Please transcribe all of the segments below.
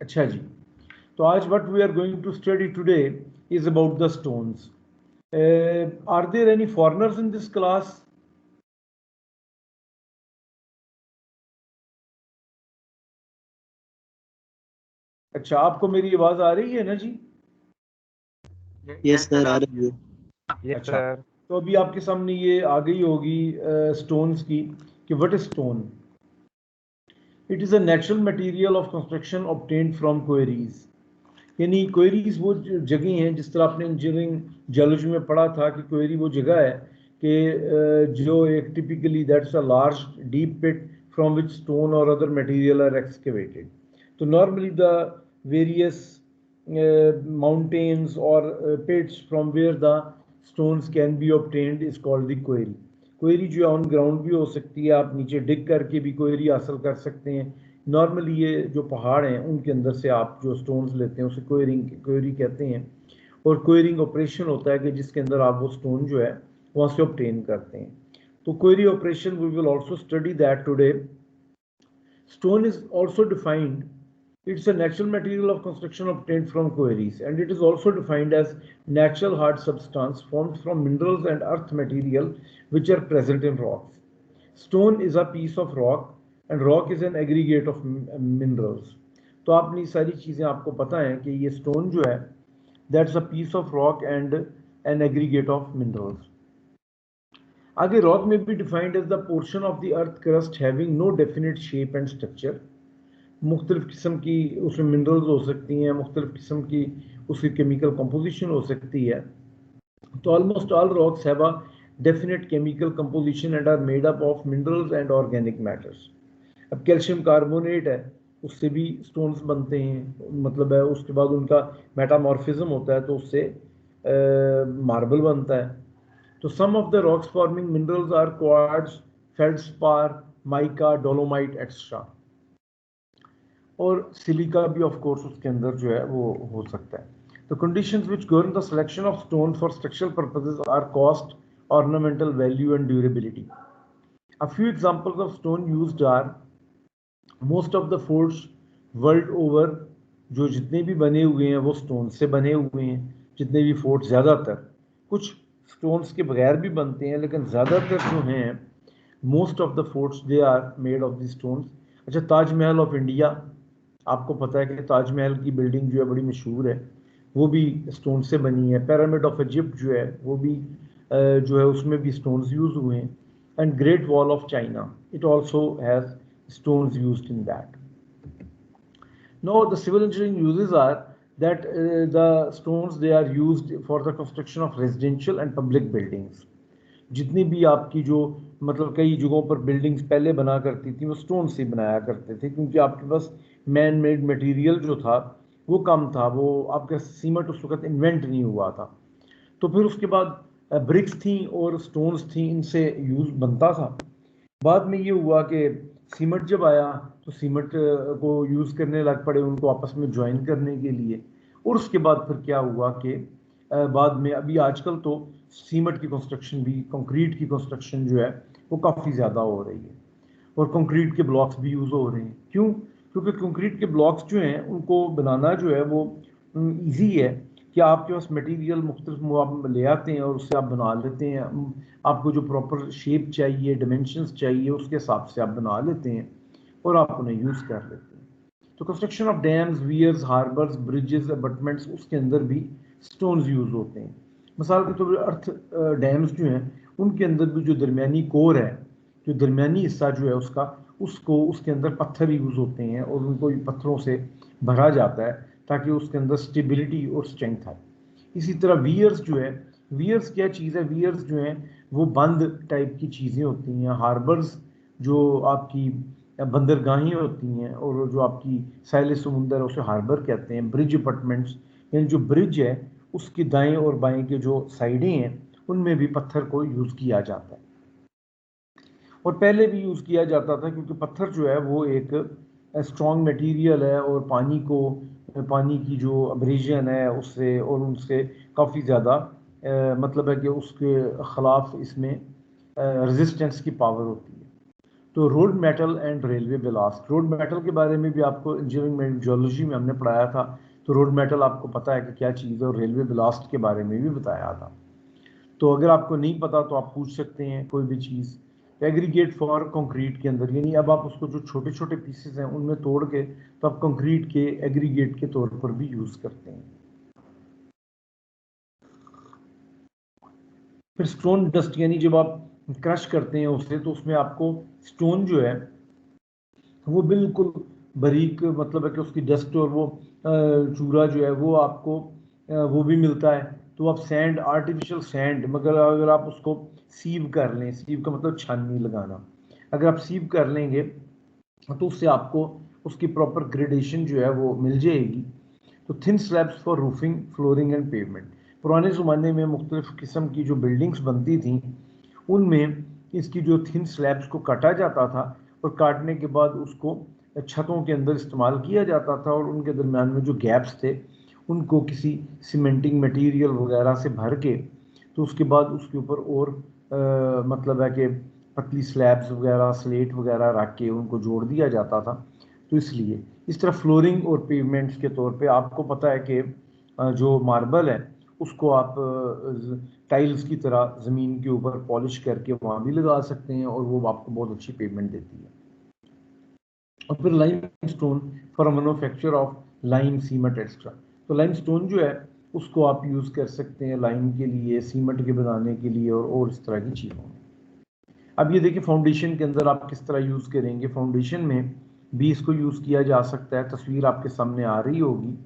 अच्छा जी, तो आज what we are going to study today is about the stones. Are there any foreigners in this class? अच्छा, आपको मेरी आवाज आ रही है ना जी? यस सर, आ रही है। यस अच्छा, सर। तो अभी आपके सामने ये आ गई होगी स्टोन्स की कि what is stone. It is a natural material of construction obtained from queries. यानी क्वेरीज वो जगह हैं, जिस तरह आपने इंजीनियरिंग जियोलॉजी में पढ़ा था कि क्वेरी वो जगह है कि जो एक typically that's a large deep pit from which stone और अदर मटेरियल आर एक्सकेवेटेड। तो normally the various mountains or pits from where the stones can be obtained is called the quarry. Query जो है on ground भी हो सकती है, आप नीचे डिग करके भी क्वेरी हासिल कर सकते हैं। नॉर्मली ये जो पहाड़ हैं उनके अंदर से आप जो स्टोन्स लेते हैं उसे क्वेरी कहते हैं। और क्वेरिंग ऑपरेशन होता है कि जिसके अंदर आप वो स्टोन जो है वहाँ से ऑब्टेन करते हैं। तो quarry operation we will also study that today. Stone is also defined, it's a natural material of construction obtained from quarries, and it is also defined as natural hard substance formed from minerals and earth material which are present in rocks. Stone is a piece of rock and rock is an aggregate of minerals. तो आपने सारी चीज़ें आपको पता है कि ये stone जो है that's a piece of rock and an aggregate of minerals. आगे रॉक में भी defined as the portion of the earth crust having no definite shape and structure. मुख्तलिफ किस्म की उसमें मिनरल्स हो सकती हैं, मुख्तलिफ किस्म की उसकी केमिकल कंपोजिशन हो सकती है। तो almost all rocks have a definite chemical composition and are made up of minerals and organic matters. अब कैल्शियम कार्बोनेट है, उससे भी स्टोन्स बनते हैं, मतलब है उसके बाद उनका मेटामॉर्फिज्म होता है तो उससे मार्बल बनता है। तो some of the rocks forming minerals are quartz, feldspar, mica, dolomite extra. और सिलिका भी ऑफ कोर्स उसके अंदर जो है वो हो सकता है। The conditions which govern the selection of stone for structural purposes are cost, ornamental value and durability. A few examples of stone used are most of the forts world over, जो जितने भी बने हुए हैं वो स्टोन से बने हुए हैं, जितने भी फोर्ट ज़्यादातर। कुछ स्टोन्स के बगैर भी बनते हैं लेकिन ज़्यादातर जो हैं most of the forts they are made of the stones. अच्छा, ताजमहल ऑफ इंडिया, आपको पता है कि ताजमहल की बिल्डिंग जो है बड़ी मशहूर है, वो भी स्टोन से बनी है। पिरामिड ऑफ इजिप्ट जो है वो भी जो है उसमें भी स्टोन्स यूज हुए हैं। And great wall of China, it also has stones used in that. Now the civil engineering uses are that the stones they are used for the construction of residential and public buildings. जितनी भी आपकी जो मतलब कई जगहों पर buildings पहले बना करती थी वो स्टोन से बनाया करते थे, क्योंकि आपके पास मैन मेड मटेरियल जो था वो कम था, वो आपका सीमेंट उस वक्त इन्वेंट नहीं हुआ था। तो फिर उसके बाद ब्रिक्स थी और स्टोन्स थी, इनसे यूज बनता था। बाद में ये हुआ कि सीमेंट जब आया तो सीमेंट को यूज़ करने लग पड़े उनको आपस में ज्वाइन करने के लिए। और उसके बाद फिर क्या हुआ कि बाद में अभी आजकल तो सीमेंट की कंस्ट्रक्शन भी, कंक्रीट की कंस्ट्रक्शन जो है वो काफ़ी ज़्यादा हो रही है और कंक्रीट के ब्लॉक्स भी यूज़ हो रहे हैं। क्यों? क्योंकि कंक्रीट के ब्लॉक्स जो हैं उनको बनाना जो है वो ईजी है कि आपके पास मटेरियल मुख्तलिफ आप ले आते हैं और उससे आप बना लेते हैं। आपको जो प्रॉपर शेप चाहिए, डिमेंशंस चाहिए, उसके हिसाब से आप बना लेते हैं और आप उन्हें यूज़ कर लेते हैं। तो construction of dams, weirs, harbours, bridges, abutments, उसके अंदर भी स्टोन्स यूज़ होते हैं। मिसाल के तौर पर अर्थ डैम्स जो हैं उनके अंदर भी जो दरमियानी कोर है, जो दरमियानी हिस्सा जो है उसका, उसको उसके अंदर पत्थर यूज़ होते हैं और उनको पत्थरों से भरा जाता है ताकि उसके अंदर स्टेबिलिटी और स्ट्रेंथ आए। इसी तरह वियर्स जो है, वियर्स क्या चीज़ है? वियर्स जो हैं वो बंद टाइप की चीज़ें होती हैं। हार्बर्स जो आपकी बंदरगाहें होती हैं और जो आपकी साहिल समुंदर है उसे हार्बर कहते हैं। ब्रिज अपार्टमेंट्स, यानी जो ब्रिज है उसकी दाएं और बाएं के जो साइडें हैं उनमें भी पत्थर को यूज़ किया जाता है और पहले भी यूज़ किया जाता था, क्योंकि पत्थर जो है वो एक स्ट्रॉन्ग मटेरियल है और पानी की जो अब्रेजन है उससे और उनसे काफ़ी ज़्यादा मतलब है कि उसके ख़िलाफ़ इसमें रेजिस्टेंस की पावर होती है। तो road metal and railway blast, road metal के बारे में भी आपको इंजीनियरिंग में जियोलॉजी में हमने पढ़ाया था, तो रोड मेटल आपको पता है कि क्या चीज़ है, और रेलवे ब्लास्ट के बारे में भी बताया था। तो अगर आपको नहीं पता तो आप पूछ सकते हैं कोई भी चीज़। एग्रीगेट फॉर कंक्रीट के अंदर, यानी अब आप उसको जो छोटे छोटे पीसेस हैं उनमें तोड़ के तो आप कंक्रीट के एग्रीगेट के तौर पर भी यूज़ करते हैं। फिर स्टोन डस्ट, यानी जब आप क्रश करते हैं उसे तो उसमें आपको स्टोन जो है वो बिल्कुल बारीक, मतलब है कि उसकी डस्ट और वो चूरा जो है वो आपको वो भी मिलता है। तो आप सैंड, आर्टिफिशियल सैंड, मगर अगर आप उसको सीव कर लें, सीव का मतलब छाननी लगाना, अगर आप सीव कर लेंगे तो उससे आपको उसकी प्रॉपर ग्रेडेशन जो है वो मिल जाएगी। तो thin slabs for roofing, flooring and pavement, पुराने ज़माने में मुख्तलिफ़ किस्म की जो बिल्डिंग्स बनती थी उनमें इसकी जो थिन स्लैब्स को काटा जाता था, और काटने के बाद उसको छतों के अंदर इस्तेमाल किया जाता था, और उनके दरमियान में जो गैप्स थे उनको किसी सीमेंटिंग मटेरियल वगैरह से भर के तो उसके बाद उसके ऊपर और मतलब है कि पतली स्लैब्स वगैरह, स्लेट वगैरह रख के उनको जोड़ दिया जाता था। तो इसलिए इस तरह फ्लोरिंग और पेवमेंट्स के तौर पे आपको पता है कि जो मार्बल है उसको आप टाइल्स की तरह ज़मीन के ऊपर पॉलिश करके वहाँ भी लगा सकते हैं, और वो आपको बहुत अच्छी पेमेंट देती है। और फिर lime stone for manufacture of lime, cement extra, तो लाइम स्टोन जो है उसको आप यूज़ कर सकते हैं लाइम के लिए, सीमेंट के बनाने के लिए, और इस तरह की चीज़ों में। अब ये देखिए फाउंडेशन के अंदर आप किस तरह यूज़ करेंगे, फाउंडेशन में भी इसको यूज़ किया जा सकता है। तस्वीर आपके सामने आ रही होगी।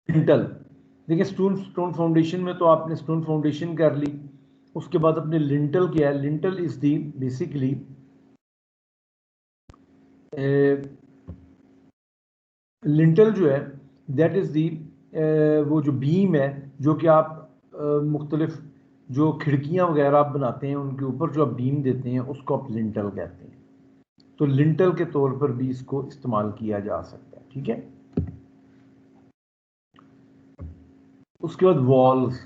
लिंटल, देखिए स्टोन स्टोन फाउंडेशन में तो आपने स्टोन फाउंडेशन कर ली, उसके बाद अपने लिंटल क्या है, lintel is the basically lintel जो है दैट इज दी वो जो बीम है जो कि आप मुख्तलिफ जो खिड़कियां वगैरह आप बनाते हैं उनके ऊपर जो आप बीम देते हैं उसको आप लिंटल कहते हैं। तो लिंटल के तौर पर भी इसको इस्तेमाल किया जा सकता है, ठीक है। उसके बाद वॉल्स,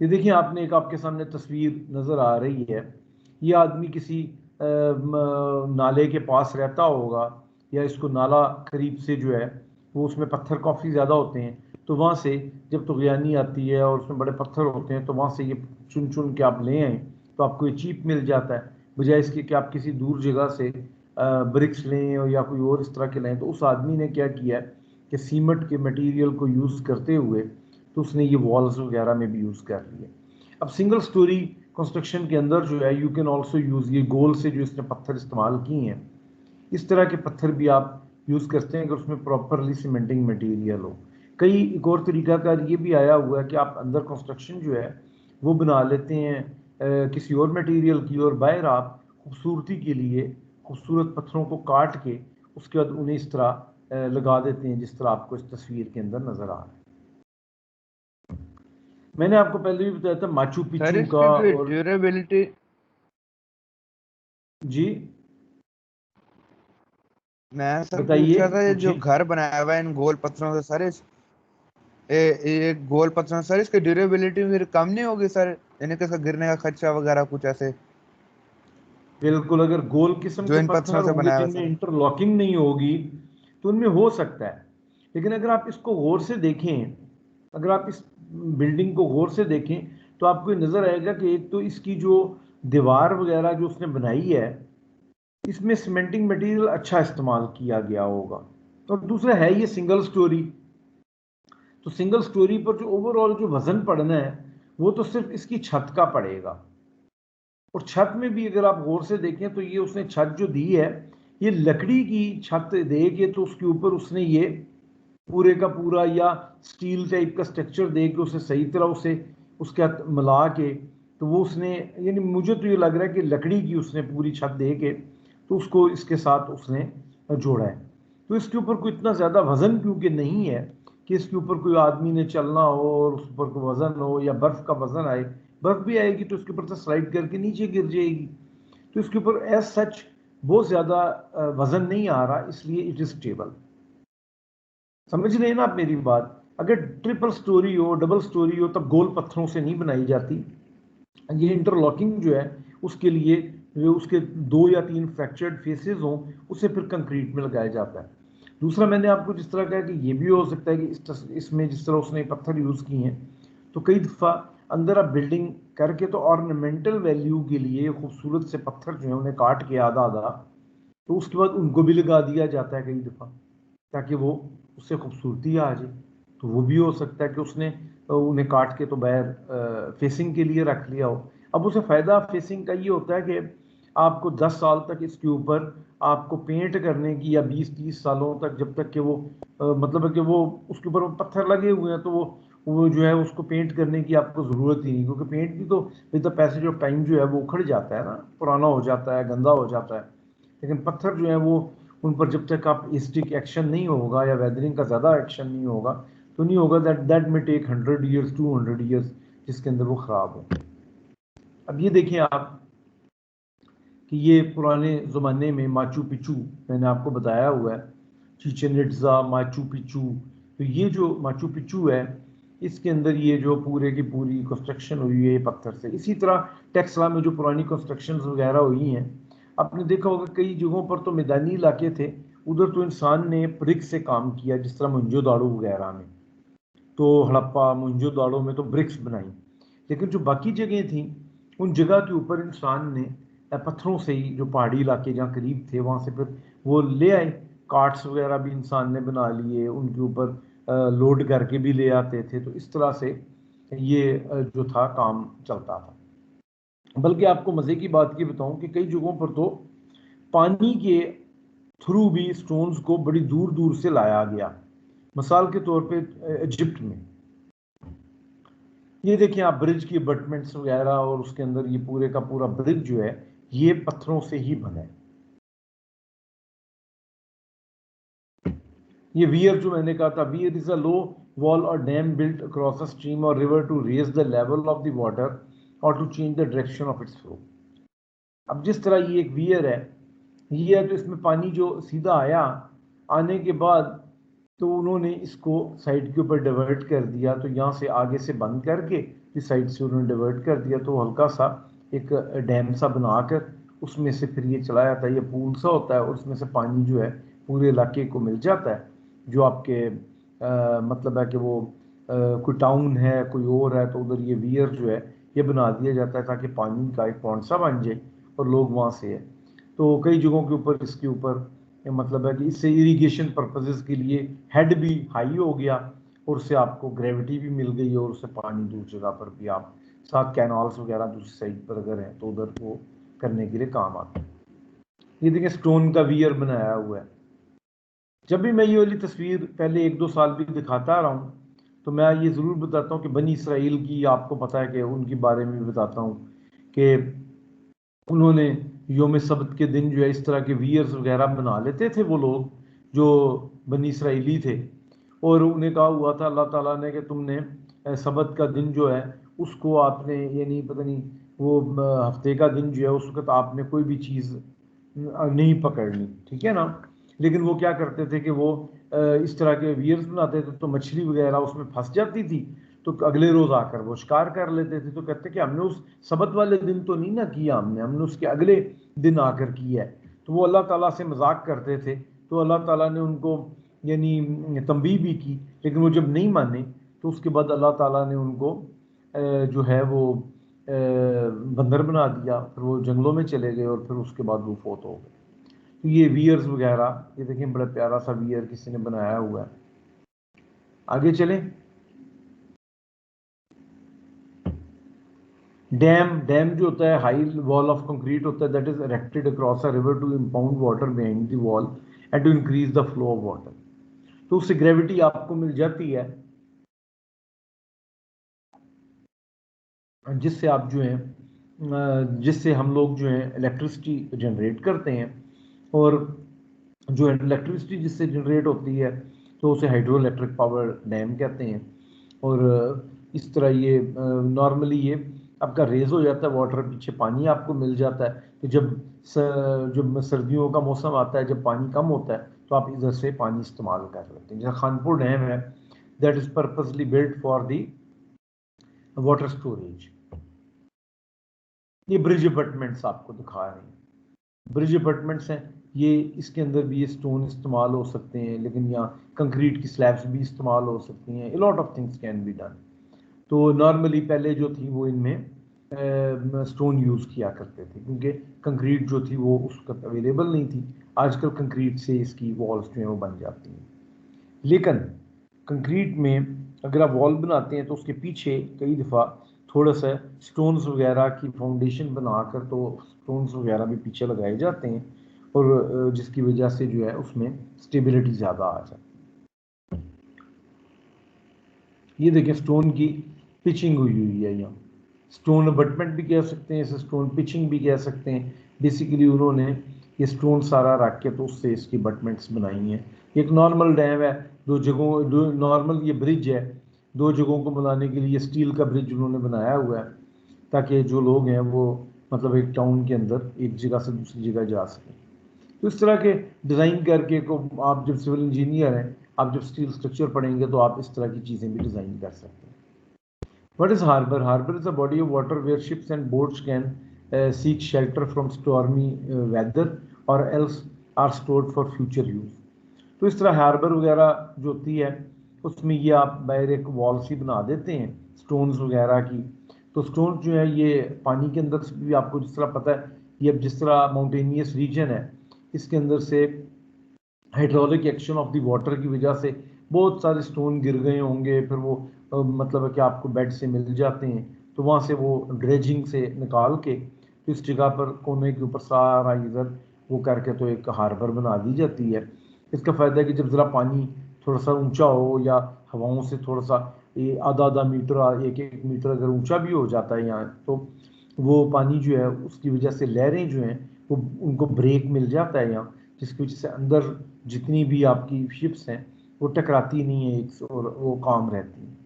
ये देखिए आपने एक आपके सामने तस्वीर नज़र आ रही है, ये आदमी किसी नाले के पास रहता होगा, या इसको नाला करीब से जो है वो उसमें पत्थर काफ़ी ज़्यादा होते हैं, तो वहाँ से जब तुग़यानी आती है और उसमें बड़े पत्थर होते हैं तो वहाँ से ये चुन चुन के आप ले आएँ तो आपको ये चीप मिल जाता है, बजाय इसके कि आप किसी दूर जगह से ब्रिक्स लें या कोई और इस तरह के लें। तो उस आदमी ने क्या किया कि सीमेंट के मटेरियल को यूज़ करते हुए तो उसने ये वॉल्स वगैरह में भी यूज़ कर लिए। अब सिंगल स्टोरी कंस्ट्रक्शन के अंदर जो है यू कैन ऑल्सो यूज़, ये गोल से जो इसने पत्थर इस्तेमाल किए हैं इस तरह के पत्थर भी आप यूज़ करते हैं अगर उसमें प्रॉपरली सीमेंटिंग मटेरियल हो। कई एक और तरीकाकार ये भी आया हुआ है कि आप अंदर कंस्ट्रक्शन जो है वो बना लेते हैं किसी और मटेरियल की, और बाहर आप खूबसूरती के लिए खूबसूरत पत्थरों को काट के उसके बाद उन्हें इस तरह लगा देते हैं जिस तरह आपको इस तस्वीर के अंदर नज़र आ रहा है। मैंने आपको पहले भी बताया था माचू सर पिच्चू का, इसकी फिर और ड्यूरेबिलिटी, जी मैं सर पूछ बताइए, रहा था ये जो पूछिए। घर बनाया हुआ है इन गोल पत्थरों से सर, ये गोल पत्थरों से सर इसकी ड्यूरेबिलिटी फिर कम नहीं होगी सर, यानी कि सर गिरने का खर्चा वगैरह कुछ ऐसे, बिल्कुल, अगर गोल किस्म जो के इन पत्थरों पत्थर से होंगे बनाया हुआ है जिनमें सर। इंटरलॉकिंग नहीं होगी तो उनमें हो सकता है, लेकिन अगर आप इसको गौर से देखें, अगर आप इस बिल्डिंग को गौर से देखें तो आपको नज़र आएगा कि एक तो इसकी जो दीवार वगैरह जो उसने बनाई है इसमें सीमेंटिंग मटेरियल अच्छा इस्तेमाल किया गया होगा, और दूसरा है ये सिंगल स्टोरी, तो सिंगल स्टोरी पर जो ओवरऑल जो वजन पड़ना है वो तो सिर्फ इसकी छत का पड़ेगा। और छत में भी अगर आप गौर से देखें तो ये उसने छत जो दी है ये लकड़ी की छत दे के, तो उसके ऊपर उसने ये पूरे का पूरा या स्टील टाइप का स्ट्रक्चर दे के उसे सही तरह उसे उसके साथ मिला के, तो वो उसने, यानी मुझे तो ये लग रहा है कि लकड़ी की उसने पूरी छत दे के तो उसको इसके साथ उसने जोड़ा है। तो इसके ऊपर कोई इतना ज़्यादा वज़न क्योंकि नहीं है कि इसके ऊपर कोई आदमी ने चलना हो और उस पर कोई वज़न हो या बर्फ़ का वज़न आए, बर्फ़ भी आएगी तो इसके ऊपर से स्लाइड करके नीचे गिर जाएगी। तो इसके ऊपर एज सच बहुत ज़्यादा वज़न नहीं आ रहा, इसलिए इट इज़ स्टेबल। समझ रहे हैं ना आप मेरी बात, अगर ट्रिपल स्टोरी हो, डबल स्टोरी हो, तब गोल पत्थरों से नहीं बनाई जाती। ये इंटरलॉकिंग जो है उसके लिए जो उसके 2 या 3 फ्रैक्चर्ड फेसेस हों, उसे फिर कंक्रीट में लगाया जाता है। दूसरा, मैंने आपको जिस तरह कहा कि ये भी हो सकता है कि इसमें जिस तरह उसने पत्थर यूज़ किए हैं, तो कई दफ़ा अंदर आप बिल्डिंग करके तो ऑर्नामेंटल वैल्यू के लिए खूबसूरत से पत्थर जो है उन्हें काट के आधा आधा, तो उसके बाद उनको भी लगा दिया जाता है कई दफ़ा, ताकि वो उससे खूबसूरती आ जाए। तो वो भी हो सकता है कि उसने उन्हें काट के तो बाहर फेसिंग के लिए रख लिया हो। अब उसे फ़ायदा फेसिंग का ये होता है कि आपको 10 साल तक इसके ऊपर आपको पेंट करने की, या 20-30 सालों तक, जब तक कि वो मतलब है कि वो उसके ऊपर पत्थर लगे हुए हैं, तो वो जो है उसको पेंट करने की आपको ज़रूरत ही नहीं, क्योंकि पेंट भी तो with the passage of time जो है वो उखड़ जाता है ना, पुराना हो जाता है, गंदा हो जाता है। लेकिन पत्थर जो है वो उन पर जब तक आप एस्टिक एक्शन नहीं होगा या वेदरिंग का ज़्यादा एक्शन नहीं होगा, तो नहीं होगा, दैट में टेक 100 ईयर्स 200 ईयर्स, जिसके अंदर वो ख़राब हो। अब ये देखिए आप कि ये पुराने ज़माने में माचू पिचू मैंने आपको बताया हुआ है, चिचेन इट्ज़ा, माचू पिचू। तो ये जो माचू पिचू है, इसके अंदर ये जो पूरे की पूरी कंस्ट्रक्शन हुई है ये पत्थर से। इसी तरह टेक्सला में जो पुरानी कंस्ट्रक्शंस वगैरह हुई हैं, आपने देखा होगा कई जगहों पर तो मैदानी इलाके थे, उधर तो इंसान ने ब्रिक से काम किया, जिस तरह मोहनजोदाड़ो वगैरह में, तो हड़प्पा मोहनजोदाड़ो में तो ब्रिक्स बनाई। लेकिन जो बाकी जगह थी, उन जगह के ऊपर इंसान ने पत्थरों से ही, जो पहाड़ी इलाके जहाँ करीब थे वहाँ से फिर वो ले आए, कार्ट्स वगैरह भी इंसान ने बना लिए, उनके ऊपर लोड करके भी ले आते थे। तो इस तरह से ये जो था काम चलता था। बल्कि आपको मज़े की बात की बताऊं कि कई जगहों पर तो पानी के थ्रू भी स्टोन्स को बड़ी दूर दूर से लाया गया। मिसाल के तौर पे इजिप्ट में ये देखिए आप, ब्रिज की अबटमेंट्स वगैरह, और उसके अंदर ये पूरे का पूरा ब्रिज जो है ये पत्थरों से ही बना है। ये वियर जो मैंने कहा था, weir is a low wall or dam built across a stream or river to raise the level of the water or to change the direction of its flow. अब जिस तरह ये एक वियर है, ये है तो इसमें पानी जो सीधा आया, आने के बाद तो उन्होंने इसको साइड के ऊपर डाइवर्ट कर दिया, तो यहाँ से आगे से बंद करके इस साइड से उन्होंने डाइवर्ट कर दिया, तो हल्का सा एक डैम सा बनाकर उसमें से फिर ये चलाया जाता है। ये पूल सा होता है और उसमें से पानी जो है पूरे इलाके को मिल जाता है। जो आपके मतलब है कि वो कोई टाउन है, कोई और है, तो उधर ये वियर जो है ये बना दिया जाता है ताकि पानी का एक पॉइंट सा बन जाए और लोग वहाँ से है। तो कई जगहों के ऊपर इसके ऊपर मतलब है कि इससे इरिगेशन पर्पसेस के लिए हेड भी हाई हो गया, और उससे आपको ग्रेविटी भी मिल गई, और उससे पानी दूसरी जगह पर भी आप साथ कैनाल्स वगैरह दूसरी साइड पर अगर हैं तो उधर वो करने के लिए काम आता है। ये देखिए स्टोन का वियर बनाया हुआ है। जब भी मैं ये वाली तस्वीर पहले 1-2 साल भी दिखाता रहा हूँ, तो मैं ये ज़रूर बताता हूँ कि बनी इसराइल की, आपको पता है कि उनके बारे में भी बताता हूँ कि उन्होंने योम सब्त के दिन जो है इस तरह के वियर्स वगैरह बना लेते थे वो लोग जो बनी इसराइली थे, और उन्हें कहा हुआ था अल्लाह ताला ने कि तुमने सब्त का दिन जो है उसको आपने, यानी पता नहीं वो हफ्ते का दिन जो है उस वक्त आपने कोई भी चीज़ नहीं पकड़नी, ठीक है ना। लेकिन वो क्या करते थे कि वो इस तरह के वियर्स बनाते थे, तो मछली वगैरह उसमें फंस जाती थी, तो अगले रोज आकर वो शिकार कर लेते थे। तो कहते कि हमने उस सबत वाले दिन तो नहीं ना किया, हमने उसके अगले दिन आकर किया है। तो वो अल्लाह ताला से मजाक करते थे, तो अल्लाह ताला ने उनको यानी तंबीह भी की, लेकिन वो जब नहीं माने तो उसके बाद अल्लाह ताला ने उनको जो है वो बंदर बना दिया, फिर वो जंगलों में चले गए और फिर उसके बाद वो फौत हो गए। तो ये वियर्स वगैरह, ये देखें बड़ा प्यारा सा वियर किसी ने बनाया हुआ है। आगे चलें। डैम जो होता है हाई वॉल ऑफ कंक्रीट होता है, that is erected across a river to impound water behind the wall and to increase the flow of water. तो उससे ग्रेविटी आपको मिल जाती है, जिससे आप जो है जिससे हम लोग जो है इलेक्ट्रिसिटी जनरेट करते हैं, और जो इलेक्ट्रिसिटी जिससे जनरेट होती है तो उसे हाइड्रो इलेक्ट्रिक पावर डैम कहते हैं। और इस तरह ये नॉर्मली ये आपका रेज हो जाता है वाटर, पीछे पानी आपको मिल जाता है। तो जब सर्दियों का मौसम आता है, जब पानी कम होता है, तो आप इधर से पानी इस्तेमाल कर लेते हैं। जैसे खानपुर डैम है, that is purposely built for the water storage. ये ब्रिज अपार्टमेंट्स आपको दिखा रहे हैं, ब्रिज अपार्टमेंट्स हैं ये, इसके अंदर भी ये स्टोन इस्तेमाल हो सकते हैं, लेकिन यहाँ कंक्रीट की स्लैब्स भी इस्तेमाल हो सकती हैं, a lot of things can be done। तो नॉर्मली पहले जो थी वो इनमें स्टोन यूज़ किया करते थे, क्योंकि कंक्रीट जो थी वो उस वक्त अवेलेबल नहीं थी। आजकल कंक्रीट से इसकी वॉल्स जो हैं वो बन जाती हैं, लेकिन कंक्रीट में अगर आप वॉल बनाते हैं तो उसके पीछे कई दफ़ा थोड़ा सा स्टोन्स वगैरह की फाउंडेशन बनाकर, तो स्टोन्स वगैरह भी पीछे लगाए जाते हैं, और जिसकी वजह से जो है उसमें स्टेबिलिटी ज़्यादा आ जाती है। ये देखें स्टोन की पिचिंग हुई हुई है, यहाँ स्टोन अबटमेंट भी कह सकते हैं, इसे स्टोन पिचिंग भी कह सकते हैं। बेसिकली उन्होंने ये स्टोन सारा रख के तो उससे इसकी अबटमेंट्स बनाई हैं। एक नॉर्मल डैम है, दो जगहों नॉर्मल ये ब्रिज है, दो जगहों को मिलाने के लिए स्टील का ब्रिज उन्होंने बनाया हुआ है, ताकि जो लोग हैं वो मतलब एक टाउन के अंदर एक जगह से दूसरी जगह जा सकें। तो इस तरह के डिज़ाइन करके को आप जब सिविल इंजीनियर हैं, आप जब स्टील स्ट्रक्चर पढ़ेंगे तो आप इस तरह की चीज़ें भी डिज़ाइन कर सकते हैं। What is harbor? Harbor is a body of water where ships and boats can seek shelter from stormy weather or else are stored for future use। तो इस तरह हार्बर वगैरह जो होती है उसमें ये आप बाहर एक वॉल सी बना देते हैं स्टोन्स वगैरह की। तो स्टोन्स जो है ये पानी के अंदर से भी, आपको जिस तरह पता है ये जिस तरह माउंटेनियस रीजन है, इसके अंदर से hydraulic action of the water की वजह से बहुत सारे स्टोन गिर गए होंगे, फिर वो मतलब है कि आपको बेड से मिल जाते हैं, तो वहाँ से वो ड्रेजिंग से निकाल के तो इस जगह पर कोने के ऊपर सारा इधर वो करके तो एक हार्बर बना दी जाती है। इसका फ़ायदा है कि जब ज़रा पानी थोड़ा सा ऊंचा हो या हवाओं से थोड़ा सा आधा आधा मीटर एक एक मीटर अगर ऊंचा भी हो जाता है यहाँ, तो वो पानी जो है उसकी वजह से लहरें जो हैं वो उनको ब्रेक मिल जाता है यहाँ, जिसकी वजह से अंदर जितनी भी आपकी शिप्स हैं वो टकराती नहीं है एक और वो काम रहती हैं,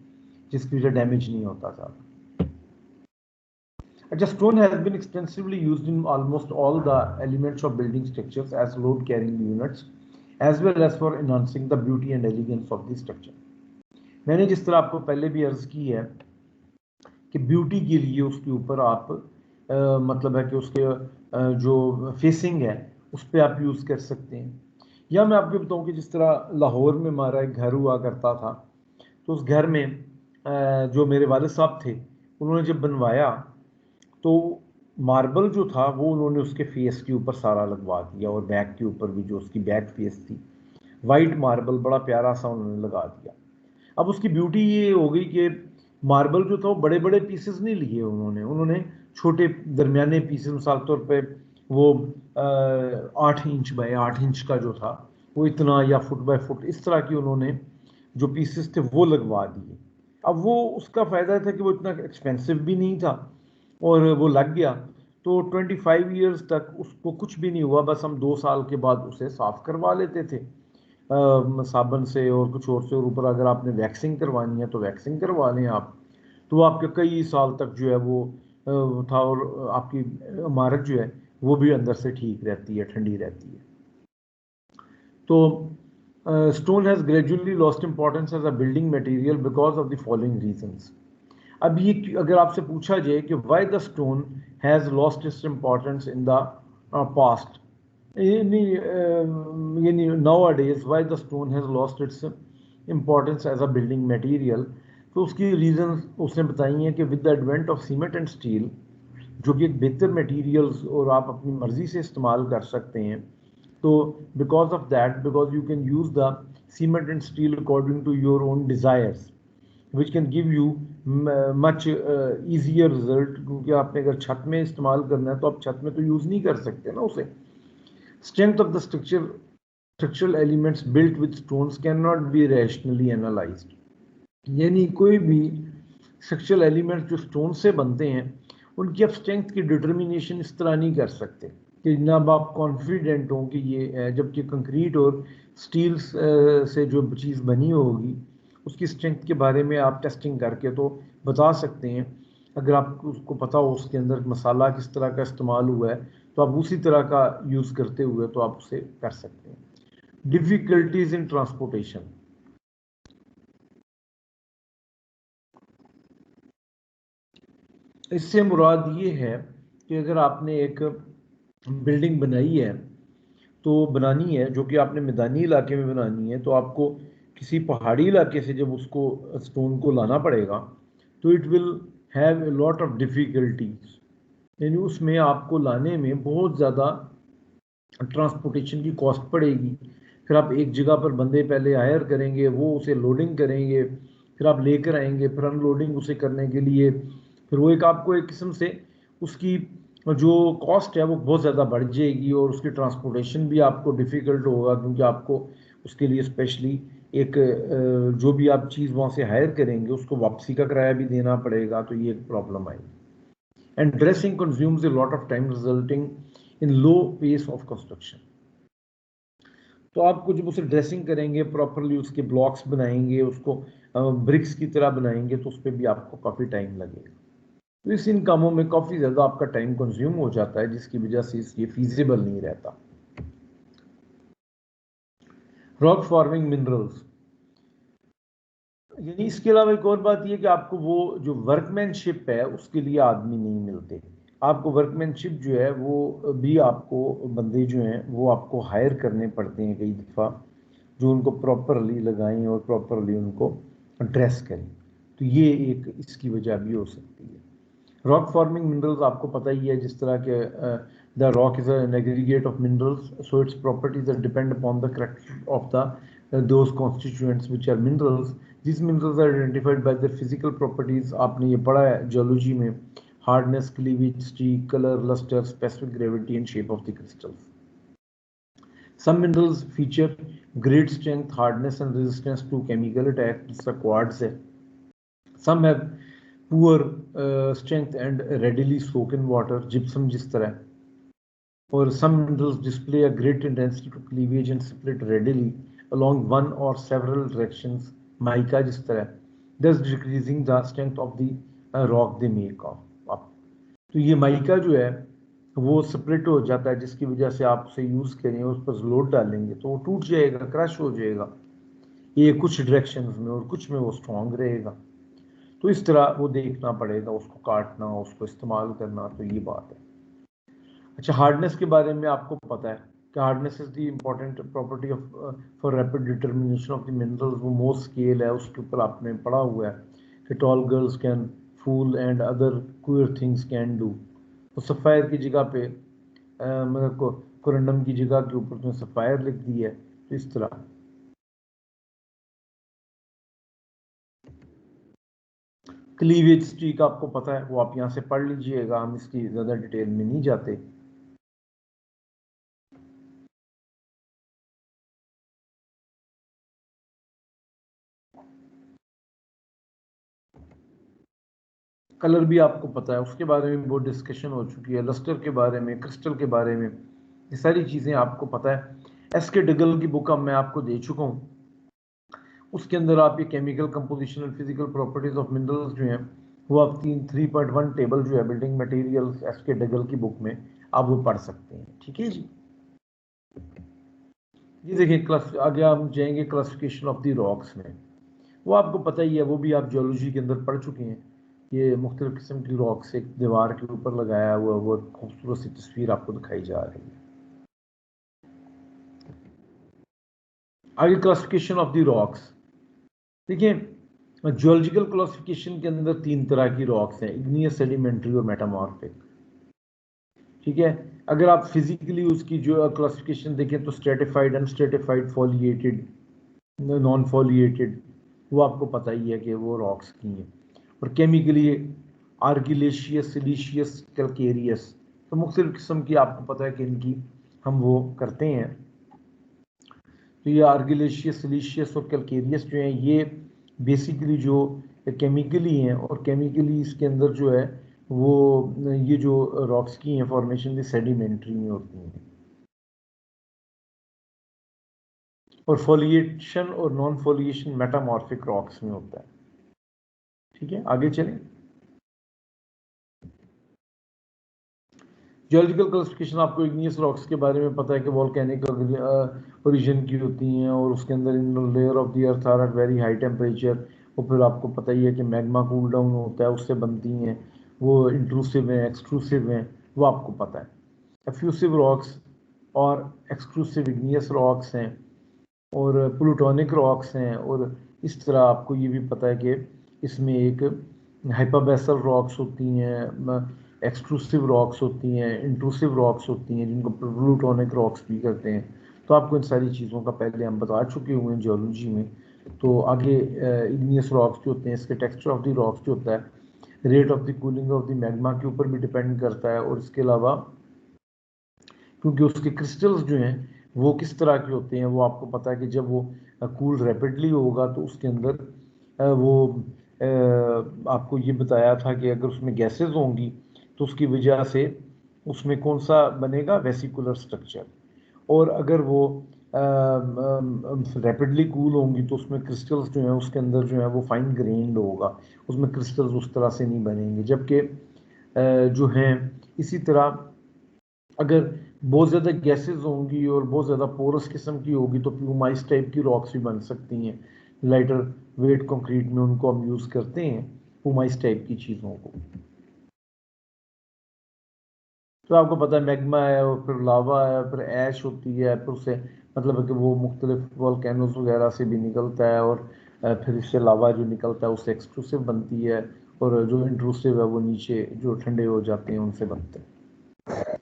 जिसकी वजह डैमेज नहीं होता ज़्यादा। अच्छा, stone has been extensively used in almost all the elements of building structures as load carrying units as well as for enhancing the beauty and elegance of the structure। मैंने जिस तरह आपको पहले भी अर्ज की है कि ब्यूटी के लिए उसके ऊपर आप मतलब है कि उसके जो फेसिंग है उस पर आप यूज़ कर सकते हैं। या मैं आपको बताऊं कि जिस तरह लाहौर में हमारा एक घर हुआ करता था, तो उस घर में जो मेरे वालिद साहब थे उन्होंने जब बनवाया तो मार्बल जो था वो उन्होंने उसके फेस के ऊपर सारा लगवा दिया, और बैक के ऊपर भी जो उसकी बैक फेस थी वाइट मार्बल बड़ा प्यारा सा उन्होंने लगा दिया। अब उसकी ब्यूटी ये हो गई कि मार्बल जो था वो बड़े बड़े पीसेस नहीं लिए उन्होंने छोटे दरमियाने पीसेस, मिसाल तौर पे वो 8 इंच बाय 8 इंच का जो था वो इतना, या फुट बाय फुट इस तरह की उन्होंने जो पीसेस थे वो लगवा दिए। अब वो उसका फ़ायदा था कि वो इतना एक्सपेंसिव भी नहीं था और वो लग गया, तो 25 ईयर्स तक उसको कुछ भी नहीं हुआ। बस हम 2 साल के बाद उसे साफ़ करवा लेते थे साबुन से और कुछ और से, और ऊपर अगर आपने वैक्सिंग करवानी है तो वैक्सिंग करवा लें आप, तो वो आपके कई साल तक जो है वो था, और आपकी इमारत जो है वो भी अंदर से ठीक रहती है, ठंडी रहती है। तो stone has gradually lost importance as a building material because of the following reasons. अब ये अगर आपसे पूछा जाए कि why the stone has lost its importance in the past, nowadays why the stone has lost its importance as a building material, तो उसकी reason उसने बताई हैं कि with the advent of cement and steel, जो कि एक बेहतर मटेरियल्स और आप अपनी मर्जी से इस्तेमाल कर सकते हैं, तो because of that, because you can use the cement and steel according to your own desires which can give you much easier result, क्योंकि आपने अगर छत में इस्तेमाल करना है तो आप छत में तो यूज़ नहीं कर सकते ना उसे। Strength of the structural elements built with stones cannot be rationally analyzed। यानी कोई भी स्ट्रक्चरल एलिमेंट्स जो स्टोन से बनते हैं उनकी आप स्ट्रेंथ की डिटर्मिनेशन इस तरह नहीं कर सकते कि जनाब आप कॉन्फिडेंट हों कि ये है, जबकि कंक्रीट और स्टील से जो चीज़ बनी होगी उसकी स्ट्रेंथ के बारे में आप टेस्टिंग करके तो बता सकते हैं। अगर आपको उसको पता हो उसके अंदर मसाला किस तरह का इस्तेमाल हुआ है तो आप उसी तरह का यूज़ करते हुए तो आप उसे कर सकते हैं। डिफ़िकल्टीज इन ट्रांसपोर्टेशन, इससे मुराद ये है कि अगर आपने एक बिल्डिंग बनाई है तो बनानी है, जो कि आपने मैदानी इलाके में बनानी है, तो आपको किसी पहाड़ी इलाके से जब उसको स्टोन को लाना पड़ेगा तो it will have a lot of difficulties, यानी उसमें आपको लाने में बहुत ज़्यादा ट्रांसपोर्टेशन की कॉस्ट पड़ेगी। फिर आप एक जगह पर बंदे पहले हायर करेंगे, वो उसे लोडिंग करेंगे, फिर आप लेकर आएंगे, फिर अनलोडिंग उसे करने के लिए, फिर वो एक आपको एक किस्म से उसकी जो कॉस्ट है वो बहुत ज़्यादा बढ़ जाएगी और उसकी ट्रांसपोर्टेशन भी आपको डिफ़िकल्ट होगा, क्योंकि आपको उसके लिए स्पेशली एक जो भी आप चीज़ वहाँ से हायर करेंगे उसको वापसी का किराया भी देना पड़ेगा, तो ये एक प्रॉब्लम आएगी। And dressing consumes a lot of time resulting in low pace of construction. तो आपको जब उसे ड्रेसिंग करेंगे प्रॉपरली, उसके ब्लॉक्स बनाएंगे, उसको ब्रिक्स की तरह बनाएंगे, तो उस पर भी आपको काफ़ी टाइम लगेगा। तो इन कामों में काफ़ी ज़्यादा आपका टाइम कंज्यूम हो जाता है, जिसकी वजह से ये फीजिबल नहीं रहता। रॉक फॉर्मिंग मिनरल्स, यानी इसके अलावा एक और बात ये कि आपको वो जो वर्कमैनशिप है उसके लिए आदमी नहीं मिलते। आपको वर्कमैनशिप जो है वो भी आपको बंदे जो हैं वो आपको हायर करने पड़ते हैं कई दफ़ा, जो उनको प्रॉपरली लगाएं और प्रॉपरली उनको ड्रेस करें। तो ये एक इसकी वजह भी हो सकती है। रॉक फॉर्मिंग मिनरल्स आपको पता ही है, जिस तरह के the rock is an aggregate of minerals, so its properties depend upon the character of the those constituents which are minerals. This minerals are identified by their physical properties. आपने ये पढ़ा है जियोलॉजी में, hardness, cleavage, streak, colour, lustre, specific gravity and shape of the crystals. Some minerals feature great strength, hardness and resistance to chemical attack, जिसका quartz है. Some have poor strength and readily soak in water, gypsum जिस तरह. Or some minerals display a great tendency to cleavage and split readily along one or several directions, mica जिस तरह, thus decreasing the strength of the rock they make up. तो ये mica जो है वो split हो जाता है, जिसकी वजह से आप उसे यूज़ करें, उस पर लोड डालेंगे तो वो टूट जाएगा, क्रश हो जाएगा, ये कुछ डायरेक्शंस में, और कुछ में वो स्ट्रांग रहेगा। तो इस तरह वो देखना पड़ेगा, उसको काटना, उसको इस्तेमाल करना, तो ये बात है। अच्छा, हार्डनेस के बारे में आपको पता है कि hardness is the important property of for rapid determination of the minerals. वो मोस्ट स्केल है, उसके ऊपर आपने पढ़ा हुआ है कि tall girls can fool and other queer things can do. तो सफ़ायर की जगह पे मतलब कोरंडम की जगह के ऊपर उसने सफ़ायर लिख दी है, तो इस तरह। क्लीवेज स्टीक आपको पता है, वो आप यहाँ से पढ़ लीजिएगा, हम इसकी ज़्यादा डिटेल में नहीं जाते। कलर भी आपको पता है, उसके बारे में बहुत डिस्कशन हो चुकी है, लस्टर के बारे में, क्रिस्टल के बारे में, ये सारी चीज़ें आपको पता है। एसके डगल की बुक अब मैं आपको दे चुका हूँ, उसके अंदर आप ये chemical composition and physical properties of minerals जो हैं वो आप 3.1 टेबल जो है बिल्डिंग मटेरियल्स एसके डगल की बुक में आप वो पढ़ सकते हैं। ठीक है जी। ये देखिए आगे हम जाएंगे क्लासिफिकेशन ऑफ द रॉक्स में। वो आपको पता ही है, वो भी आप जियोलॉजी के अंदर पढ़ चुके हैं। ये मुख्तलिफ किस्म की रॉक्स एक दीवार के ऊपर लगाया हुआ वो खूबसूरत सी तस्वीर आपको दिखाई जा रही है। आगे क्लासिफिकेशन ऑफ द रॉक्स, देखिए जियोलॉजिकल क्लासिफिकेशन के अंदर 3 तरह की रॉक्स हैं, इग्नियस, सेडिमेंट्री और मेटामॉर्फिक। ठीक है, अगर आप फिजिकली उसकी जो क्लासिफिकेशन देखें तो स्ट्रेटिफाइड, अनस्ट्रेटिफाइड, फॉलिएटेड, नॉन फॉलिएटेड, वो आपको पता ही है कि वो रॉक्स की हैं। और केमिकली आर्गिलेशियस, सिलिशियस, कैलकेरियस, तो मुख्तलिफ किस्म की आपको पता है कि इनकी हम वो करते हैं। तो ये आर्गिलेशियस, सिलिशियस और कैलकेरियस जो हैं ये बेसिकली जो केमिकली हैं, और केमिकली इसके अंदर जो है वो ये जो रॉक्स की हैं फॉर्मेशन भी सेडिमेंट्री में होती हैं, और फॉलिएशन और नॉन फॉलिएशन मेटामॉर्फिक रॉक्स में होता है। ठीक है, आगे चलें। जियोलॉजिकल क्लासिफिकेशन, आपको इग्नियस रॉक्स के बारे में पता है कि वोल्केनिक ओरिजिन की होती हैं, और उसके अंदर in layer of the earth are at very high temperature, और फिर आपको पता ही है कि मैग्मा कूल डाउन होता है, उससे बनती हैं। वो इंट्रूसिव हैं, एक्सट्रूसिव हैं, वो आपको पता है। एफ्यूसिव रॉक्स और एक्सट्रूसिव इग्नियस रॉक्स हैं और प्लूटोनिक रॉक्स हैं, और इस तरह आपको ये भी पता है कि इसमें एक हाइपाबेसल रॉक्स होती हैं, एक्सट्रूसिव रॉक्स होती हैं, इंट्रूसिव रॉक्स होती हैं, जिनको प्लूटोनिक रॉक्स भी करते हैं। तो आपको इन सारी चीज़ों का पहले हम बता चुके हुए हैं जियोलॉजी में। तो आगे इग्नियस रॉक्स जो होते हैं, इसके टेक्सचर ऑफ द रॉक्स जो होता है rate of the cooling of the magma के ऊपर भी डिपेंड करता है, और इसके अलावा क्योंकि उसके क्रिस्टल्स जो हैं वो किस तरह के होते हैं वो आपको पता है कि जब वो कूल रैपिडली होगा तो उसके अंदर वो आपको ये बताया था कि अगर उसमें गैसेस होंगी तो उसकी वजह से उसमें कौन सा बनेगा, वेसिकुलर स्ट्रक्चर, और अगर वो रैपिडली कूल होंगी तो उसमें क्रिस्टल्स जो हैं उसके अंदर जो है वो फाइन ग्रेन्ड होगा, उसमें क्रिस्टल्स उस तरह से नहीं बनेंगे। जबकि जो हैं इसी तरह अगर बहुत ज़्यादा गैसेस होंगी और बहुत ज़्यादा पोरस किस्म की होगी तो प्लूमाइस टाइप की रॉक्स भी बन सकती हैं। लाइटर वेट कंक्रीट में उनको हम यूज़ करते हैं प्लूमाइस टाइप की चीज़ों को। तो आपको पता है मैग्मा है और फिर लावा है, फिर ऐश होती है, फिर उससे मतलब है कि वो मुख्तलिफ वोल्केनोज वगैरह से भी निकलता है, और फिर इससे लावा जो निकलता है उससे एक्सट्रूसिव बनती है, और जो इंट्रूसिव है वो नीचे जो ठंडे हो जाते हैं उनसे बनते हैं।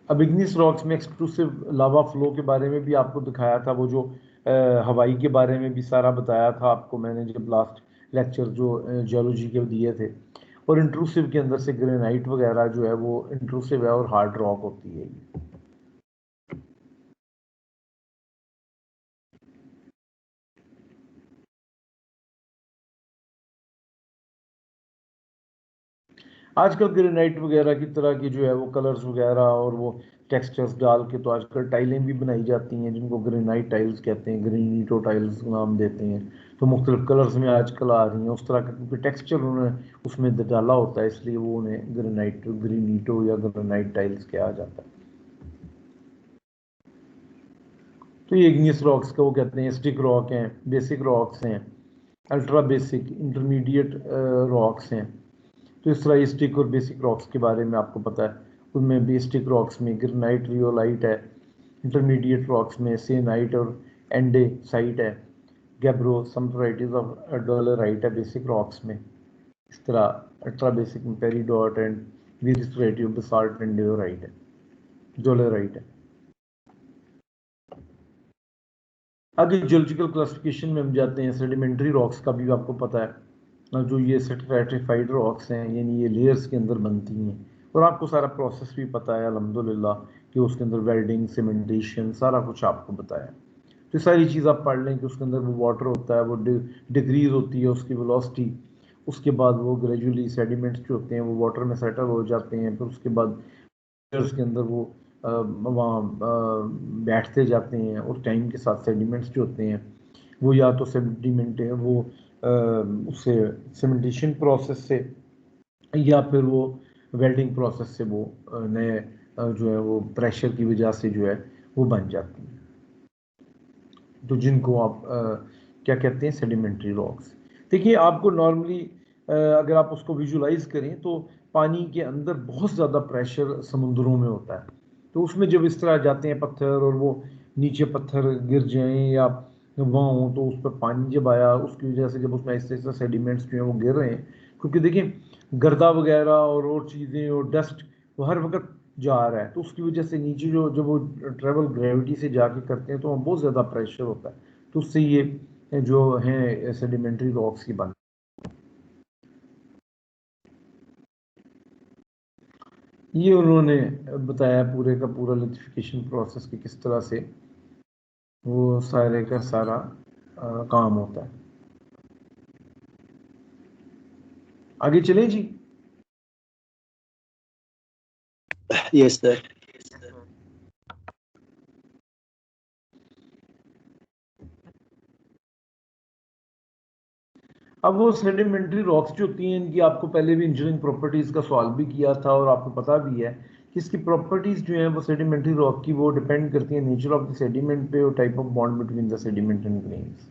अब इग्निस रॉक्स में एक्सक्लूसिव लावा फ्लो के बारे में भी आपको दिखाया था, वो जो हवाई के बारे में भी सारा बताया था आपको मैंने जब लास्ट लेक्चर जो जियोलॉजी के दिए थे। और इंट्रूसिव के अंदर से ग्रेनाइट वगैरह जो है वो इंट्रूसिव है और हार्ड रॉक होती है। आजकल ग्रेनाइट वगैरह की तरह की जो है वो कलर्स वगैरह और वो टेक्सचर्स डाल के तो आजकल टाइलें भी बनाई जाती हैं जिनको ग्रेनाइट टाइल्स कहते हैं, ग्रेनिटो टाइल्स नाम देते हैं। तो मुख्तलिफ कलर्स में आजकल आ रही हैं उस तरह का, क्योंकि टेक्सचर उन्होंने उसमें डाला होता है इसलिए वो उन्हें ग्रेनिटो या ग्रेनाइट टाइल्स कहा जाता है। तो ये इग्नियस रॉक्स का वो कहते हैं स्टिक रॉक हैं, बेसिक रॉक्स हैं, अल्ट्रा बेसिक, इंटरमीडिएट रॉक्स हैं। तो इस तरह ये स्टिक और बेसिक रॉक्स के बारे में आपको पता है। उनमें बेसिक रॉक्स में ग्रेनाइट, रियोलाइट है, इंटरमीडिएट रॉक्स में सेनाइट और एंडेसाइट है, gabbro, some varieties of dolerite है बेसिक रॉक्स में। इस तरह अल्ट्रा बेसिक में peridot and various variety of basalt and diorite है, डोलेराइट है। आगे जियोलॉजिकल क्लासिफिकेशन में हम जाते हैं। सेडिमेंट्री रॉक्स का भी आपको पता है, जो ये स्ट्रैटिफाइड रॉक्स हैं यानी ये लेयर्स के अंदर बनती हैं, और आपको सारा प्रोसेस भी पता है अल्हम्दुलिल्लाह कि उसके अंदर वेल्डिंग, सीमेंटेशन सारा कुछ आपको पता है। तो सारी चीज़ आप पढ़ लें कि उसके अंदर वो वाटर होता है, वो डिक्रीज होती है उसकी वेलोसिटी, उसके बाद वो ग्रेजुअली सेडिमेंट्स जो होते हैं वो वाटर में सेटल हो जाते हैं, फिर उसके बाद के अंदर वो वहाँ बैठते जाते हैं, और टाइम के साथ सेडिमेंट्स जो होते हैं वो या तो सेडिमेंट है वो उससे सीमेंटेशन प्रोसेस से या फिर वो वेल्डिंग प्रोसेस से वो नए जो है वो प्रेशर की वजह से जो है वो बन जाती हैं। तो जिनको आप क्या कहते हैं, सेडिमेंट्री रॉक्स। देखिए आपको नॉर्मली अगर आप उसको विजुलाइज करें तो पानी के अंदर बहुत ज़्यादा प्रेशर समुद्रों में होता है, तो उसमें जब इस तरह जाते हैं पत्थर और वो नीचे पत्थर गिर जाएं या वहाँ हो तो उस पर पानी जब आया उसकी वजह से जब उसमें ऐसे ऐसे सेडिमेंट्स जो हैं वो गिर रहे हैं, क्योंकि देखिए गर्दा वगैरह और चीज़ें और डस्ट वो हर वक्त जा रहा है, तो उसकी वजह से नीचे जो जब वो ट्रेवल ग्रेविटी से जाके करते हैं तो वहाँ बहुत ज़्यादा प्रेशर होता है, तो उससे ये जो हैं सेडिमेंट्री रॉक्स की बन। ये उन्होंने बताया पूरे का पूरा लिथिफिकेशन प्रोसेस की किस तरह से वो सारे का सारा काम होता है। आगे चलें जी। Yes, sir. अब वो सेडिमेंट्री रॉक्स जो होती हैं इनकी आपको पहले भी इंजीनियरिंग प्रॉपर्टीज़ का सवाल भी किया था, और आपको पता भी है कि इसकी प्रॉपर्टीज़ जो हैं वो सेडिमेंट्री रॉक की वो डिपेंड करती है नेचर ऑफ द सेडिमेंट पे और type of bond between the sediment and grains.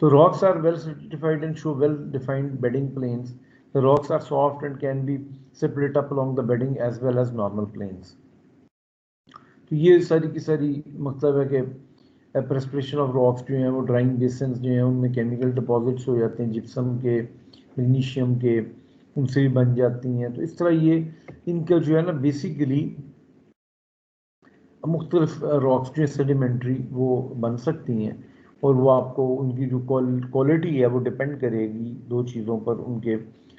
तो rocks are well stratified and show well defined bedding planes. The rocks are soft and can be split up along the bedding as well as normal plains. तो ये सारी की सारी मतलब है कि precipitation of rocks जो हैं वो ड्राइंग बेसिन्स जो हैं उनमें केमिकल डिपॉजिट्स हो जाते हैं, जिप्सम के, मैग्नीशियम के, उनसे भी बन जाती हैं। तो इस तरह ये इनका जो है ना बेसिकली मुख्तलिफ रॉक्स जो सेडिमेंट्री वो बन सकती हैं, और वो आपको उनकी जो क्वालिटी है वो डिपेंड करेगी दो चीज़ों पर, उनके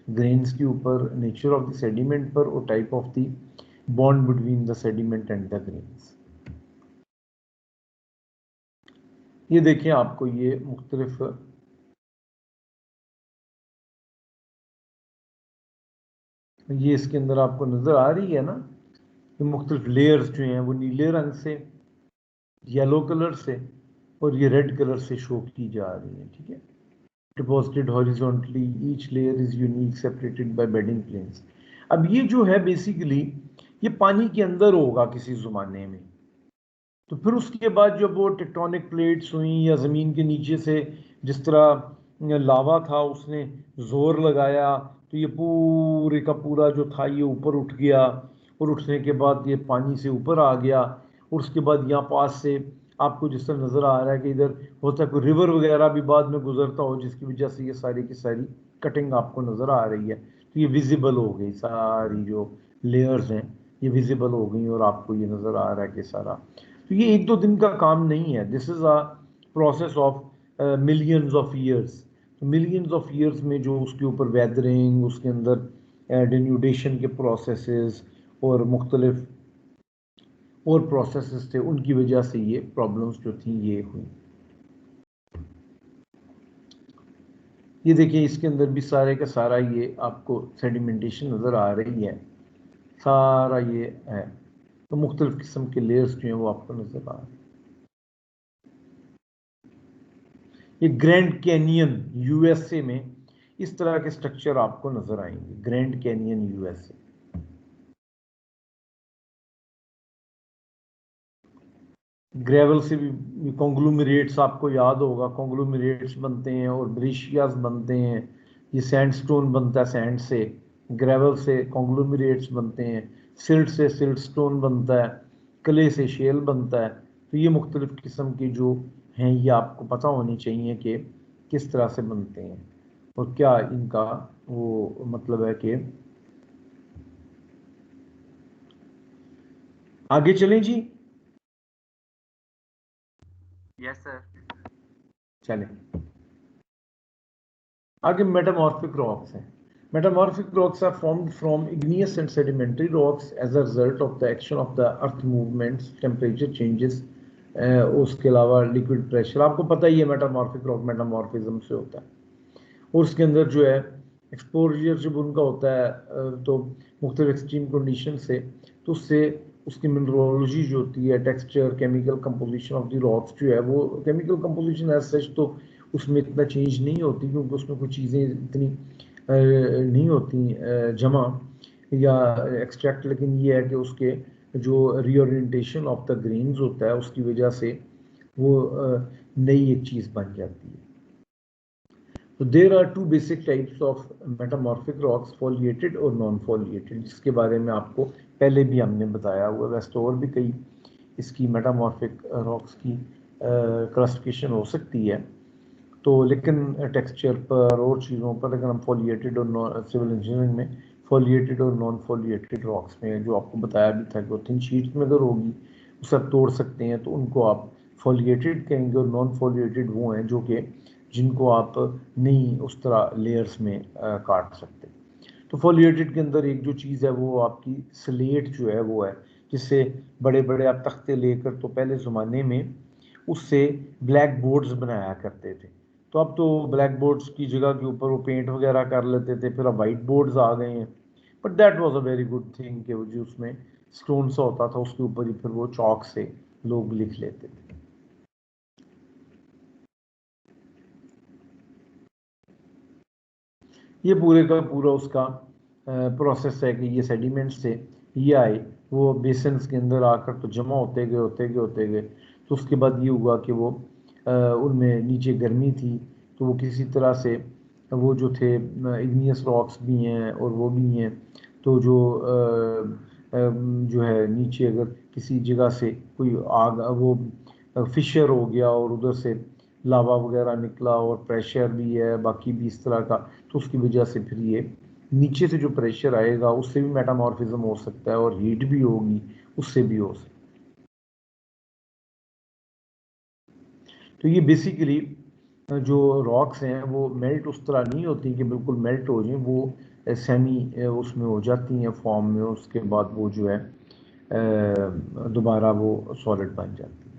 ग्रेन्स के ऊपर, नेचर ऑफ द सेडिमेंट पर, और type of the bond between the sediment and the grains. ये देखें आपको ये मुख्तलिफ ये इसके अंदर आपको नज़र आ रही है ना, ये मुख्तलिफ लेयर्स जो हैं वो नीले रंग से, येलो कलर से और ये रेड कलर से शो की जा रही है। ठीक है, deposited horizontally, each layer is unique, separated by bedding planes. अब ये जो है बेसिकली ये पानी के अंदर होगा किसी ज़माने में, तो फिर उसके बाद जब वो टेक्टोनिक प्लेट्स हुई या ज़मीन के नीचे से जिस तरह लावा था उसने ज़ोर लगाया, तो ये पूरे का पूरा जो था ये ऊपर उठ गया, और उठने के बाद ये पानी से ऊपर आ गया, और उसके बाद यहाँ पास से आपको जिस तरह नज़र आ रहा है कि इधर होता है कोई रिवर वगैरह भी बाद में गुजरता हो, जिसकी वजह से ये सारी की सारी कटिंग आपको नज़र आ रही है। तो ये विजिबल हो गई, सारी जो लेयर्स हैं ये विजिबल हो गई, और आपको ये नज़र आ रहा है कि सारा। तो ये एक दो दिन का काम नहीं है, this is a process of millions of years. Millions of years में जो उसके ऊपर वेदरिंग, उसके अंदर डेन्यूडेशन के प्रोसेसेस और मुख्तलिफ और प्रोसेसेस थे, उनकी वजह से ये प्रॉब्लम्स जो थी ये हुई। ये देखिए इसके अंदर भी सारे का सारा ये आपको सेडिमेंटेशन नज़र आ रही है, सारा ये है। तो मुख्तलिफ किस्म के लेयर्स जो हैं वो आपको नज़र आ रहे हैं। ये ग्रैंड कैनियन यूएसए में इस तरह के स्ट्रक्चर आपको नज़र आएंगे, ग्रैंड कैनियन यूएसए। ग्रेवल से भी कॉन्ग्लोमरेट्स आपको याद होगा, कॉन्ग्लोमरेट्स बनते हैं और ब्रेशियाज बनते हैं। ये सैंडस्टोन बनता है सैंड से, ग्रेवल से कॉन्ग्लोमरेट्स बनते हैं, सिल्ट से सिल्टस्टोन बनता है, क्ले से शेल बनता है। तो ये मुख्तलिफ किस्म के जो हैं ये आपको पता होनी चाहिए कि किस तरह से बनते हैं और क्या इनका वो मतलब है कि। आगे चलें जी। Yes sir. चलें आगे। मेटामॉर्फिक रॉक्स हैं। Metamorphic rocks are formed from igneous and sedimentary rocks as a result of the action of the earth movements, temperature changes, उसके अलावा लिक्विड प्रेशर। आपको पता ही है मेटामॉर्फिक रॉक मेटामॉर्फिज्म से होता है, और उसके अंदर जो है एक्सपोजर जब उनका होता है तो मुख्तलिफ एक्सट्रीम कंडीशन से, तो उससे उसकी मिनरोलॉजी जो होती है, texture, chemical composition of the rocks जो है, वो केमिकल कंपोजिशन एज सच तो उसमें इतना चेंज नहीं होती, क्योंकि उसमें कुछ चीज़ें इतनी नहीं होती जमा या एक्सट्रैक्ट, लेकिन ये है कि उसके जो रीओरिएंटेशन ऑफ द ग्रेन्स होता है उसकी वजह से वो नई एक चीज़ बन जाती है। तो there are two basic types of metamorphic rocks, foliated और नॉन फॉलिएटेड, जिसके बारे में आपको पहले भी हमने बताया हुआ। वैसे और भी कई इसकी मेटामॉर्फिक रॉक्स की क्लासिफिकेशन हो सकती है, तो लेकिन टेक्सचर पर और चीज़ों पर, लेकिन हम फॉलिएटेड और सिविल इंजीनियरिंग में फॉलिएटेड और नॉन फॉलिएटेड रॉक्स में जो आपको बताया भी था कि वो थिन शीट में अगर होगी उसे आप तोड़ सकते हैं, तो उनको आप फॉलिएटेड कहेंगे, और नॉन फॉलिएटेड वो हैं जो कि जिनको आप नहीं उस तरह लेयर्स में काट सकते। तो फॉलिएटेड के अंदर एक जो चीज़ है वो आपकी स्लेट जो है वो है, जिससे बड़े बड़े आप तख्ते लेकर, तो पहले ज़माने में उससे ब्लैक बोर्ड्स बनाया करते थे। तो अब तो ब्लैक बोर्ड्स की जगह के ऊपर वो पेंट वगैरह कर लेते थे, फिर अब वाइट बोर्ड्स आ गए हैं। But that was a very good thing कि वो जो उसमें स्टोन सा होता था उसके ऊपर ही फिर वो चौक से लोग लिख लेते थे। ये पूरे का पूरा उसका प्रोसेस है कि ये सेडिमेंट्स से ये आए, वो बेसन्स के अंदर आकर तो जमा होते गए, तो उसके बाद ये हुआ कि वो उनमें नीचे गर्मी थी, तो वो किसी तरह से वो जो थे इग्नियस रॉक्स भी हैं और वो भी हैं। तो जो है नीचे अगर किसी जगह से कोई आग वो फिशर हो गया और उधर से लावा वगैरह निकला और प्रेशर भी है बाकी भी इस तरह का, तो उसकी वजह से फिर ये नीचे से जो प्रेशर आएगा उससे भी मेटामॉर्फिज्म हो सकता है और हीट भी होगी उससे भी हो सकता है। तो ये बेसिकली जो रॉक्स हैं वो मेल्ट उस तरह नहीं होती कि बिल्कुल मेल्ट हो जाए, वो सेमी उसमें हो जाती हैं फॉर्म में, उसके बाद वो जो है दोबारा वो सॉलिड बन जाती है।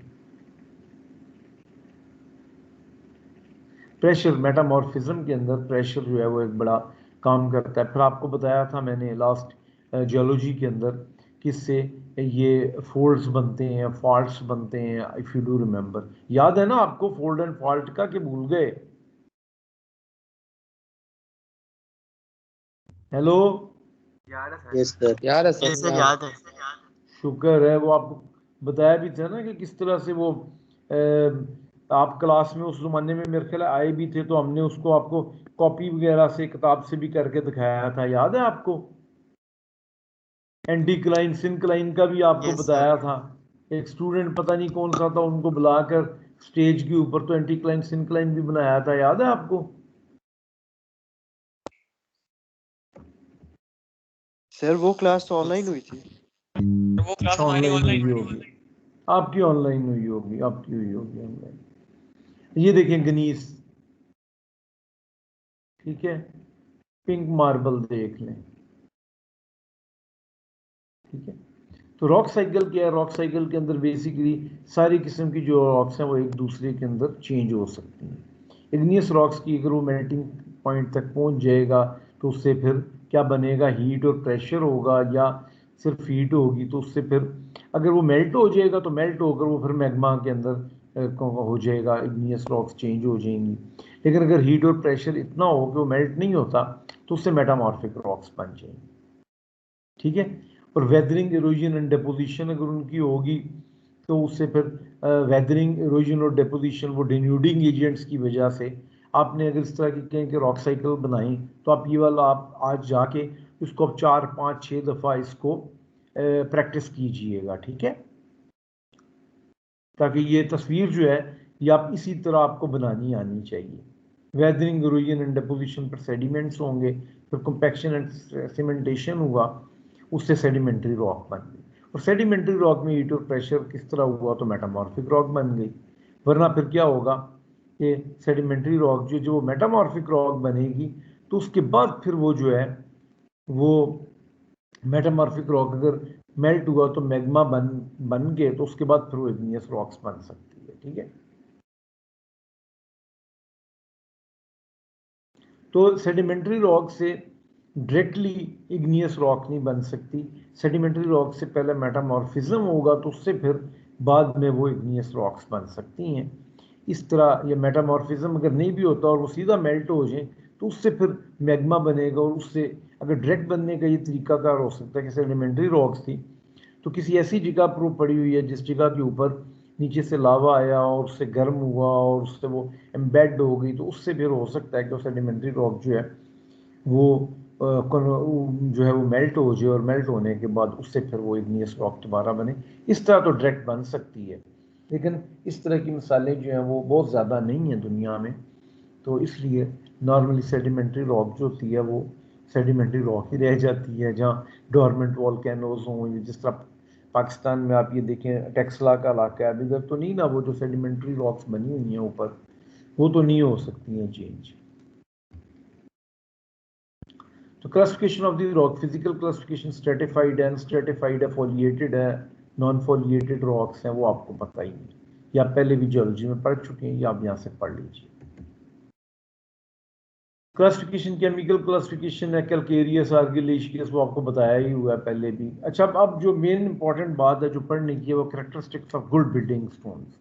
प्रेशर मेटामॉर्फिज्म के अंदर प्रेशर जो है वो एक बड़ा काम करता है। फिर आपको बताया था मैंने लास्ट जियोलॉजी के अंदर किससे ये फोल्ड्स बनते हैं, फॉल्ट्स बनते हैं, इफ यू डू रिमेंबर। याद है ना आपको फोल्ड एंड फॉल्ट का, कि भूल गए? Hello, Yes, sir. याद है सर, Yes, sir, याद याद है। शुक्र है। वो आपको बताया भी था ना कि किस तरह से वो आप क्लास में उस जमाने में मेरे ख्याल आए भी थे, तो हमने उसको आपको कॉपी वगैरह से किताब से भी करके दिखाया था, याद है आपको? एंटीक्लाइन सिंक्लाइन का भी आपको Yes, sir. बताया था। एक स्टूडेंट पता नहीं कौन सा था, उनको बुलाकर स्टेज के ऊपर तो एंटीक्लाइन सिंक्लाइन भी बनाया था, याद है आपको? सर वो क्लास तो ऑनलाइन हुई थी। वो क्लास हमारी ऑनलाइन ऑनलाइन हुई होगी, आपकी ऑनलाइन हुई होगी, आपकी हुई होगी ऑनलाइन। ये देखें गनीस, ठीक है, पिंक मार्बल देख लें, ठीक है। तो रॉक साइकिल क्या है? रॉक साइकिल के अंदर बेसिकली सारी किस्म की जो रॉक्स हैं वो एक दूसरे के अंदर चेंज हो सकती हैं। इग्नियस रॉक्स की अगर वो मेल्टिंग पॉइंट तक पहुंच जाएगा तो उससे फिर क्या बनेगा? हीट और प्रेशर होगा, या सिर्फ हीट होगी? तो उससे फिर अगर वो मेल्ट हो जाएगा तो मेल्ट होकर वो फिर मैग्मा के अंदर हो जाएगा, इग्नियस रॉक्स चेंज हो जाएंगी। लेकिन अगर हीट और प्रेशर इतना हो कि वो मेल्ट नहीं होता तो उससे मेटामॉर्फिक रॉक्स बन जाएंगे, ठीक है। और वेदरिंग, इरोजन एंड डेपोजिशन अगर उनकी होगी तो उससे फिर वेदरिंग, इरोजन और डेपोजिशन वो डिन्यूडिंग एजेंट्स की वजह से, आपने अगर इस तरह की कहीं के रॉक साइकिल बनाई तो आप ये वाला आप आज जाके उसको आप 4 5 6 दफ़ा इसको प्रैक्टिस कीजिएगा, ठीक है, ताकि ये तस्वीर जो है ये आप इसी तरह आपको बनानी आनी चाहिए। वेदरिंग, इरोजन एंड डेपोजिशन पर सेडिमेंट्स होंगे, फिर कंपैक्शन एंड सीमेंटेशन हुआ, उससे सेडिमेंट्री रॉक बन गई। और सेडिमेंट्री रॉक में हीट और प्रेशर किस तरह हुआ तो मेटामॉर्फिक रॉक बन गई। वरना फिर क्या होगा कि सेडिमेंट्री रॉक जो मेटामॉर्फिक रॉक बनेगी तो उसके बाद फिर वो जो है वो मेटामॉर्फिक रॉक अगर मेल्ट हुआ तो मैग्मा बन गए तो उसके बाद फिर वो इग्नियस रॉक्स बन सकती है, ठीक है। तो सेडिमेंट्री रॉक से डायरेक्टली इग्नियस रॉक नहीं बन सकती। सेडिमेंट्री रॉक से पहले मेटामॉर्फिज्म होगा तो उससे फिर बाद में वो इग्नियस रॉक्स बन सकती हैं। इस तरह ये मेटामॉर्फिज्म अगर नहीं भी होता और वो सीधा मेल्ट हो जाए तो उससे फिर मैग्मा बनेगा, और उससे अगर डायरेक्ट बनने का ये तरीकाकार हो सकता है कि सेडिमेंट्री रॉक्स थी तो किसी ऐसी जगह पर वो पड़ी हुई है जिस जगह के ऊपर नीचे से लावा आया और उससे गर्म हुआ और उससे वो एम्बेड हो गई, तो उससे फिर हो सकता है कि सेडिमेंट्री रॉक जो है वो जो है वो मेल्ट हो जाए और मेल्ट होने के बाद उससे फिर वो इग्नियस रॉक दोबारा बने। इस तरह तो डायरेक्ट बन सकती है, लेकिन इस तरह की मिसालें जो हैं वो बहुत ज़्यादा नहीं हैं दुनिया में। तो इसलिए नॉर्मली सेडिमेंट्री रॉक जो होती है वो सेडिमेंट्री रॉक ही रह जाती है, जहाँ डोरमेंट वॉल्केनोज हों, जिस तरह पाकिस्तान में आप ये देखें टेक्सला का इलाका है, अभी इधर तो नहीं ना, वो जो सेडिमेंट्री रॉक्स बनी हुई हैं ऊपर वो तो नहीं हो सकती हैं चेंज। तो classification of the rock, physical classification stratified है, अनस्ट्रेटिफाइड है, फोलिएटेड है, नॉन फोलिएटेड रॉक्स हैं, वो आपको पता ही है, या पहले भी जियोलॉजी में पढ़ चुके हैं या आप यहाँ से पढ़ लीजिए। क्लासिफिकेशन केमिकल क्लासिफिकेशन है, कैलकेरियस, आर्गिलेशियस, वो आपको बताया ही हुआ है पहले भी। अच्छा, अब जो मेन इंपॉर्टेंट बात है जो पढ़ने की है वो characteristics of good building stones.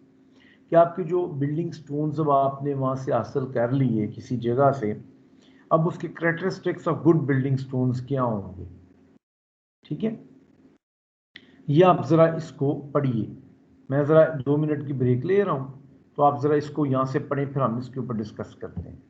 कि आपके जो बिल्डिंग स्टोन्स अब आपने वहाँ से हासिल कर लिए किसी जगह से, अब उसके characteristics of good building stones क्या होंगे, ठीक है। ये आप ज़रा इसको पढ़िए, मैं ज़रा 2 मिनट की ब्रेक ले रहा हूँ, तो आप ज़रा इसको यहाँ से पढ़ें, फिर हम इसके ऊपर डिस्कस करते हैं।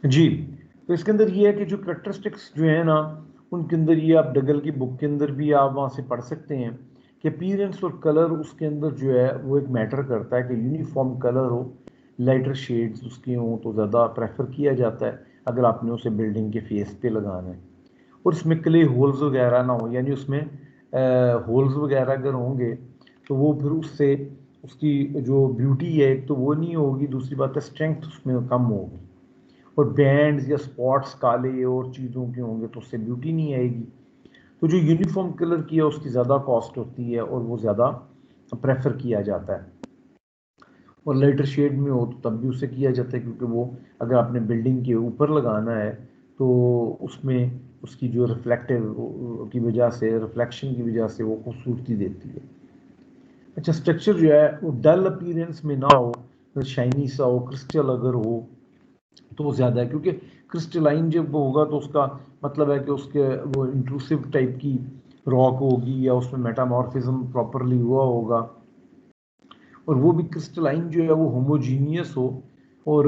जी, तो इसके अंदर ये है कि जो करेक्टरिस्टिक्स जो है ना, उनके अंदर ये आप डगल की बुक के अंदर भी आप वहाँ से पढ़ सकते हैं कि अपीयरेंस और कलर उसके अंदर जो है वो एक मैटर करता है कि यूनिफॉर्म कलर हो, लाइटर शेड्स उसके हों तो ज़्यादा प्रेफर किया जाता है अगर आपने उसे बिल्डिंग के फेस पे लगाना है। और उसमें क्ले होल्स वगैरह ना हो, यानी उसमें होल्स वगैरह अगर होंगे तो वो फिर उससे उसकी जो ब्यूटी है एक तो वो नहीं होगी, दूसरी बात है स्ट्रेंथ उसमें कम होगी। और बैंड्स या स्पॉट्स काले और चीज़ों के होंगे तो उससे ब्यूटी नहीं आएगी। तो जो यूनिफॉर्म कलर की है उसकी ज़्यादा कॉस्ट होती है और वो ज़्यादा प्रेफर किया जाता है। और लाइटर शेड में हो तो तब भी उसे किया जाता है, क्योंकि वो अगर आपने बिल्डिंग के ऊपर लगाना है तो उसमें उसकी जो रिफ्लेक्टिव की वजह से, रिफ्लेक्शन की वजह से वो खूबसूरती देती है। अच्छा, स्ट्रक्चर जो है वो डल अपीयरेंस में ना हो, शाइनी सा हो, क्रिस्टल अगर हो तो वो ज़्यादा है, क्योंकि क्रिस्टलाइन जब वो होगा तो उसका मतलब है कि उसके वो इंट्रूसिव टाइप की रॉक होगी या उसमें मेटामॉर्फिज्म प्रॉपरली हुआ होगा, और वो भी क्रिस्टलाइन जो है वो होमोजीनियस हो और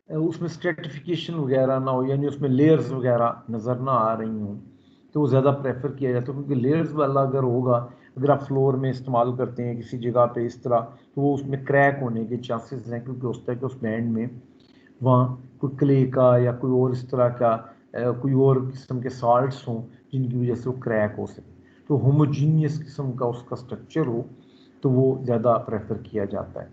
उसमें स्ट्रेटिफिकेशन वगैरह ना हो, यानी उसमें लेयर्स वगैरह नज़र ना आ रही हों, तो वो ज़्यादा प्रेफर किया जाता है। क्योंकि लेयर्स वाला अगर होगा, अगर आप फ्लोर में इस्तेमाल करते हैं किसी जगह पे इस तरह, तो वो उसमें क्रैक होने के चांसेस हैं, क्योंकि होता है कि उस बैंड में वहाँ कोई क्ले का या कोई और इस तरह का कोई और किस्म के साल्ट्स हों जिनकी वजह से वो क्रैक हो सके। तो होमोजीनियस किस्म का उसका स्ट्रक्चर हो तो वो ज़्यादा प्रेफर किया जाता है।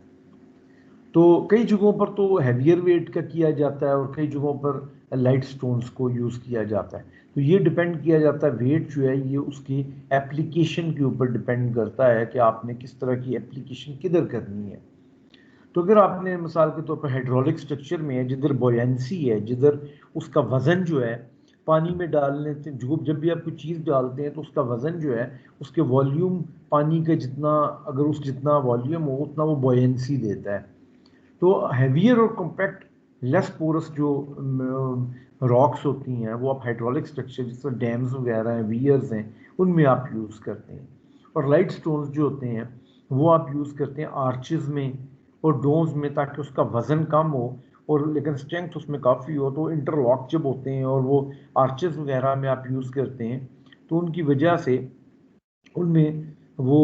तो कई जगहों पर तो हैवियर वेट का किया जाता है और कई जगहों पर लाइट स्टोन्स को यूज़ किया जाता है। तो ये डिपेंड किया जाता है, वेट जो है ये उसकी एप्लीकेशन के ऊपर डिपेंड करता है कि आपने किस तरह की एप्लीकेशन किधर करनी है। तो अगर आपने मिसाल के तौर पर हाइड्रोलिक स्ट्रक्चर में है, जिधर बोयंसी है, जिधर उसका वज़न जो है पानी में डालने से, जो जब भी आप कोई चीज़ डालते हैं तो उसका वज़न जो है उसके वॉल्यूम पानी का जितना, अगर उस जितना वॉल्यूम हो उतना वो बोयंसी देता है। तो हैवियर और कॉम्पैक्ट लेस पोरस जो रॉक्स होती हैं वो आप हाइड्रोलिक स्ट्रक्चर जैसे डैम्स वगैरह हैं, वियर्स हैं, उनमें आप यूज़ करते हैं। और लाइट स्टोन्स जो होते हैं वो आप यूज़ करते हैं आर्चेस में और डोम्स में, ताकि उसका वज़न कम हो और लेकिन स्ट्रेंथ उसमें काफ़ी हो। तो इंटरलॉक जब होते हैं और वो आर्चेस वगैरह में आप यूज़ करते हैं तो उनकी वजह से उनमें वो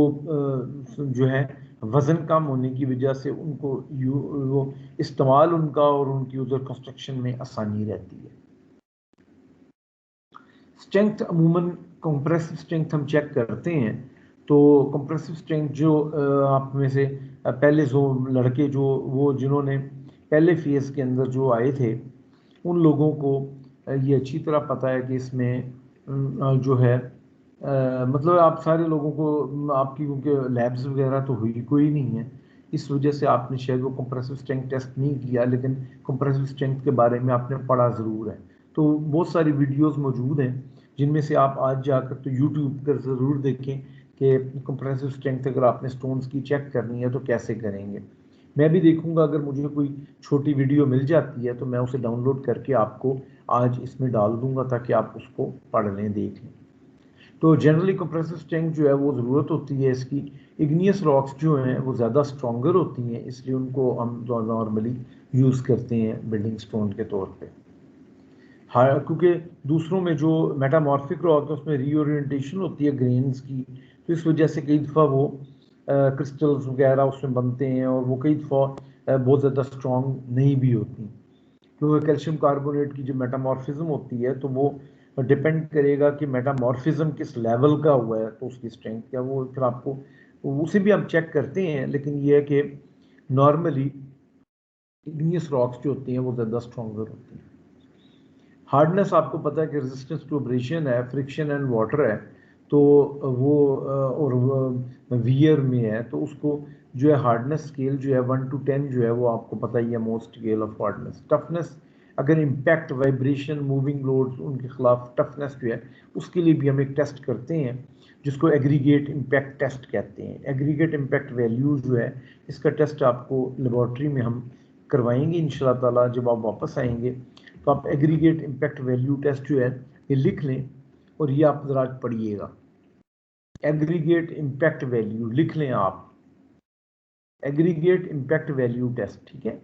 जो है वज़न कम होने की वजह से उनको वो इस्तेमाल उनका और उनकी उधर कंस्ट्रक्शन में आसानी रहती है। स्ट्रेंथ अमूमन कंप्रेसिव स्ट्रेंथ हम चेक करते हैं, तो कंप्रेसिव स्ट्रेंथ जो आप में से पहले जो लड़के जो वो जिन्होंने पहले फेज़ के अंदर जो आए थे उन लोगों को ये अच्छी तरह पता है कि इसमें जो है मतलब आप सारे लोगों को आपकी, क्योंकि लैब्स वगैरह तो हुई कोई नहीं है, इस वजह से आपने शायद वो कंप्रेसिव स्ट्रेंथ टेस्ट नहीं किया, लेकिन कंप्रेसिव स्ट्रेंथ के बारे में आपने पढ़ा ज़रूर है। तो बहुत सारी वीडियोस मौजूद हैं जिनमें से आप आज जाकर तो यूट्यूब पर ज़रूर देखें कि कंप्रेसिव स्ट्रेंथ अगर आपने स्टोन्स की चेक करनी है तो कैसे करेंगे। मैं भी देखूंगा, अगर मुझे कोई छोटी वीडियो मिल जाती है तो मैं उसे डाउनलोड करके आपको आज इसमें डाल दूंगा ताकि आप उसको पढ़ लें, देख लें। तो जनरली कंप्रेसिव स्ट्रेंथ जो है वो ज़रूरत होती है इसकी। इग्नियस रॉक्स जो हैं वो ज़्यादा स्ट्रॉन्गर होती हैं, इसलिए उनको हम नॉर्मली यूज़ करते हैं बिल्डिंग स्टोन के तौर पे। हाँ, क्योंकि दूसरों में जो मेटामॉर्फिक रॉक है उसमें रीओरिएंटेशन होती है ग्रेन्स की, तो इस वजह से कई दफ़ा वो क्रिस्टल्स वगैरह उसमें बनते हैं और वो कई दफ़ा बहुत ज़्यादा स्ट्रॉन्ग नहीं भी होती, क्योंकि कैल्शियम कार्बोनेट की जो मेटामॉर्फिज्म होती है तो वो डिपेंड करेगा कि मेटामॉर्फिज्म किस लेवल का हुआ है तो उसकी स्ट्रेंथ क्या, वो फिर आपको उसे भी हम चेक करते हैं। लेकिन ये है कि नॉर्मली इग्नियस रॉक्स जो होती हैं वो ज़्यादा स्ट्रॉन्गर होती हैं। हार्डनेस आपको पता है कि रेजिस्टेंस टू एब्रेशन है, फ्रिक्शन एंड वाटर है, तो वो और वियर में है तो उसको जो है हार्डनेस स्केल जो है 1 to 10 जो है वो आपको पता ही है most scale of hardness. Toughness अगर इम्पैक्ट, वाइब्रेशन, मूविंग लोड्स उनके खिलाफ टफनेस जो है उसके लिए भी हम एक टेस्ट करते हैं जिसको एग्रीगेट इम्पैक्ट टेस्ट कहते हैं। एग्रीगेट इम्पैक्ट वैल्यू जो है इसका टेस्ट आपको लेबॉर्ट्री में हम करवाएंगे इंशाल्लाह ताला। जब आप वापस आएंगे तो आप एग्रीगेट इम्पैक्ट वैल्यू टेस्ट जो है ये लिख लें और ये आप ज़रा पढ़िएगा। एग्रीगेट इम्पैक्ट वैल्यू लिख लें आप, एग्रीगेट इम्पैक्ट वैल्यू टेस्ट, ठीक है।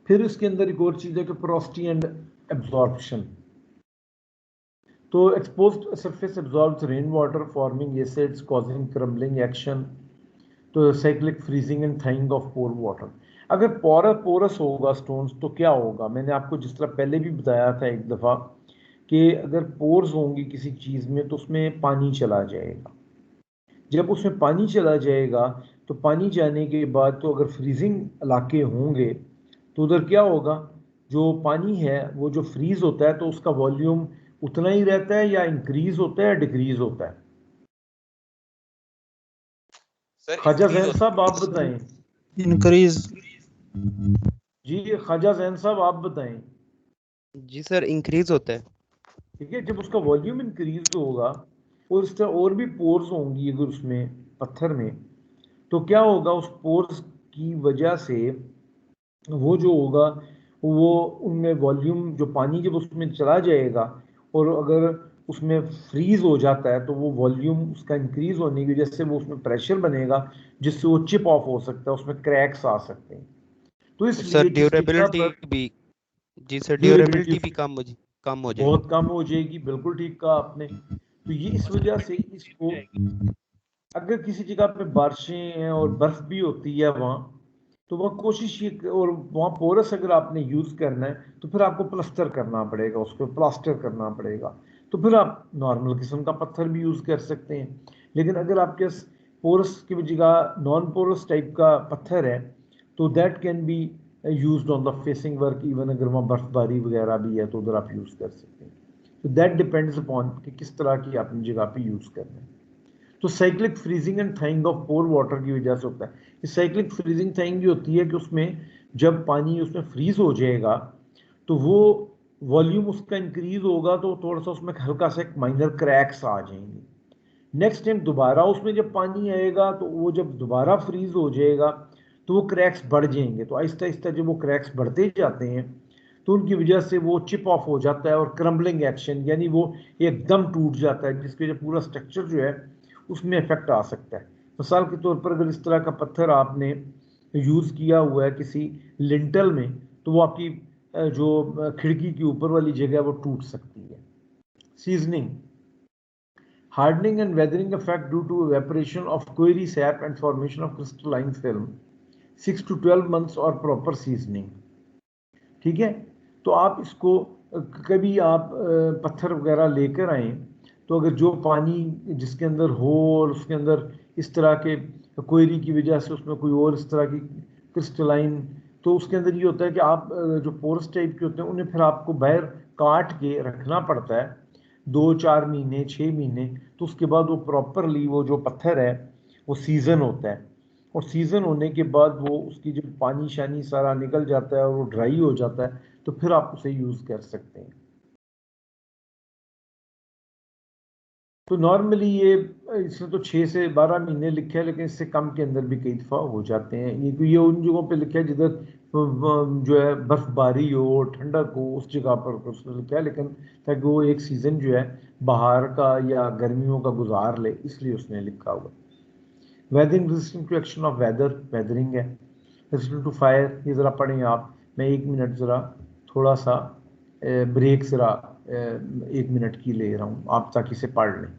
फिर इसके अंदर एक और चीज़ है कि पोरोसिटी एंड एब्जॉर्प्शन। तो exposed surface absorbs rain water forming acids causing crumbling action. तो cyclic freezing and thawing of pore water. अगर पोरस होगा स्टोन्स तो क्या होगा, मैंने आपको जिस तरह पहले भी बताया था एक दफ़ा कि अगर पोर्स होंगी किसी चीज़ में तो उसमें पानी चला जाएगा। जब उसमें पानी चला जाएगा तो पानी जाने के बाद तो अगर फ्रीजिंग इलाके होंगे तो उधर क्या होगा, जो पानी है वो जो फ्रीज होता है तो उसका वॉल्यूम उतना ही रहता है या इंक्रीज होता है या डिक्रीज होता है। सर ख्वाजा इंक्रीज जैन होता साहब आप बताएं। इंक्रीज। जी ख्वाजा जैन साहब आप बताएं। जी सर इंक्रीज होता है। ठीक है, जब उसका वॉल्यूम इंक्रीज होगा और इस तरह और भी पोर्स होंगी अगर उसमें पत्थर में, तो क्या होगा उस पोर्स की वजह से वो जो होगा वो उनमें वॉल्यूम जो पानी जब उसमें चला जाएगा और अगर उसमें फ्रीज हो जाता है तो वो वॉल्यूम उसका इंक्रीज होने की वजह से वो उसमें प्रेशर बनेगा जिससे वो चिप ऑफ हो सकता है, उसमें क्रैक्स आ सकते हैं। तो सर इसलिए जिस जगह ड्यूरेबिलिटी पर भी। जी सर ड्यूरेबिलिटी ड्यूरेबिलिटी भी कम हो जाएगी। बहुत कम हो जाएगी, बिल्कुल ठीक कहा आपने। तो ये इस वजह से इसको, अगर किसी जगह पे बारिशें हैं और बर्फ भी होती है वहाँ, तो वह कोशिश ये और वहाँ पोरस अगर आपने यूज़ करना है तो फिर आपको प्लास्टर करना पड़ेगा, उसको प्लास्टर करना पड़ेगा। तो फिर आप नॉर्मल किस्म का पत्थर भी यूज़ कर सकते हैं। लेकिन अगर आपके पास पोरस की जगह नॉन पोरस टाइप का पत्थर है तो that can be used on the facing work, even अगर वहाँ बर्फबारी वगैरह भी है तो उधर आप यूज़ कर सकते हैं। तो दैट डिपेंड्स अपॉन कि किस तरह की अपनी जगह पे यूज़ करना है। तो cyclic freezing and thawing of pore water की वजह से होता है। इस साइक्लिक फ्रीजिंग थाइंग ये होती है कि उसमें जब पानी उसमें फ्रीज हो जाएगा तो वो वॉल्यूम उसका इंक्रीज होगा तो थोड़ा सा उसमें हल्का सा एक माइनर क्रैक्स आ जाएंगे। नेक्स्ट टाइम दोबारा उसमें जब पानी आएगा तो वो जब दोबारा फ्रीज हो जाएगा तो वो क्रैक्स बढ़ जाएंगे। तो आहिस्ता आहिस्ता जब वो क्रैक्स बढ़ते जाते हैं तो उनकी वजह से वो चिप ऑफ हो जाता है और क्रम्बलिंग एक्शन यानी वो एकदम टूट जाता है जिसकी वजह पूरा स्ट्रक्चर जो है उसमें इफेक्ट आ सकता है। मिसाल के तौर पर अगर इस तरह का पत्थर आपने यूज़ किया हुआ है किसी लिंटल में तो वो आपकी जो खिड़की की ऊपर वाली जगह है वो टूट सकती है। Seasoning, hardening and weathering effect due to evaporation of quarry sap and formation of crystalline film, 6 to 12 months और proper seasoning। ठीक है, तो आप इसको कभी आप पत्थर वगैरह लेकर आए तो अगर जो पानी जिसके अंदर हो और उसके अंदर इस तरह के क्वेरी की वजह से उसमें कोई और इस तरह की क्रिस्टलाइन, तो उसके अंदर ये होता है कि आप जो पोरस टाइप के होते हैं उन्हें फिर आपको बाहर काट के रखना पड़ता है 2-4 महीने 6 महीने। तो उसके बाद वो प्रॉपरली वो जो पत्थर है वो सीजन होता है और सीजन होने के बाद वो उसकी जो पानी शानी सारा निकल जाता है और वो ड्राई हो जाता है तो फिर आप उसे यूज़ कर सकते हैं। तो नॉर्मली ये इसमें तो 6 से 12 महीने लिखे हैं लेकिन इससे कम के अंदर भी कई दफ़ा हो जाते हैं। ये उन जगहों पे लिखा है जिधर जो है बर्फबारी हो ठंडक हो उस जगह पर उसने लिखा है, लेकिन ताकि वो एक सीज़न जो है बाहर का या गर्मियों का गुजार ले इसलिए उसने लिखा हुआ। Weathering resistant to action of weather, weathering है। रेजिस्टेंट टू फायर, ये ज़रा पढ़ें आप, मैं 1 मिनट ज़रा थोड़ा सा ब्रेक ज़रा 1 मिनट की ले रहा हूँ आप ताकि इसे पढ़ लें।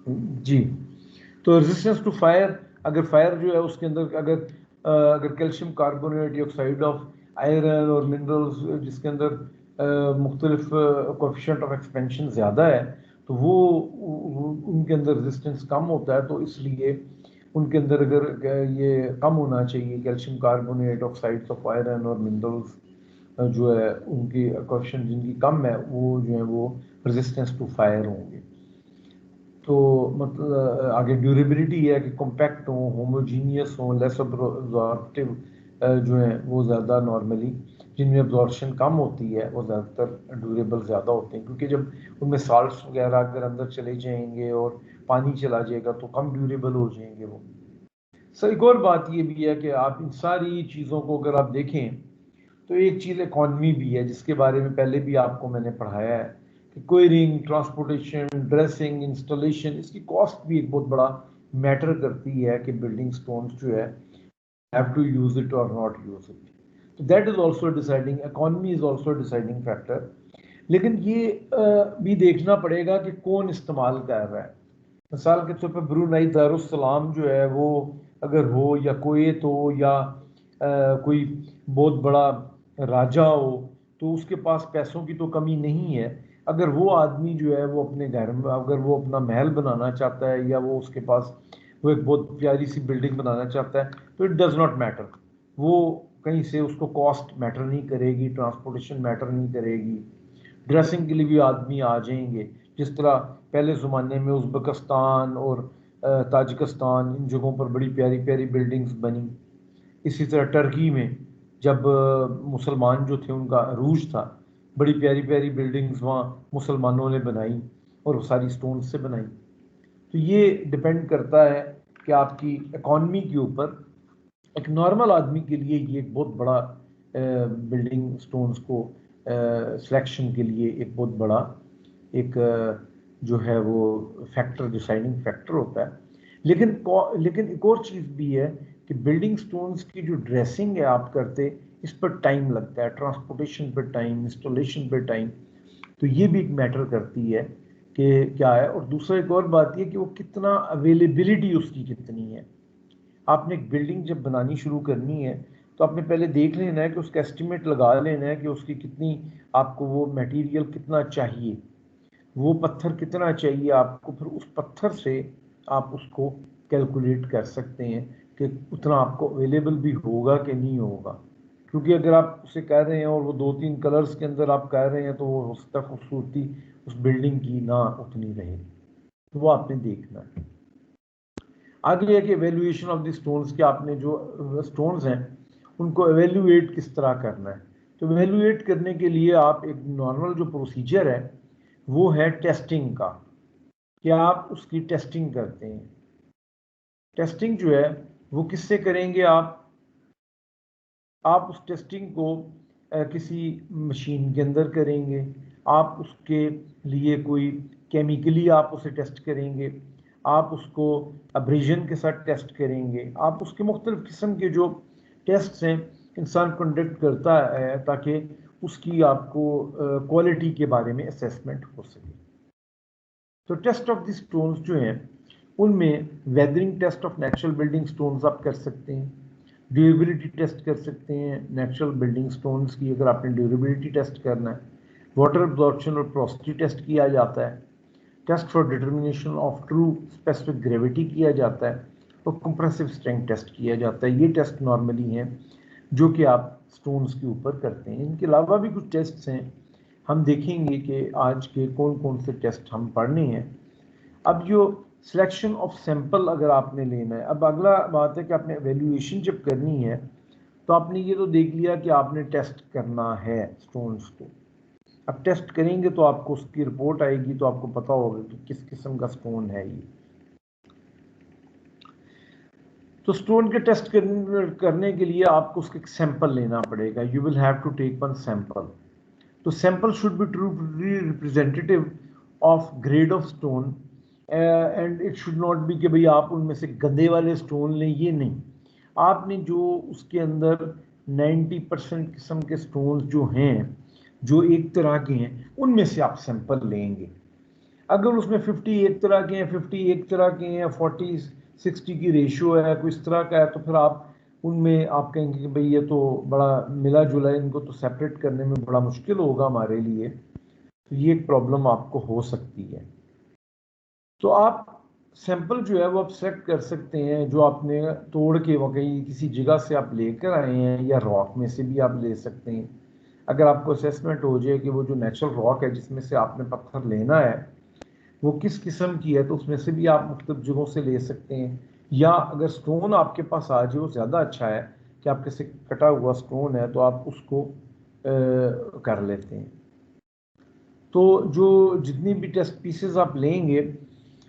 जी, तो रेजिस्टेंस टू फायर, अगर फायर जो है उसके अंदर अगर कैल्शियम कार्बोनेट या ऑक्साइड ऑफ आयरन और मिनरल्स जिसके अंदर मुख्तलिफ कोएफिशिएंट ऑफ एक्सपेंशन ज़्यादा है, तो वो उनके अंदर रेजिस्टेंस कम होता है, तो इसलिए उनके अंदर अगर ये कम होना चाहिए calcium carbonate, oxides of iron और मिनरल्स जो है उनकी कोएफिशिएंट जिनकी कम है वो जो है वो रेजिस्टेंस टू फायर होंगे। तो मतलब आगे ड्यूरेबिलिटी है कि कॉम्पैक्ट हो, होमोजीनियस हो, लेस अब्जॉर्प्टिव जो है वो ज़्यादा नॉर्मली जिनमें अब्जॉर्प्शन कम होती है वो ज़्यादातर ड्यूरेबल ज़्यादा होते हैं, क्योंकि जब उनमें साल्ट्स वगैरह अगर अंदर चले जाएंगे और पानी चला जाएगा तो कम ड्यूरेबल हो जाएंगे वो। सर एक और बात ये भी है कि आप इन सारी चीज़ों को अगर आप देखें तो एक चीज़ इकॉनमी भी है, जिसके बारे में पहले भी आपको मैंने पढ़ाया है कि क्वेरिंग, ट्रांसपोर्टेशन, ड्रेसिंग, इंस्टॉलेशन, इसकी कॉस्ट भी एक बहुत बड़ा मैटर करती है कि बिल्डिंग स्टोन्स जो है हैव टू यूज इट और नॉट यूज इट, तो that is also deciding, economy is also deciding factor. लेकिन ये भी देखना पड़ेगा कि कौन इस्तेमाल कर रहा है। मिसाल के तौर पर ब्रुनई दारुस्सलाम जो है वो अगर हो, या कुवैत हो, या कोई बहुत बड़ा राजा हो, तो उसके पास पैसों की तो कमी नहीं है। अगर वो आदमी जो है वो अपने घर में अगर वो अपना महल बनाना चाहता है या वो उसके पास वो एक बहुत प्यारी सी बिल्डिंग बनाना चाहता है, तो इट डज़ नॉट मैटर, वो कहीं से उसको कॉस्ट मैटर नहीं करेगी, ट्रांसपोर्टेशन मैटर नहीं करेगी, ड्रेसिंग के लिए भी आदमी आ जाएंगे। जिस तरह पहले ज़माने में उज़्बेकिस्तान और ताजिकिस्तान इन जगहों पर बड़ी प्यारी प्यारी बिल्डिंग्स बनी, इसी तरह टर्की में जब मुसलमान जो थे उनका अरूज था, बड़ी प्यारी प्यारी बिल्डिंग्स वहाँ मुसलमानों ने बनाई और सारी स्टोन से बनाई। तो ये डिपेंड करता है कि आपकी इकॉनमी के ऊपर। एक नॉर्मल आदमी के लिए ये एक बहुत बड़ा बिल्डिंग स्टोन्स को सिलेक्शन के लिए एक बहुत बड़ा एक जो है वो फैक्टर, डिसाइडिंग फैक्टर होता है। लेकिन एक और चीज़ भी है कि बिल्डिंग स्टोन्स की जो ड्रेसिंग है आप करते, इस पर टाइम लगता है, ट्रांसपोर्टेशन पर टाइम, इंस्टॉलेशन पर टाइम, तो ये भी एक मैटर करती है कि क्या है। और दूसरा एक और बात ये कि वो कितना अवेलेबिलिटी उसकी कितनी है। आपने एक बिल्डिंग जब बनानी शुरू करनी है तो आपने पहले देख लेना है कि उसका एस्टिमेट लगा लेना है कि उसकी कितनी, आपको वो मटेरियल कितना चाहिए, वो पत्थर कितना चाहिए आपको, फिर उस पत्थर से आप उसको कैलकुलेट कर सकते हैं कि उतना आपको अवेलेबल भी होगा कि नहीं होगा। क्योंकि अगर आप उसे कह रहे हैं और वो 2-3 कलर्स के अंदर आप कह रहे हैं तो वो हो सकता है खूबसूरती उस बिल्डिंग की ना उतनी रहे, तो वो आपने देखना है। आगे है कि एवेल्यूएशन ऑफ द स्टोन्स, के आपने जो स्टोन्स हैं उनको एवेल्यूएट किस तरह करना है। तो एवेल्यूएट करने के लिए आप एक नॉर्मल जो प्रोसीजर है वो है टेस्टिंग का, कि आप उसकी टेस्टिंग करते हैं। टेस्टिंग जो है वो किससे करेंगे आप उस टेस्टिंग को किसी मशीन के अंदर करेंगे, आप उसके लिए कोई केमिकली आप उसे टेस्ट करेंगे, आप उसको अब्रेजन के साथ टेस्ट करेंगे, आप उसके मुख्तलिफ किस्म के जो टेस्ट हैं इंसान कंडक्ट करता है ताकि उसकी आपको क्वालिटी के बारे में असेसमेंट हो सके। तो टेस्ट ऑफ द स्टोन्स जो हैं उनमें weathering test of natural building stones आप कर सकते हैं, ड्यूरेबिलिटी टेस्ट कर सकते हैं नेचुरल बिल्डिंग स्टोन्स की, अगर आपने ड्यूरेबिलिटी टेस्ट करना है, वाटर एब्जॉर्प्शन और पोरोसिटी टेस्ट किया जाता है, test for determination of true specific gravity किया जाता है, और कंप्रेसिव स्ट्रेंथ टेस्ट किया जाता है। ये टेस्ट नॉर्मली हैं जो कि आप स्टोन्स के ऊपर करते हैं। इनके अलावा भी कुछ टेस्ट्स हैं, हम देखेंगे कि आज के कौन कौन से टेस्ट हम पढ़ने हैं। अब जो सिलेक्शन ऑफ सैंपल अगर आपने लेना है, अब अगला बात है कि आपने एवेल्यूएशन जब करनी है तो आपने ये तो देख लिया कि आपने टेस्ट करना है स्टोन्स को। अब टेस्ट करेंगे तो आपको उसकी रिपोर्ट आएगी तो आपको पता होगा कि किस किस्म का स्टोन है ये। तो स्टोन के टेस्ट करने के लिए आपको उसका एक सैंपल लेना पड़ेगा। You will have to take one sample. तो sample should be truly representative of grade of stone and it should not be कि भाई आप उनमें से गंदे वाले स्टोन लें, ये नहीं। आपने जो उसके अंदर 90% किस्म के स्टोन जो हैं जो एक तरह के हैं उनमें से आप सैंपल लेंगे। अगर उसमें 50 एक तरह के हैं, 50 एक तरह के हैं, 40-60 की रेशियो है, कोई इस तरह का है, तो फिर आप उनमें आप कहेंगे कि भाई ये तो बड़ा मिला जुला है, इनको तो सेपरेट करने में बड़ा मुश्किल होगा हमारे लिए, तो ये एक प्रॉब्लम आपको हो सकती है। तो आप सैंपल जो है वो आप सेलेक्ट कर सकते हैं, जो आपने तोड़ के वो कहीं किसी जगह से आप लेकर आए हैं, या रॉक में से भी आप ले सकते हैं। अगर आपको असेसमेंट हो जाए कि वो जो नेचुरल रॉक है जिसमें से आपने पत्थर लेना है वो किस किस्म की है, तो उसमें से भी आप मुख्तलिफ जगहों से ले सकते हैं। या अगर स्टोन आपके पास आ जाए वो ज़्यादा अच्छा है कि आपके से कटा हुआ स्टोन है तो आप उसको कर लेते हैं। तो जो जितनी भी टेस्ट पीसेस आप लेंगे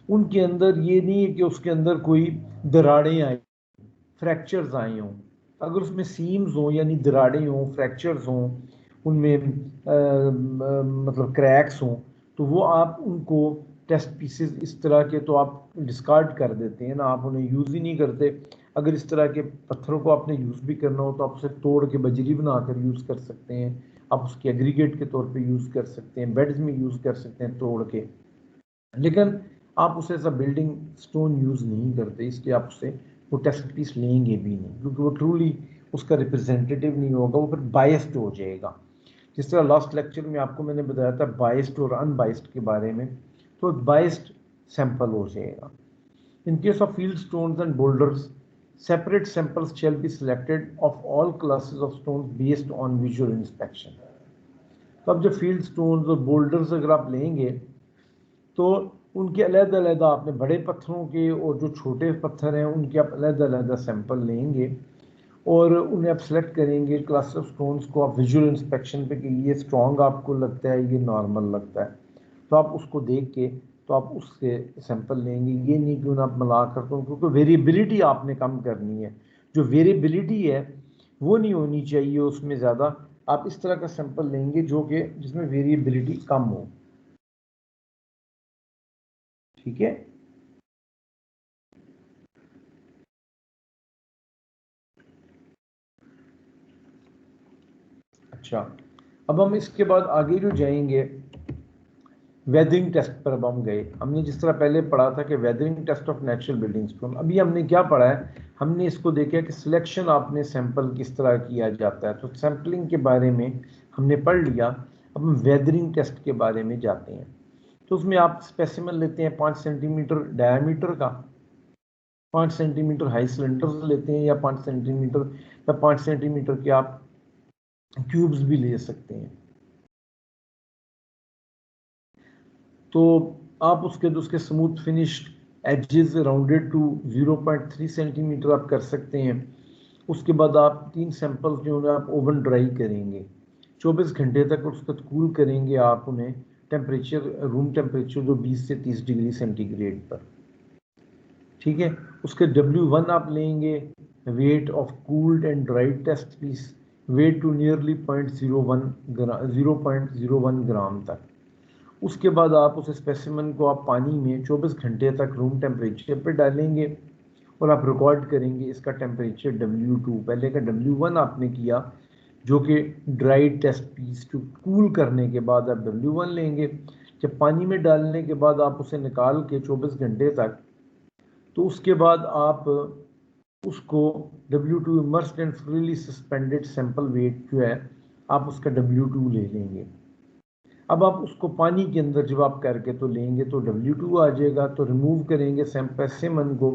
उनके अंदर ये नहीं है कि उसके अंदर कोई दरारें आई, फ्रैक्चर्स आए हों। अगर उसमें सीम्स हों यानी दरारें हों, फ्रैक्चर्स हों, उनमें मतलब क्रैक्स हों, तो वो आप उनको टेस्ट पीसेस इस तरह के तो आप डिस्कार्ड कर देते हैं ना, आप उन्हें यूज़ ही नहीं करते। अगर इस तरह के पत्थरों को आपने यूज़ भी करना हो तो आप उसे तोड़ के बजरी बनाकर यूज़ कर सकते हैं, आप उसके एग्रीगेट के तौर पे यूज़ कर सकते हैं, बेड्स में यूज़ कर सकते हैं तोड़ के, लेकिन आप उसे as a building stone use नहीं करते, इसलिए आप उसे वो टेस्ट पीस लेंगे भी नहीं, क्योंकि वो ट्रूली उसका रिप्रेजेंटेटिव नहीं होगा, वो फिर बायस्ड हो जाएगा। जिस तरह लास्ट लेक्चर में आपको मैंने बताया था बायस्ड और अनबायस्ड के बारे में, तो बायस्ड सैंपल हो जाएगा। In case of field stones and boulders, separate samples shall be selected of all classes of stones based on visual inspection। तो अब जब फील्ड स्टोन्स और बोल्डर्स अगर आप लेंगे तो उनके अलग-अलग आपने बड़े पत्थरों के और जो छोटे पत्थर हैं उनके आप अलग-अलग सैंपल लेंगे और उन्हें आप सेलेक्ट करेंगे क्लास ऑफ स्टोन्स को आप विजुअल इंस्पेक्शन पे कि ये स्ट्रॉन्ग आपको लगता है, ये नॉर्मल लगता है, तो आप उसको देख के तो आप उससे सैंपल लेंगे। ये नहीं कि उन्हें आप मिला कर, तो क्योंकि वेरिएबिलिटी आपने कम करनी है, जो वेरिएबिलिटी है वो नहीं होनी चाहिए उसमें ज़्यादा। आप इस तरह का सैंपल लेंगे जो कि जिसमें वेरिएबिलिटी कम हो, ठीक है। अच्छा, अब हम इसके बाद आगे जो जाएंगे वेदरिंग टेस्ट पर। अब हम गए, हमने जिस तरह पहले पढ़ा था कि weathering test of natural buildings को, अभी हमने क्या पढ़ा है, हमने इसको देखा कि सिलेक्शन आपने सैंपल किस तरह किया जाता है, तो सैंपलिंग के बारे में हमने पढ़ लिया। अब हम वेदरिंग टेस्ट के बारे में जाते हैं। तो उसमें आप स्पेसिमन लेते हैं 5 सेंटीमीटर डायमीटर का, 5 सेंटीमीटर हाई सिलेंडर लेते हैं, या 5 सेंटीमीटर या 5 सेंटीमीटर के आप क्यूब्स भी ले सकते हैं। तो आप उसके smooth finished edges rounded to 0.3 centimetre आप कर सकते हैं। उसके बाद आप 3 सैंपल्स जो है आप ओवन ड्राई करेंगे, 24 घंटे तक उसको कूल करेंगे आप उन्हें, टेम्परेचर रूम टेम्परेचर जो 20 से 30 डिग्री सेंटीग्रेड पर, ठीक है। उसके W1 आप लेंगे, weight of cooled and dried test piece, weight to nearly 0.01 gram तक। उसके बाद आप उस स्पेसिमन को आप पानी में 24 घंटे तक रूम टेम्परेचर पर डालेंगे और आप रिकॉर्ड करेंगे इसका टेम्परेचर W2। पहले का W1 आपने किया जो कि ड्राई टेस्ट पीस को कूल करने के बाद आप W1 लेंगे। जब पानी में डालने के बाद आप उसे निकाल के 24 घंटे तक, तो उसके बाद आप उसको W2 immersed and freely suspended sample weight जो है आप उसका W2 ले लेंगे। अब आप उसको पानी के अंदर जब आप करके तो लेंगे तो W2 आ जाएगा, तो रिमूव करेंगे स्पेसिमन को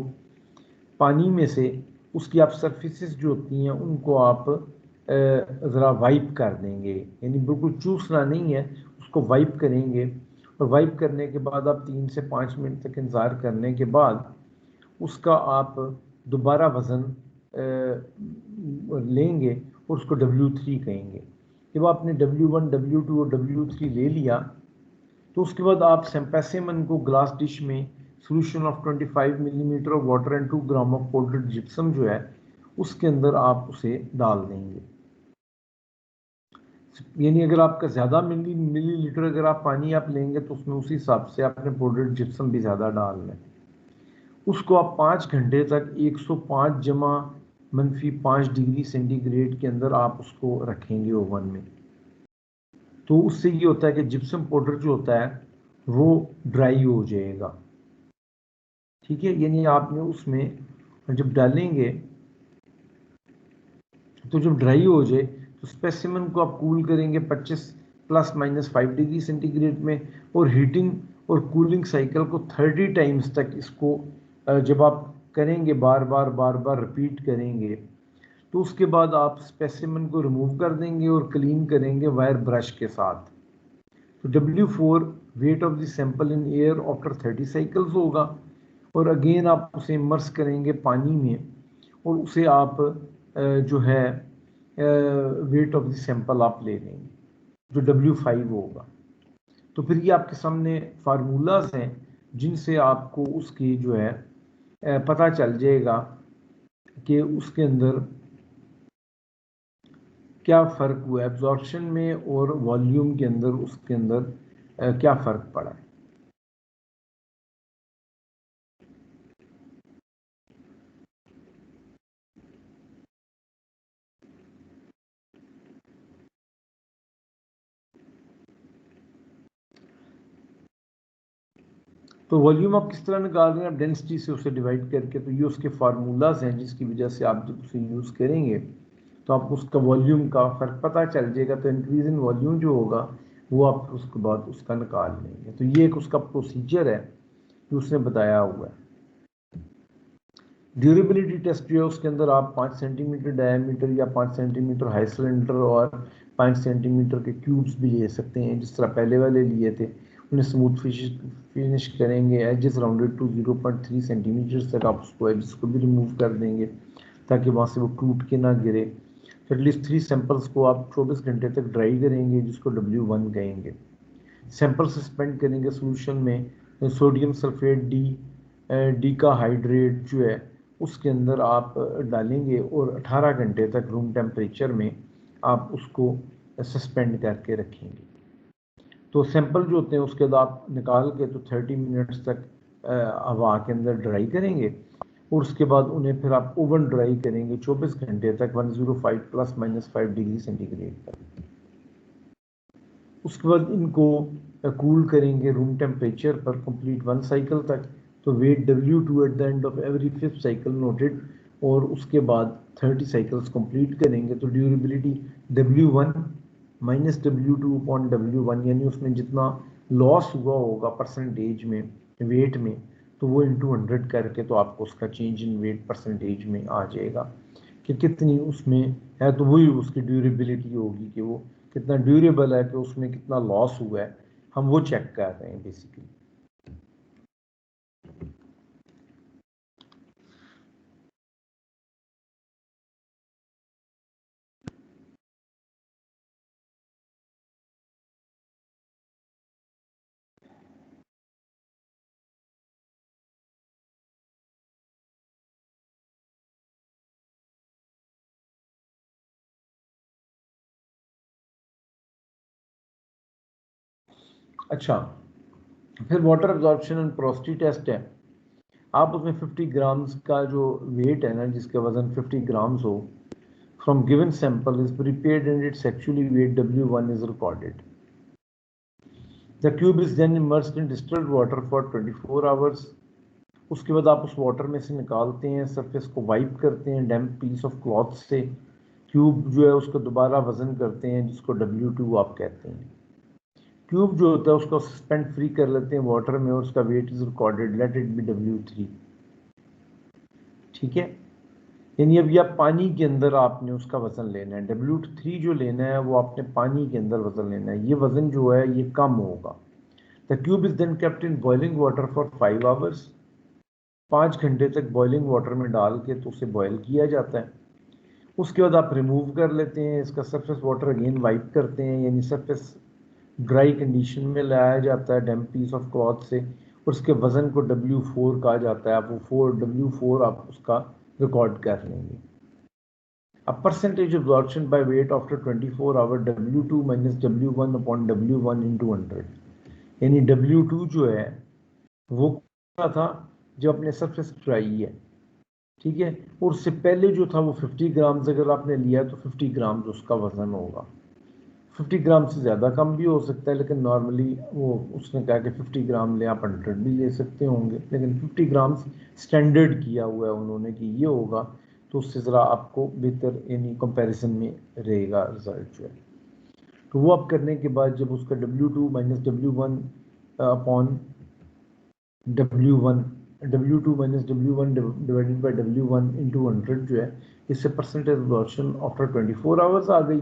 पानी में से, उसकी आप सरफेसेस जो होती हैं उनको आप ज़रा वाइप कर देंगे, यानी बिल्कुल चूसना नहीं है, उसको वाइप करेंगे। और वाइप करने के बाद आप 3 से 5 मिनट तक इंतज़ार करने के बाद उसका आप दोबारा वज़न लेंगे और उसको W3 कहेंगे। जब आपने W1, W2 और W3 ले लिया तो उसके बाद आप स्पेसिमन को ग्लास डिश में solution of 25 millimetre of water and 2 gram of powdered gypsum जो है उसके अंदर आप उसे डाल देंगे। यानी अगर आपका ज़्यादा मिलीलीटर अगर आप पानी आप लेंगे तो उसमें उसी हिसाब से आपने पाउडर्ड जिप्सम भी ज़्यादा डालना है। उसको आप 5 घंटे तक 105 जमा -5 डिग्री सेंटीग्रेड के अंदर आप उसको रखेंगे ओवन में। तो उससे ये होता है कि जिप्सम पाउडर जो होता है वो ड्राई हो जाएगा। ठीक है, यानी आपने उसमें जब डालेंगे तो जब ड्राई हो जाए तो स्पेसिमन को आप कूल करेंगे 25 ± 5 डिग्री सेंटीग्रेड में, और हीटिंग और कूलिंग साइकिल को 30 टाइम्स तक इसको जब आप करेंगे, बार बार रिपीट करेंगे, तो उसके बाद आप स्पेसिमन को रिमूव कर देंगे और क्लीन करेंगे वायर ब्रश के साथ। तो W4 weight of the sample in air after 30 cycles होगा, और अगेन आप उसे इमर्स करेंगे पानी में, और उसे आप जो है वेट ऑफ द सैंपल आप ले लेंगे जो W5 होगा। तो फिर ये आपके सामने फार्मूलाज हैं जिनसे आपको उसकी जो है पता चल जाएगा कि उसके अंदर क्या फ़र्क हुआ एब्जॉर्प्शन में और वॉल्यूम के अंदर, उसके अंदर क्या फ़र्क पड़ा है। तो वॉल्यूम आप किस तरह निकाल रहे हैं, आप डेंसिटी से उसे डिवाइड करके, तो ये उसके फार्मूलाज हैं जिसकी वजह से आप जब उसे यूज़ करेंगे तो आपको उसका वॉल्यूम का फ़र्क पता चल जाएगा। तो इंक्रीज इन वॉल्यूम जो होगा वो आप उसके बाद उसका निकाल लेंगे। तो ये एक उसका प्रोसीजर है जो उसने बताया हुआ है। ड्यूरेबिलिटी टेस्ट जो है उसके अंदर आप 5 सेंटीमीटर डायमीटर या 5 सेंटीमीटर हाई सिलेंडर और 5 सेंटीमीटर के क्यूब्स भी ले सकते हैं, जिस तरह पहले वाले लिए थे। उन्हें स्मूथ फिनिश करेंगे, एजेस राउंडेड टू 0.3 सेंटीमीटर तक आप उसको एजेस को भी रिमूव कर देंगे ताकि वहाँ से वो टूट के ना गिरे। तो एटलीस्ट 3 सैंपल्स को आप 24 घंटे तक ड्राई करेंगे, जिसको W1 कहेंगे। सैंपल सस्पेंड करेंगे सोल्यूशन में सोडियम सल्फेट डी का हाइड्रेट जो है उसके अंदर आप डालेंगे, और 18 घंटे तक रूम टेम्परेचर में आप उसको सस्पेंड करके रखेंगे। तो सैंपल जो होते हैं उसके बाद आप निकाल के तो 30 मिनट्स तक हवा के अंदर ड्राई करेंगे, और उसके बाद उन्हें फिर आप ओवन ड्राई करेंगे 24 घंटे तक 105 ± 5 डिग्री सेंटीग्रेड तक। उसके बाद इनको कूल करेंगे रूम टेम्परेचर पर कंप्लीट 1 साइकिल तक। तो weight W2 at the end of every 5th cycle noted, और उसके बाद 30 साइकिल्स कंप्लीट करेंगे। तो durability W1 - W2 upon W1, यानी उसमें जितना लॉस हुआ होगा परसेंटेज में वेट में, तो वो इंटू 100 करके तो आपको उसका चेंज इन वेट परसेंटेज में आ जाएगा कि कितनी उसमें है। तो वही उसकी ड्यूरेबिलिटी होगी कि वो कितना ड्यूरेबल है, कि उसमें कितना लॉस हुआ है, हम वो चेक कर रहे हैं बेसिकली। अच्छा, फिर water absorption and porosity test है। आप उसमें 50 ग्राम्स का जो वेट है ना, जिसका वजन 50 ग्राम्स हो, from given sample is prepared and its actually weight W1 is recorded. The cube is then immersed in distilled water for 24 hours. उसके बाद आप उस वाटर में से निकालते हैं, सरफेस को वाइप करते हैं डैम्प पीस ऑफ क्लॉथ से, क्यूब जो है उसको दोबारा वजन करते हैं, जिसको W2 आप कहते हैं। क्यूब जो होता है उसको सस्पेंड फ्री कर लेते हैं वाटर में, और उसका weight is recorded, let it be W3। ठीक है, यानी अब यह पानी के अंदर आपने उसका वजन लेना है। W3 जो लेना है वो आपने पानी के अंदर वजन लेना है। ये वजन जो है ये कम होगा। The cube is then kept in boiling water for 5 hours. 5 घंटे तक बॉइलिंग वाटर में डाल के तो उसे बॉयल किया जाता है। उसके बाद आप रिमूव कर लेते हैं इसका सरफेस वाटर, अगेन वाइप करते हैं, यानी सरफेस ड्राई कंडीशन में लाया जाता है डैम्प पीस ऑफ क्लॉथ से, और उसके वज़न को W4 कहा जाता है। आप वो W4 आप उसका रिकॉर्ड कर लेंगे। अब percentage absorption by weight after 24 hour W2 - W1 upon W1 into 100, यानी W2 जो है वो क्या था जो अपने सरफेस ड्राई है। ठीक है, और उससे पहले जो था वो 50 ग्राम्स अगर आपने लिया तो 50 ग्राम्स उसका वजन होगा। 50 ग्राम से ज़्यादा कम भी हो सकता है, लेकिन नॉर्मली वो उसने कहा कि 50 ग्राम ले, आप 100 भी ले सकते होंगे, लेकिन 50 ग्राम स्टैंडर्ड किया हुआ है उन्होंने कि ये होगा, तो उससे ज़रा आपको बेहतर यानी कंपैरिजन में रहेगा रिजल्ट जो है। तो वो आप करने के बाद जब उसका W2 minus W1 upon W1 divided by W1 into 100 जो है, इससे परसेंटेज एब्जॉर्प्शन आफ्टर 24 आवर्स आ गई,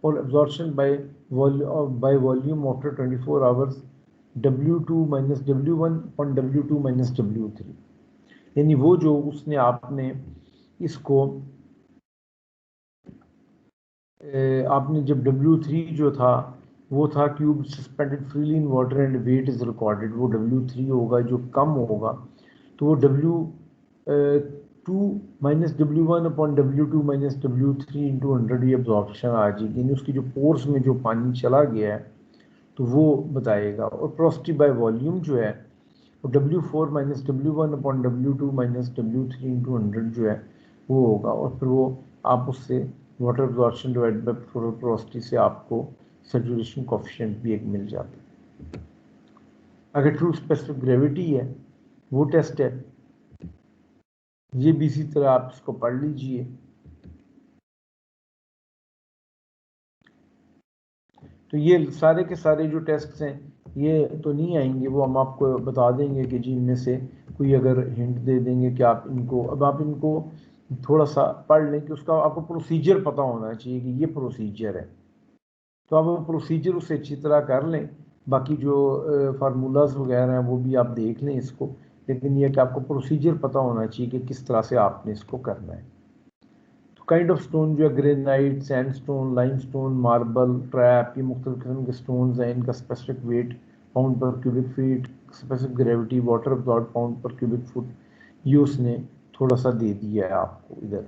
और absorption by volume after 24 hours W2 minus W1 upon W2 minus W3, यानी वो जो उसने आपने इसको आपने जब W3 जो था वो था cube suspended freely in water and weight is recorded, वो W3 होगा जो कम होगा, तो वो W2 minus W1 upon W2 minus W3 into 100 ये एब्जॉर्प्शन आ जाएगी, यानी उसकी जो पोर्स में जो पानी चला गया है तो वो बताएगा। और पोरोसिटी बाय वॉल्यूम जो है वो W4 minus W1 upon W2 minus W3 into 100 जो है वो होगा, और फिर वो आप उससे water absorption divided by porosity से आपको सैचुरेशन कोएफिशिएंट भी एक मिल जाता है। अगर ट्रू स्पेसिफिक ग्रेविटी है वो टेस्ट है, ये भी इसी तरह आप इसको पढ़ लीजिए। तो ये सारे के सारे जो टेस्ट्स हैं ये तो नहीं आएंगे, वो हम आपको बता देंगे कि जी इनमें से कोई अगर हिंट दे देंगे कि आप इनको, अब आप इनको थोड़ा सा पढ़ लें कि उसका आपको प्रोसीजर पता होना चाहिए कि ये प्रोसीजर है, तो आप वो प्रोसीजर उसे अच्छी तरह कर लें। बाकी जो फार्मूलाज वगैरह हैं वो भी आप देख लें इसको, लेकिन ये कि आपको प्रोसीजर पता होना चाहिए कि किस तरह से आपने इसको करना है। तो काइंड ऑफ स्टोन जो है granite, sandstone, limestone, marble, trap, ये मुख्तलिफ किस्म के स्टोन्स हैं। इनका स्पेसिफिक वेट पाउंड पर cubic feet, specific gravity water absorb pound पर क्यूबिक फुट, ये उसने थोड़ा सा दे दिया है आपको इधर।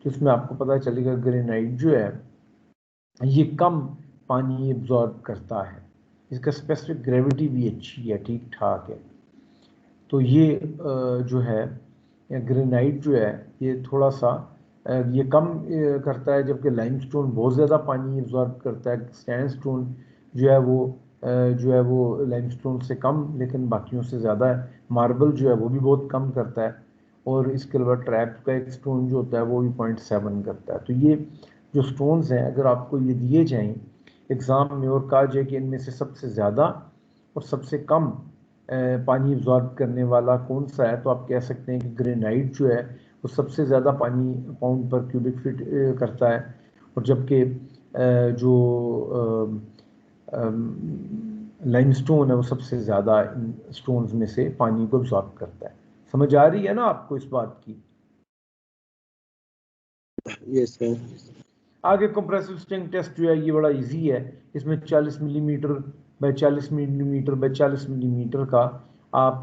तो इसमें आपको पता चलेगा ग्रेनाइट जो है ये कम पानी एब्जॉर्ब करता है, इसका स्पेसिफिक ग्रेविटी भी अच्छी है, ठीक ठाक है। तो ये जो है ग्रेनाइट जो है ये थोड़ा सा ये कम करता है, जबकि लाइमस्टोन बहुत ज़्यादा पानी एब्जॉर्ब करता है। सैंडस्टोन जो है वो लाइमस्टोन से कम लेकिन बाकियों से ज़्यादा है। मार्बल जो है वो भी बहुत कम करता है, और इसके अलावा ट्रैप का एक स्टोन जो होता है वो भी 0.7 करता है। तो ये जो स्टोन्स हैं अगर आपको ये दिए जाएं एग्ज़ाम में और कहा जाए कि इनमें से सबसे ज़्यादा और सबसे कम पानी एब्जॉर्ब करने वाला कौन सा है, तो आप कह सकते हैं कि ग्रेनाइट जो है वो सबसे ज़्यादा पानी पाउंड पर क्यूबिक फीट करता है, और जबकि जो लाइमस्टोन है वो सबसे ज़्यादा इन स्टोन्स में से पानी को एब्जॉर्ब करता है। समझ आ रही है ना आपको इस बात की? Yes sir. आगे कंप्रेसिव स्ट्रेंथ टेस्ट जो है ये बड़ा इजी है। इसमें 40 millimetre by 40 millimetre by 40 millimetre का आप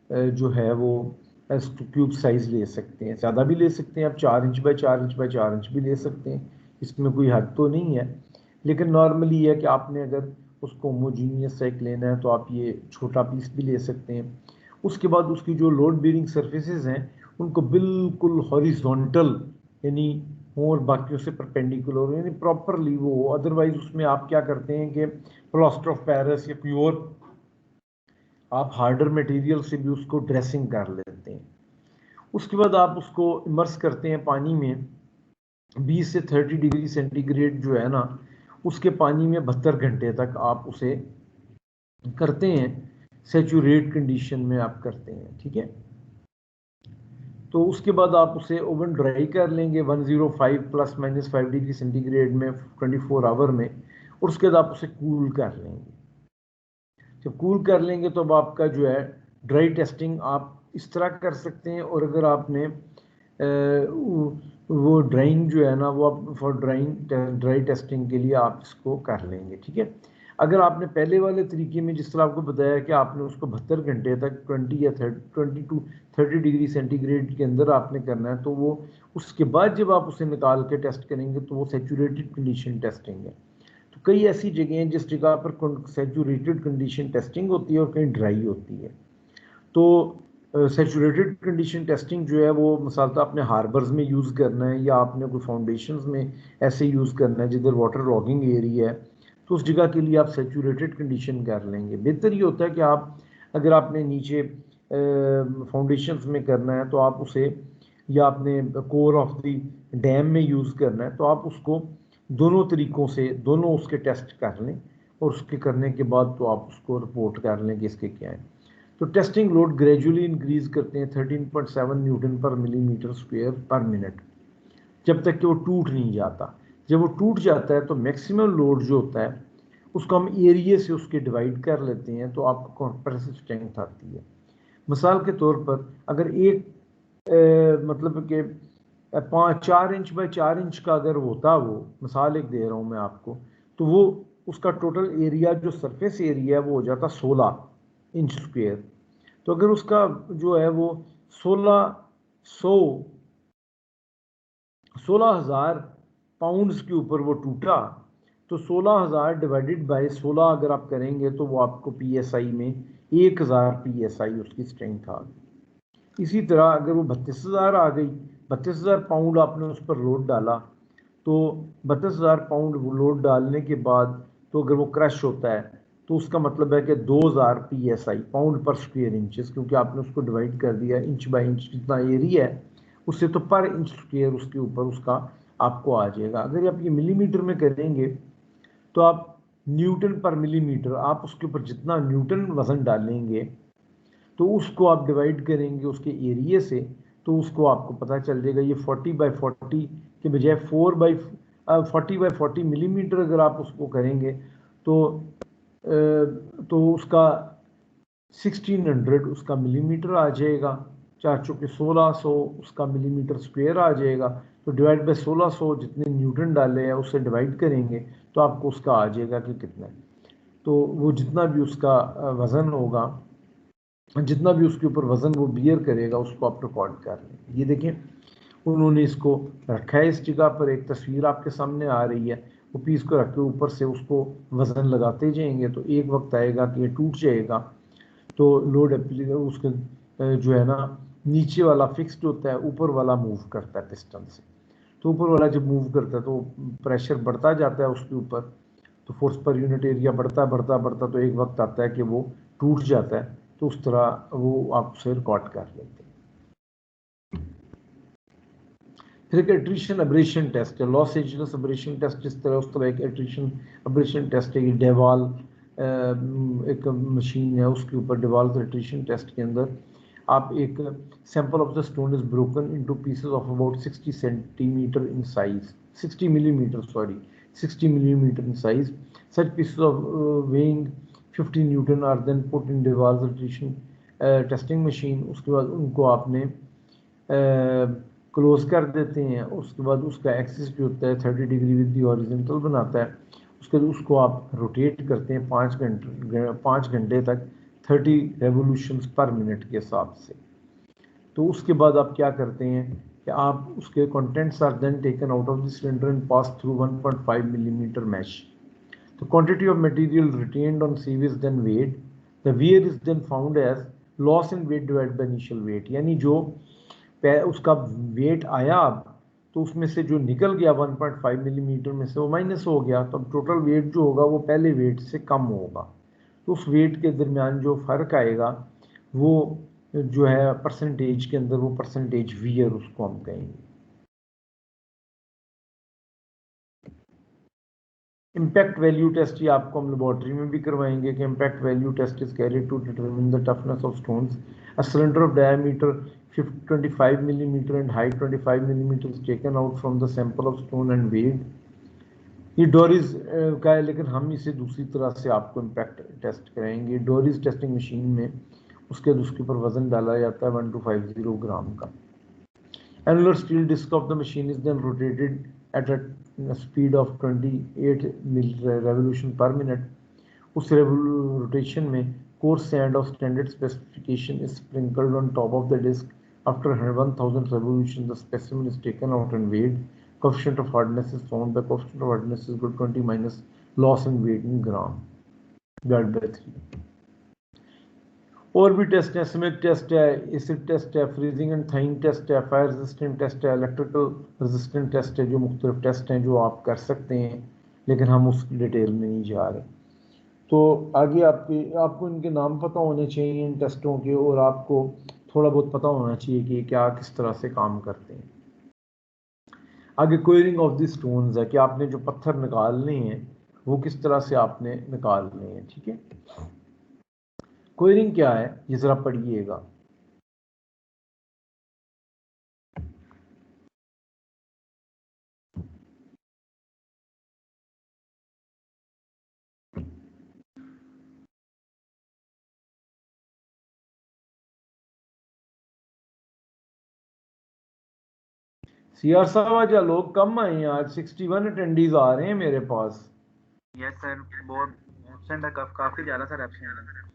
जो है वो क्यूब साइज ले सकते हैं, ज़्यादा भी ले सकते हैं आप, 4 inch by 4 inch by 4 inch भी ले सकते हैं, इसमें कोई हद तो नहीं है। लेकिन नॉर्मली है कि आपने अगर उसको होमोजीनियस एक लेना है तो आप ये छोटा पीस भी ले सकते हैं। उसके बाद उसकी जो लोड बेयरिंग सर्फेसेस हैं उनको बिल्कुल हॉरिजॉन्टल यानी और बाकियों से परपेंडिकुलर यानी प्रॉपरली वो, अदरवाइज उसमें आप क्या करते हैं कि प्लास्टर ऑफ पेरिस या कोई और आप हार्डर मटेरियल से भी उसको ड्रेसिंग कर लेते हैं। उसके बाद आप उसको इमर्स करते हैं पानी में 20 से 30 डिग्री सेंटीग्रेड जो है ना उसके पानी में 72 घंटे तक आप उसे करते हैं, सैचुरेट कंडीशन में आप करते हैं, ठीक है। तो उसके बाद आप उसे ओवन ड्राई कर लेंगे 105 प्लस माइनस 5 डिग्री सेंटीग्रेड में 24 आवर में, और उसके बाद आप उसे कूल कर लेंगे। जब कूल कर लेंगे तो अब आपका जो है ड्राई टेस्टिंग आप इस तरह कर सकते हैं, और अगर आपने वो ड्राइंग जो है ना वो आप फॉर ड्राई टेस्टिंग के लिए आप इसको कर लेंगे, ठीक है। अगर आपने पहले वाले तरीके में जिस तरह आपको बताया कि आपने उसको 72 घंटे तक 20 या 30 डिग्री सेंटीग्रेड के अंदर आपने करना है, तो वो उसके बाद जब आप उसे निकाल के टेस्ट करेंगे तो वो सैचुरेटेड कंडीशन टेस्टिंग है। तो कई ऐसी जगह हैं जिस जगह पर सैचुरेटेड कंडीशन टेस्टिंग होती है और कहीं ड्राई होती है। तो सैचुरेटेड कंडीशन टेस्टिंग जो है वो मिसाल आपने हार्बर्स में यूज़ करना है या आपने कोई फाउंडेशंस में ऐसे यूज़ करना है जिधर वाटर लॉगिंग एरिया है, तो उस जगह के लिए आप सेचूरेटेड कंडीशन कर लेंगे। बेहतर ये होता है कि आप अगर आपने नीचे फाउंडेशंस में करना है तो आप उसे, या आपने कोर ऑफ द डैम में यूज़ करना है तो आप उसको दोनों तरीक़ों से दोनों उसके टेस्ट कर लें, और उसके करने के बाद तो आप उसको रिपोर्ट कर लें कि इसके क्या है। तो टेस्टिंग लोड ग्रेजुअली इंक्रीज़ करते हैं 13.7 न्यूटन पर मिलीमीटर स्क्वायर पर मिनट, जब तक कि वो टूट नहीं जाता। जब वो टूट जाता है तो मैक्सिमम लोड जो होता है उसको हम एरिया से उसके डिवाइड कर लेते हैं, तो आपको कंप्रेसिव स्ट्रेंथ आती है। मिसाल के तौर पर अगर एक मतलब कि 4 इंच बाई 4 इंच का अगर होता, वो मिसाल एक दे रहा हूँ मैं आपको, तो वो उसका टोटल एरिया जो सरफेस एरिया है वो हो जाता 16 इंच स्क्वायर। तो अगर उसका जो है वो 16,000 पाउंड्स के ऊपर वो टूटा, तो 16,000 डिवाइडेड बाय 16 अगर आप करेंगे तो वो आपको PSI में 1,000 PSI उसकी स्ट्रेंथ आ गई। इसी तरह अगर वो 32,000 आ गई, 32,000 पाउंड आपने उस पर लोड डाला, तो 32,000 पाउंड लोड डालने के बाद तो अगर वो क्रश होता है तो उसका मतलब है कि 2,000 PSI पाउंड पर स्क्वायर इंचेस, क्योंकि आपने उसको डिवाइड कर दिया इंच बाई इंच जितना एरिया है उससे, तो पर इंच स्क्वायर उसके ऊपर उसका आपको आ जाएगा। अगर आप ये मिलीमीटर में करेंगे तो आप न्यूटन पर मिलीमीटर, आप उसके ऊपर जितना न्यूटन वज़न डालेंगे तो उसको आप डिवाइड करेंगे उसके एरिया से, तो उसको आपको पता चल जाएगा। ये 40/40 के बजाय 40/40 मिलीमीटर अगर आप उसको करेंगे तो उसका 1600 उसका मिलीमीटर आ जाएगा, 4 चौके 1600 उसका मिलीमीटर स्क्वायर आ जाएगा। तो डिवाइड बाय 1600 जितने न्यूटन डाले हैं उससे डिवाइड करेंगे तो आपको उसका आ जाएगा कि कितना है। तो वो जितना भी उसका वज़न होगा, जितना भी उसके ऊपर वज़न वो बियर करेगा उसको आप रिकॉर्ड कर लें। ये देखें उन्होंने इसको रखा है इस जगह पर, एक तस्वीर आपके सामने आ रही है। वो पीस को रख के ऊपर से उसको वज़न लगाते जाएंगे तो एक वक्त आएगा कि ये टूट जाएगा, तो लोड उसके जो है ना नीचे वाला फिक्स्ड होता है, ऊपर वाला मूव करता है पिस्टन से। तो ऊपर वाला जब मूव करता है तो प्रेशर बढ़ता जाता है उसके ऊपर, तो फोर्स पर यूनिट एरिया बढ़ता बढ़ता बढ़ता तो एक वक्त आता है कि वो टूट जाता है। तो उस तरह वो आप उसे रिकॉर्ड कर लेते हैं। फिर एक एट्रिशन अब्रेशन टेस्ट है, लॉस एंजल्स अब्रेशन टेस्ट इस तरह, उस तरह एक एट्रिशन अब्रेशन टेस्ट है। ये डेवाल एक मशीन है, उसके ऊपर डेवाल एट्रिशन टेस्ट के अंदर आप एक sample of the stone is broken into pieces of about 60 centimetre in size, 60 millimetre sorry 60 millimeter in size. Such pieces of weighing 50 Newton are then put in Deval's attrition testing machine. उसके बाद उनको आपने close कर देते हैं। उसके बाद उसका एक्सिस जो होता है 30 डिग्री विद दी हॉरिजॉन्टल बनाता है। उसके बाद उसको आप रोटेट करते हैं 5 घंटे तक 30 रेवोल्यूशंस पर मिनट के हिसाब से। तो उसके बाद आप क्या करते हैं कि आप उसके contents are then taken out of the cylinder and pass through 1.5 millimetre mesh. The quantity of material retained on sieve is then weighed. The wear is then found as loss in weight divided by initial weight. यानी जो उसका wait आया अब, तो उसमें से जो निकल गया 1.5 मिलीमीटर में से वो माइनस हो गया, तो अब टोटल वेट जो होगा वो पहले वेट से कम होगा। तो उस वेट के दरमियान जो फ़र्क आएगा वो जो है परसेंटेज के अंदर, वो परसेंटेज वियर उसको हम कहेंगे। इम्पैक्ट वैल्यू टेस्ट ये आपको हम लेबोरेटरी में भी करवाएंगे कि impact value test is carried to determine the toughness of stones. A cylinder of diameter 25 millimetre and height 25 millimetre is taken out from the sample of stone and weighed. ये Dorry's का है, लेकिन हम इसे दूसरी तरह से आपको इम्पैक्ट टेस्ट कराएंगे। डोरीज टेस्टिंग मशीन में उसके ऊपर वजन डाला जाता है 1250 ग्राम का। Annular steel disc of the machine is then rotated at a speed of 28 revolution per minute. उस rotation में coarse sand of standard specification is sprinkled on top of the disc. After 1000 revolutions, the specimen is taken out and weighed. Coefficient of hardness is found. The coefficient of hardness is equal to 20 minus loss in weight in gram divided by 3. और भी test है, Smith test है, acid test है, freezing and thawing test है, fire resistant test है, electrical resistant test है। जो मुख्तलिफ टेस्ट हैं जो आप कर सकते हैं लेकिन हम उस डिटेल में नहीं जा रहे। तो आगे आपको इनके नाम पता होने चाहिए इन टेस्टों के, और आपको थोड़ा बहुत पता होना चाहिए कि क्या किस तरह से काम करते हैं। आगे क्वेरिंग ऑफ द स्टोन्स है कि आपने जो पत्थर निकालने हैं वो किस तरह से आपने निकालने हैं। ठीक है, क्वेरिंग क्या है ये जरा पढ़िएगा। सीआर साहब आज लोग कम आए हैं, आज 61 अटेंडीज आ रहे हैं मेरे पास। यस सर, बहुत एब्सेंट है, काफी ज्यादा सर एब्सेंट है।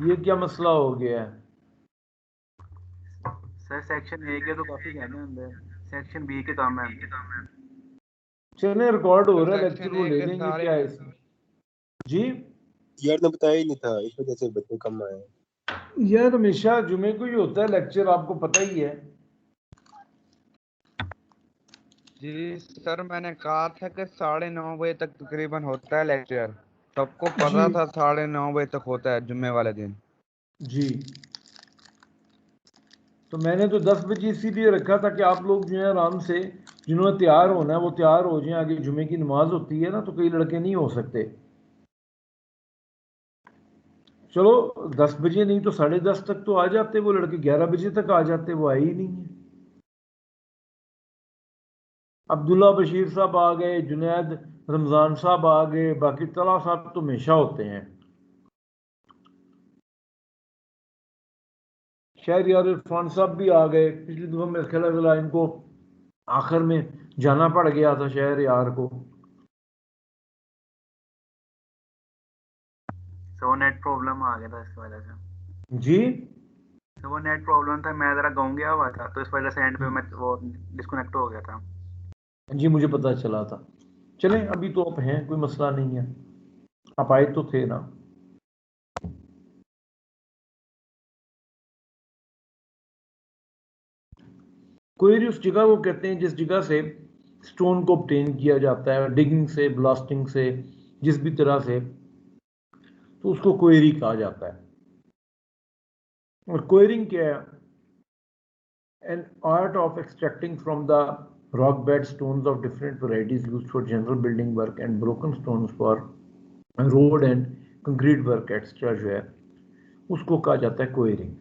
ये क्या मसला हो गया है? सर सेक्शन ए के तो काफी ज्यादा अंदर, सेक्शन बी के काम है। चले रिकॉर्ड हो रहा है लेक्चर, सेक्शन वो ए ले के लेंगे सारे क्या है इसमें। जी यार ने बताया ही नहीं था, इस वजह से बच्चे कम आए हैं। यार हमेशा जुमे को ही होता है लेक्चर, आपको पता ही है। जी सर, मैंने कहा था कि 9:30 बजे तक तकरीबन होता है लेक्चर। सबको पता जी था 9:30 बजे तक होता है जुम्मे वाले दिन। जी, तो मैंने तो 10 बजे इसीलिए रखा था कि आप लोग जो है आराम से, जिन्होंने तैयार होना है वो तैयार हो जाएं। आगे जुमे की नमाज होती है ना, तो कई लड़के नहीं हो सकते। चलो 10 बजे नहीं तो 10:30 तक तो आ जाते वो लड़के, 11 बजे तक आ जाते, वो आए ही नहीं है। अब्दुल्ला बशीर साहब आ गए, जुनैद रमजान साहब आ गए, बाकी तला साहब तो हमेशा होते हैं। शायद यार इरफान साहब भी आ गए, पिछली दफा मेरे ख्याल इनको आखिर में जाना पड़ गया था शहर यार को। सो वो नेट प्रॉब्लम आ गया था इस वजह से। जी तो वो नेट प्रॉब्लम था, मैं जरा गाँव गया हुआ था तो इस वजह से एंड पे मैं वो डिस्कनेक्ट हो गया था। जी मुझे पता चला था। चलें अभी तो आप हैं, कोई मसला नहीं है, आप आए तो थे ना। क्वेरी उस जगह को कहते हैं जिस जगह से स्टोन को ऑब्टेन किया जाता है, डिगिंग से, ब्लास्टिंग से, जिस भी तरह से, तो उसको क्वेरी कहा जाता है। और क्वेरिंग क्या है? An art of extracting from the rock bed stones of different varieties used for general building work and broken stones for road and concrete work etc. जो है उसको कहा जाता है क्वेरिंग।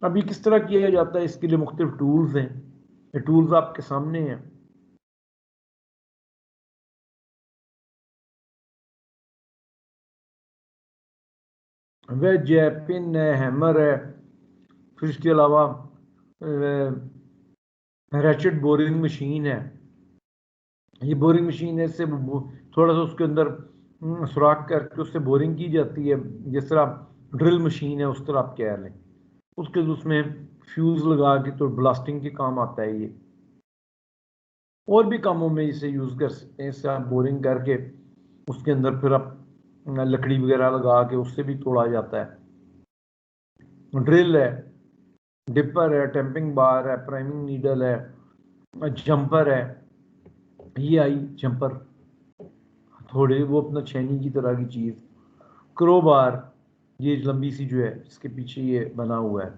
अब ये किस तरह किया जाता है, इसके लिए मुख्तलिफ टूल्स हैं। ये टूल्स आपके सामने हैं। वेज है, पिन है, हैमर है, फिर इसके अलावा रैचेट बोरिंग मशीन है। ये बोरिंग मशीन है, इससे थोड़ा सा उसके अंदर सुराख करके उससे बोरिंग की जाती है, जिस तरह ड्रिल मशीन है उस तरह आप कह लें। उसके उसमें फ्यूज लगा के तो ब्लास्टिंग के काम आता है ये। और भी कामों में इसे यूज़ कर सकते हैं। इससे आप बोरिंग करके उसके अंदर फिर आप लकड़ी वगैरह लगा के उससे भी तोड़ा जाता है। ड्रिल है, डिपर है, टेम्पिंग बार है, प्राइमिंग नीडल है, जंपर है। ये आई जंपर, थोड़े वो अपना छेनी की तरह की चीज़। क्रोबार, ये लंबी सी जो है इसके पीछे ये बना हुआ है।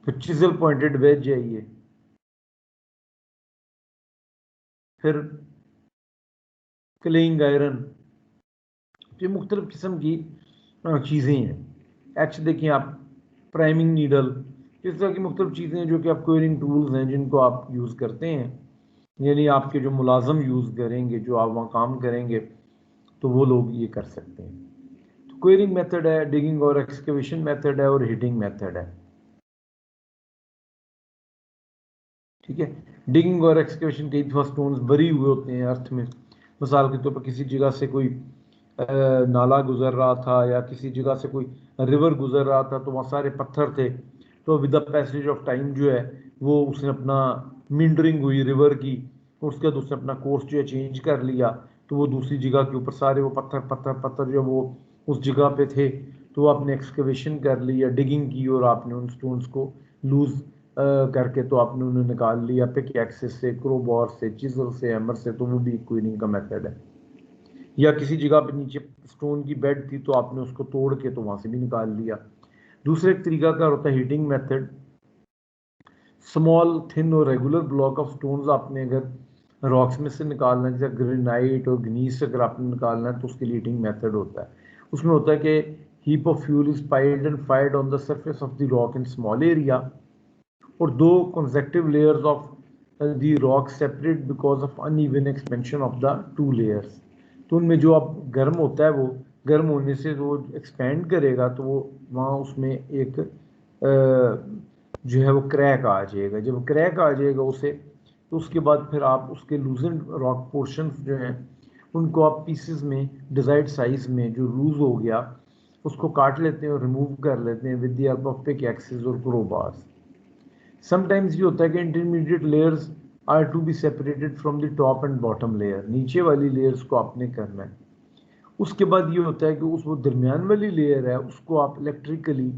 फिर चिजल पॉइंटेड वेज है ये। फिर क्लेइंग आयरन, ये मुख्तलिफ किस्म की चीज़ें हैं। एच देखें आप, प्राइमिंग नीडल, इस तरह की मुख्तलिफ चीज़ें जो कि आप क्वेरिंग टूल्स हैं जिनको आप यूज़ करते हैं। यानी आपके जो मुलाजम यूज़ करेंगे, जो आप वहाँ काम करेंगे, तो वो लोग ये कर सकते हैं। तो क्वेरिंग मेथड है, डिगिंग और एक्सकेवेशन मेथड है, और हिटिंग मेथड है। ठीक है, डिगिंग और एक्सकेवेशन कई दफ़ा स्टोन्स भरी हुए होते हैं अर्थ में। मिसाल के तौर पर किसी जगह से कोई नाला गुजर रहा था या किसी जगह से कोई रिवर गुजर रहा था, तो वहाँ सारे पत्थर थे। तो with the passage of time जो है वो उसने अपना मिंडरिंग हुई रिवर की, उसके बाद उसने अपना कोर्स जो है चेंज कर लिया, तो वो दूसरी जगह के ऊपर सारे वो पत्थर पत्थर पत्थर जो वो उस जगह पे थे, तो आपने एक्सकेवेशन कर ली या डिगिंग की और आपने उन स्टोन्स को लूज करके तो आपने उन्हें निकाल लिया, पिक एक्सिस से, क्रोबॉर से, चिजल से, हैमर से, तो वो भी क्वीनिंग का मेथड है। या किसी जगह पे नीचे स्टोन की बेड थी तो आपने उसको तोड़ के तो वहां से भी निकाल लिया। दूसरा एक तरीका का होता है हीटिंग मेथड। स्मॉल थिन और रेगुलर ब्लॉक ऑफ स्टोन्स आपने अगर रॉक्स में से निकालना है, जैसे ग्रेनाइट और ग्नीस अगर आपने निकालना है तो उसके लिए हीटिंग मेथड होता है। उसमें होता है कि heap of fuel is piled and fired on the surface of the rock in small area, और दो consecutive layers of the rock separate because of uneven expansion of the two layers। तो उनमें जो अब गर्म होता है, वो गर्म होने से वो एक्सपेंड करेगा तो वो वहाँ उसमें एक जो है वो क्रैक आ जाएगा। जब क्रैक आ जाएगा उसे, तो उसके बाद फिर आप उसके लूजन रॉक पोर्शन जो हैं उनको आप पीसेस में डिजायर्ड साइज में जो लूज हो गया उसको काट लेते हैं और रिमूव कर लेते हैं with the help of pick axes और क्रोबार्स। समटाइम्स ये होता है कि intermediate layers are to be separated from the top and bottom layer, नीचे वाली लेयर्स को आपने करना है। उसके बाद ये होता है कि उस वो दरमियान वाली लेयर है उसको आप इलेक्ट्रिकली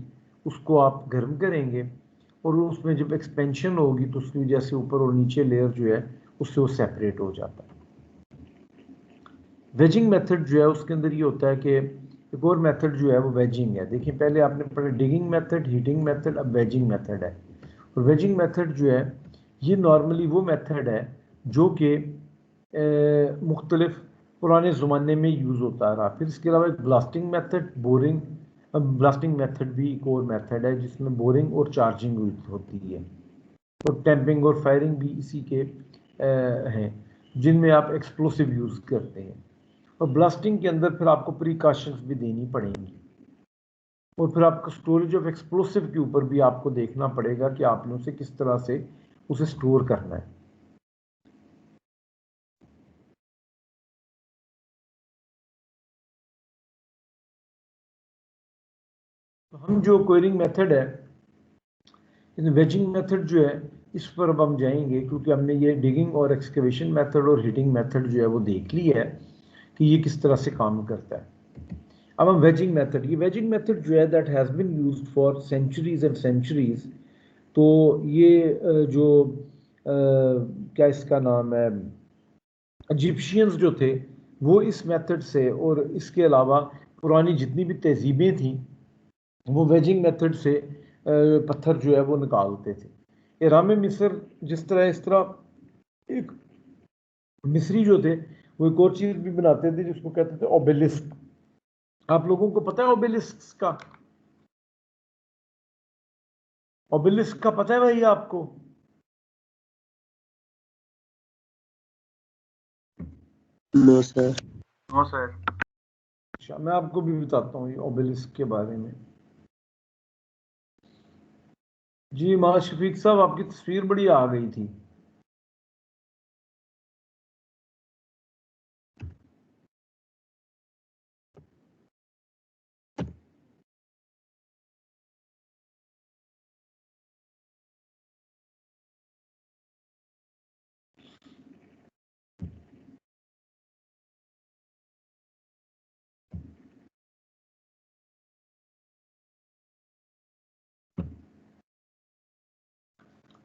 उसको आप गर्म करेंगे, और उसमें जब एक्सपेंशन होगी तो उसकी वजह से ऊपर और नीचे लेयर जो है उससे वो सेपरेट हो जाता है। वेजिंग मेथड जो है उसके अंदर ये होता है कि एक और मेथड जो है वो वेजिंग है। देखिए पहले आपने पढ़ा डिगिंग मेथड, हीटिंग मेथड, अब वेजिंग मेथड है। और वेजिंग मेथड जो है ये नॉर्मली वो मेथड है जो कि मुख्तलिफ पुराने ज़माने में यूज़ होता रहा। फिर इसके अलावा एक blasting method, boring blasting method भी एक और मेथड है जिसमें बोरिंग और चार्जिंग होती है, और टैंपिंग और फायरिंग भी इसी के हैं जिनमें आप एक्सप्लोसिव यूज़ करते हैं। और ब्लास्टिंग के अंदर फिर आपको प्रिकॉशंस भी देनी पड़ेंगी, और फिर आपको स्टोरेज ऑफ एक्सप्लोसिव के ऊपर भी आपको देखना पड़ेगा कि आपने उसे किस तरह से उसे स्टोर करना है। तो हम जो कोयरिंग मेथड है, वेजिंग मेथड जो है इस पर अब हम जाएंगे, क्योंकि हमने ये डिगिंग और एक्सकेवेशन मेथड और हीटिंग मेथड जो है वो देख ली है कि ये किस तरह से काम करता है। अब हम वेजिंग मेथड, ये वेजिंग मेथड जो है that has been used for centuries and centuries. तो ये जो क्या इसका नाम है, इजिप्शियंस जो थे वो इस मेथड से, और इसके अलावा पुरानी जितनी भी तहजीबें थी वो वेजिंग मेथड से पत्थर जो है वो निकालते थे। इराम मिस्र जिस तरह इस तरह एक मिस्री जो थे वो एक और चीज़ भी बनाते थे जिसको कहते थे ओबेलिस्क। आप लोगों को पता है ओबेलिस्क का? ओबेलिस्क का पता है भाई आपको? No sir. No sir. अच्छा, मैं आपको भी बताता हूँ ये ओबेलिस्क के बारे में। जी मां शफीक साहब, आपकी तस्वीर बड़ी आ गई थी।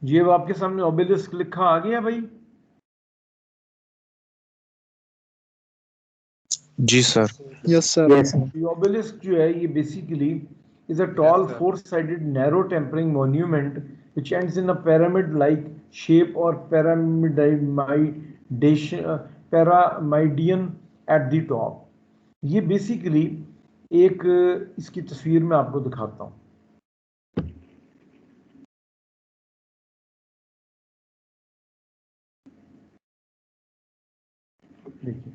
ये अब आपके सामने ओबेलिस्क लिखा आ गया भाई? जी सर। Yes sir. ये ओबेलिस्क जो है ये basically is a tall four-sided narrow tempering monument which ends in a pyramid-like shape or pyramidion at the top। ये बेसिकली एक इसकी तस्वीर में आपको दिखाता हूँ। देखिए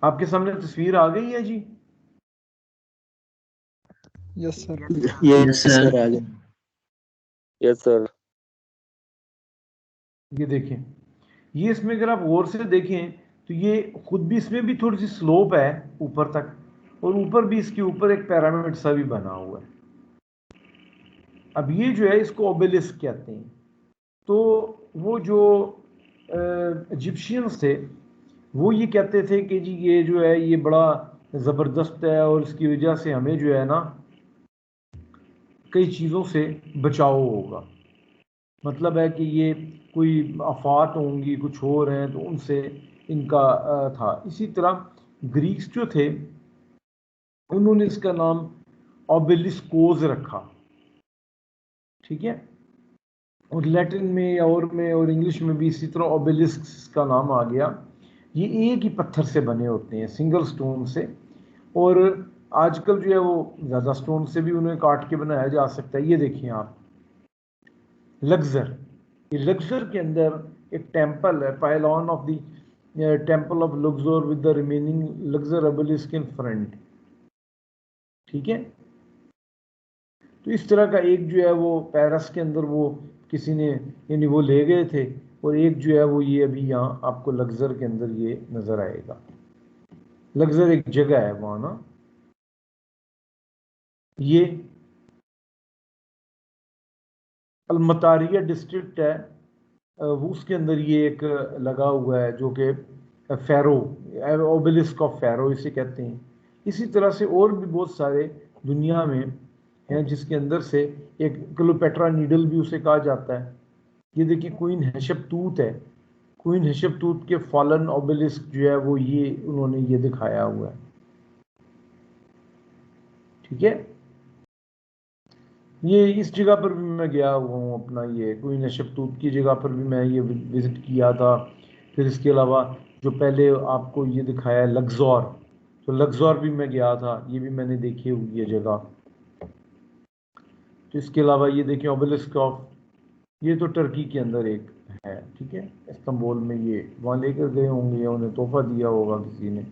आपके सामने तस्वीर आ गई है जी? Yes sir. यस सर आ गया। Yes sir. ये देखें, ये इसमें अगर आप गौर से देखें तो ये खुद भी, इसमें भी थोड़ी सी स्लोप है ऊपर तक, और ऊपर भी इसके ऊपर एक पिरामिड सा भी बना हुआ है। अब ये जो है इसको ओबेलिस्क कहते हैं। तो वो जो इजिप्शियंस थे वो ये कहते थे कि जी ये जो है ये बड़ा ज़बरदस्त है और इसकी वजह से हमें जो है ना कई चीज़ों से बचाव होगा। मतलब है कि ये कोई आफात होंगी, कुछ हो रहे हैं तो उनसे इनका था। इसी तरह ग्रीक्स जो थे उन्होंने इसका नाम ऑबेलिस्कोज रखा, ठीक है। और लैटिन में और इंग्लिश में भी इसी तरह ऑबेलिस्क का नाम आ गया। ये एक ही पत्थर से बने होते हैं, सिंगल स्टोन से। और आजकल जो है वो ज़्यादा स्टोन से भी उन्हें काट के बनाया जा सकता है। ये देखिए आप, लग्जर, ये लग्जर के अंदर एक टेम्पल है, pylon of the temple of Luxor with the remaining Luxor obelisk in front, ठीक है। तो इस तरह का एक जो है वो पेरिस के अंदर वो किसी ने यानी वो ले गए थे, और एक जो है वो ये अभी यहाँ आपको लग्जर के अंदर ये नजर आएगा। लग्जर एक जगह है वहाँ ना, ये अलमतारिया डिस्ट्रिक्ट है, वो उसके अंदर ये एक लगा हुआ है जो कि फेरो, ओबेलिस्क ऑफ फेरो इसे कहते हैं। इसी तरह से और भी बहुत सारे दुनिया में हैं जिसके अंदर से एक क्लोपेट्रा नीडल भी उसे कहा जाता है। ये देखिए क्वीन हेशपतूत है, क्वीन हेशपतूत के फॉलन ओबेलिस्क जो है वो ये उन्होंने ये दिखाया हुआ है, ठीक है। ये इस जगह पर भी मैं गया हुआ हूँ, अपना ये क्वीन हेशपतूत की जगह पर भी मैं ये विजिट किया था। फिर इसके अलावा जो पहले आपको ये दिखाया लग्जोर, तो लग्जोर भी मैं गया था, ये भी मैंने देखी हुई है जगह। तो इसके अलावा ये देखिए ओबेलिस्क ऑफ, ये तो टर्की के अंदर एक है, ठीक है, इस्तांबुल में। ये वहाँ लेकर गए होंगे, उन्हें तोहफा दिया होगा किसी ने।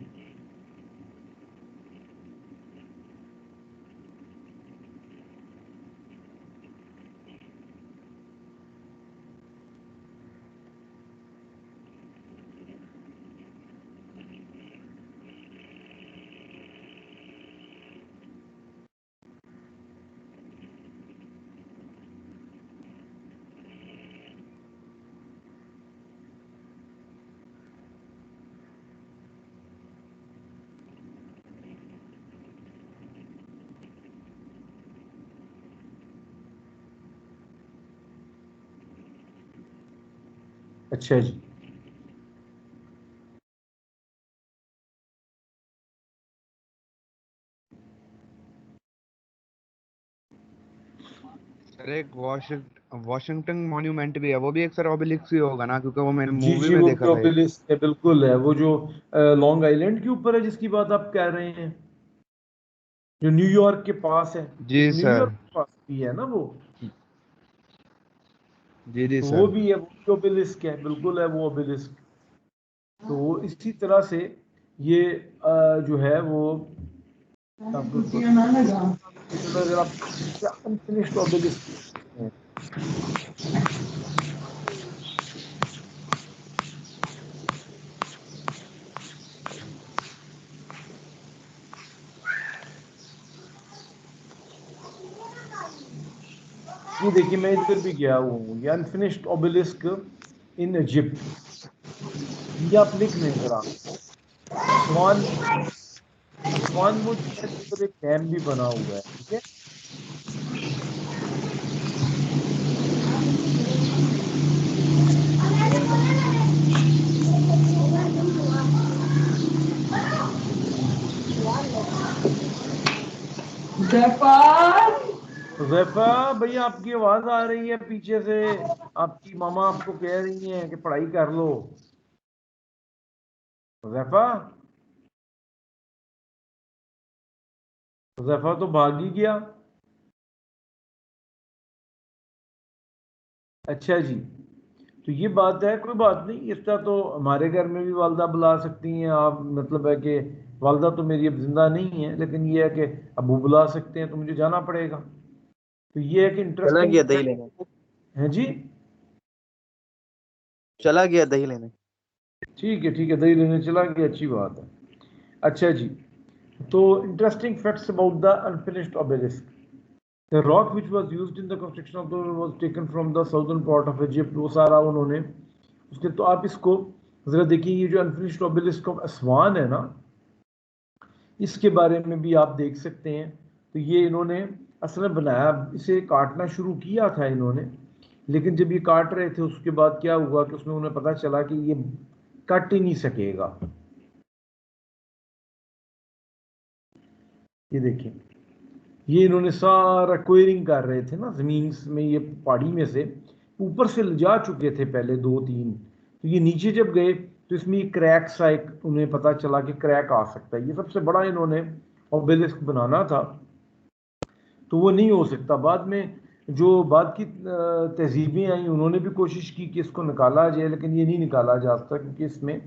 अच्छा जी, सर एक वॉशिंगटन मॉन्यूमेंट भी है, वो भी एक सर ओबेलिस्क ही होगा ना, क्योंकि वो मैंने जी मूवी जी, में वो देखा भी था एक। ओबेलिस्क है, बिल्कुल है। वो जो लॉन्ग आइलैंड के ऊपर है जिसकी बात आप कह रहे हैं, जो न्यूयॉर्क के पास है, जी न्यूयॉर्क सर। के पास भी है ना वो, जी जी तो वो सर। भी है, वो भी ओबेलिस्क है, बिल्कुल है वो ओबेलिस्क। तो वो इसी तरह से ये जो है वो आपको अगर आप अनफिनिश्ड ओबेलिस्क हैं। ये देखिए मैं इधर भी गया हुआ हूँ, ये अनफिनिश्ड ओबेलिस्क इन इजिप्ट, ये आप लिख लें जरा। असवान, असवान वो जो है उधर एक डैम भी बना हुआ है, ठीक है। हुज़ैफा भैया आपकी आवाज आ रही है पीछे से, आपकी मामा आपको कह रही हैं कि पढ़ाई कर लो। हुज़ैफा, हुज़ैफा तो भाग ही गया। अच्छा जी, तो ये बात है, कोई बात नहीं, इसका तो हमारे घर में भी वालदा बुला सकती हैं आप। मतलब है कि वालदा तो मेरी अब जिंदा नहीं है, लेकिन ये है कि अबू बुला सकते हैं, तो मुझे जाना पड़ेगा। तो ये है कि चला इंटरेस्टिंग गया दही लेने, है जी। चला गया दही लेने। ठीक है, दही लेने चला गया, अच्छी बात है। अच्छा जी, तो interesting facts about the unfinished obelisk. The rock which was used in the construction of the was taken from the southern part of Egypt। वो सारा उन्होंने उसके, तो आप इसको जरा देखिए, ये जो अनफिनिश्ड ओबेलिस्क ऑफ असवान है ना, इसके बारे में भी आप देख सकते हैं। तो ये इन्होंने असल में बनाया, इसे काटना शुरू किया था इन्होंने, लेकिन जब ये काट रहे थे उसके बाद क्या हुआ कि उसमें उन्हें पता चला कि ये कट ही नहीं सकेगा। ये देखिए, ये इन्होंने सारा क्वेरिंग कर रहे थे ना जमीन में, ये पहाड़ी में से ऊपर से जा चुके थे पहले 2-3, तो ये नीचे जब गए तो इसमें ये क्रैक सा एक उन्हें पता चला कि क्रैक आ सकता है। ये सबसे बड़ा इन्होंने ऑबेलिस्क बनाना था, तो वो नहीं हो सकता। बाद में जो बाद की तहजीबें आई उन्होंने भी कोशिश की कि इसको निकाला जाए, लेकिन ये नहीं निकाला जा सकता क्योंकि इसमें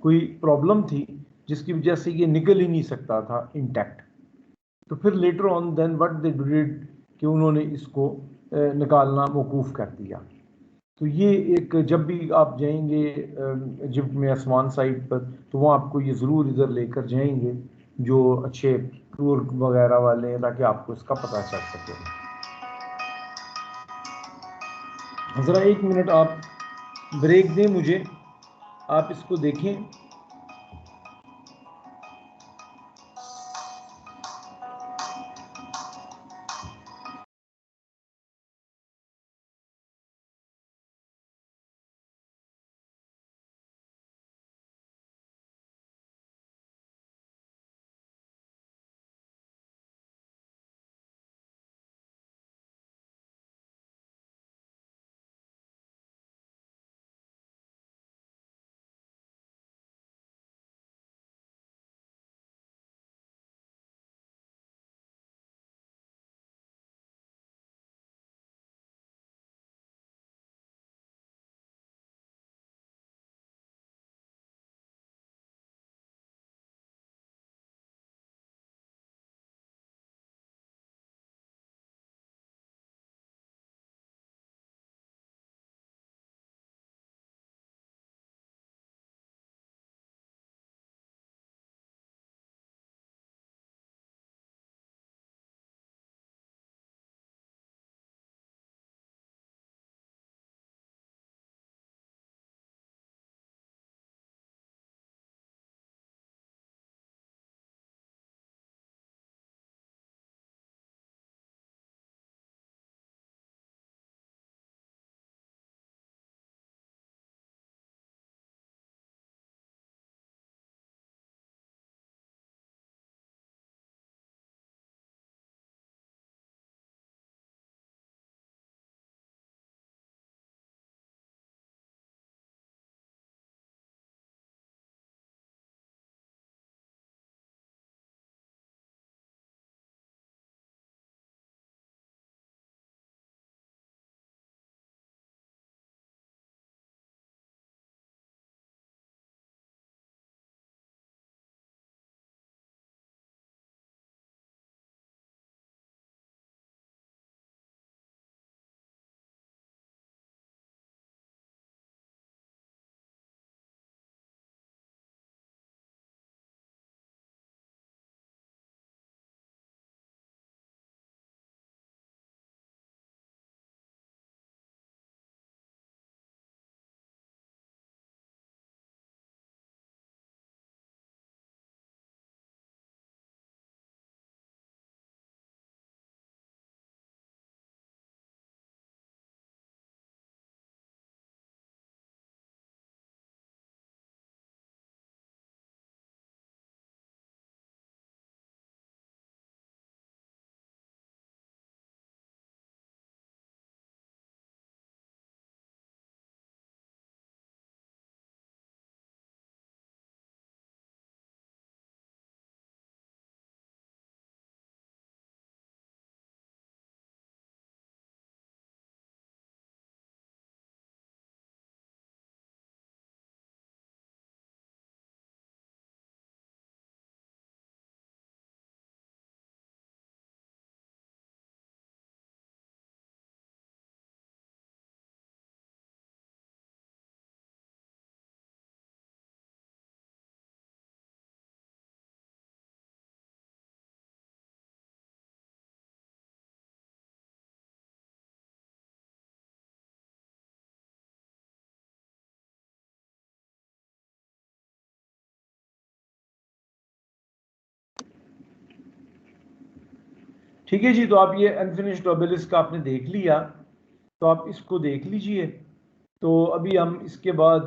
कोई प्रॉब्लम थी जिसकी वजह से ये निकल ही नहीं सकता था इंटैक्ट। तो फिर later on then what they did कि उन्होंने इसको निकालना मौकूफ़ कर दिया। तो ये एक, जब भी आप जाएंगे इजिप्ट में आसमान साइड पर, तो वहाँ आपको ये ज़रूर इधर लेकर जाएंगे जो अच्छे टूर वगैरह वाले हैं, ताकि आपको इसका पता चल सके। ज़रा 1 मिनट आप ब्रेक दें मुझे, आप इसको देखें। ठीक है जी, तो आप ये अनफिनिश्ड ओबेलिस्क आपने देख लिया, तो आप इसको देख लीजिए। तो अभी हम इसके बाद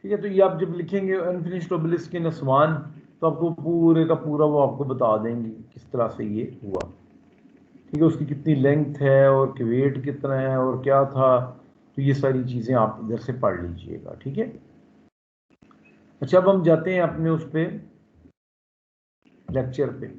ठीक है, तो ये आप जब लिखेंगे अनफिनिश्ड ओबेलिस्क इन असवान, तो आपको पूरे का पूरा वो आपको बता देंगे किस तरह से ये हुआ। ठीक है, उसकी कितनी लेंथ है और वेट कितना है और क्या था, तो ये सारी चीज़ें आप इधर से पढ़ लीजिएगा। ठीक है, अच्छा अब हम जाते हैं अपने उस पे लेक्चर पे।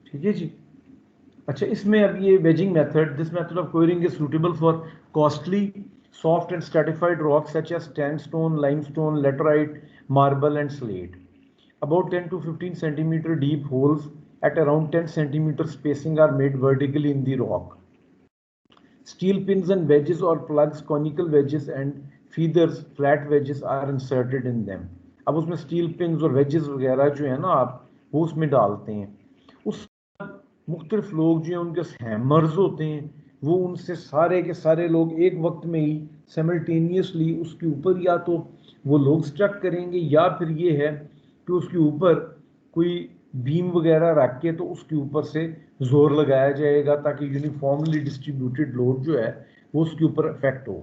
ठीक है जी, अच्छा इसमें अब ये wedging method, this method of quarrying is suitable for costly soft and stratified rocks such as sandstone, limestone, laterite, marble and slate. About 10 to 15 centimeter deep holes at around 10 centimeter spacing are made vertically in the rock. Steel pins and wedges or plugs, conical wedges and feeders, flat wedges are inserted in them. अब उसमें steel pins और wedges वगैरह जो है ना आप वो उसमें डालते हैं। उस मुख्तलिफ लोग जो हैं उनके हैमर्स होते हैं, वो उनसे सारे के सारे लोग एक वक्त में ही साइमल्टेनियसली उसके ऊपर या तो वो लोग स्ट्रक करेंगे या फिर ये है कि उसके ऊपर कोई बीम वगैरह रख के तो उसके ऊपर से जोर लगाया जाएगा ताकि यूनिफॉर्मली डिस्ट्रीब्यूटेड लोड जो है वो उसके ऊपर इफेक्ट हो।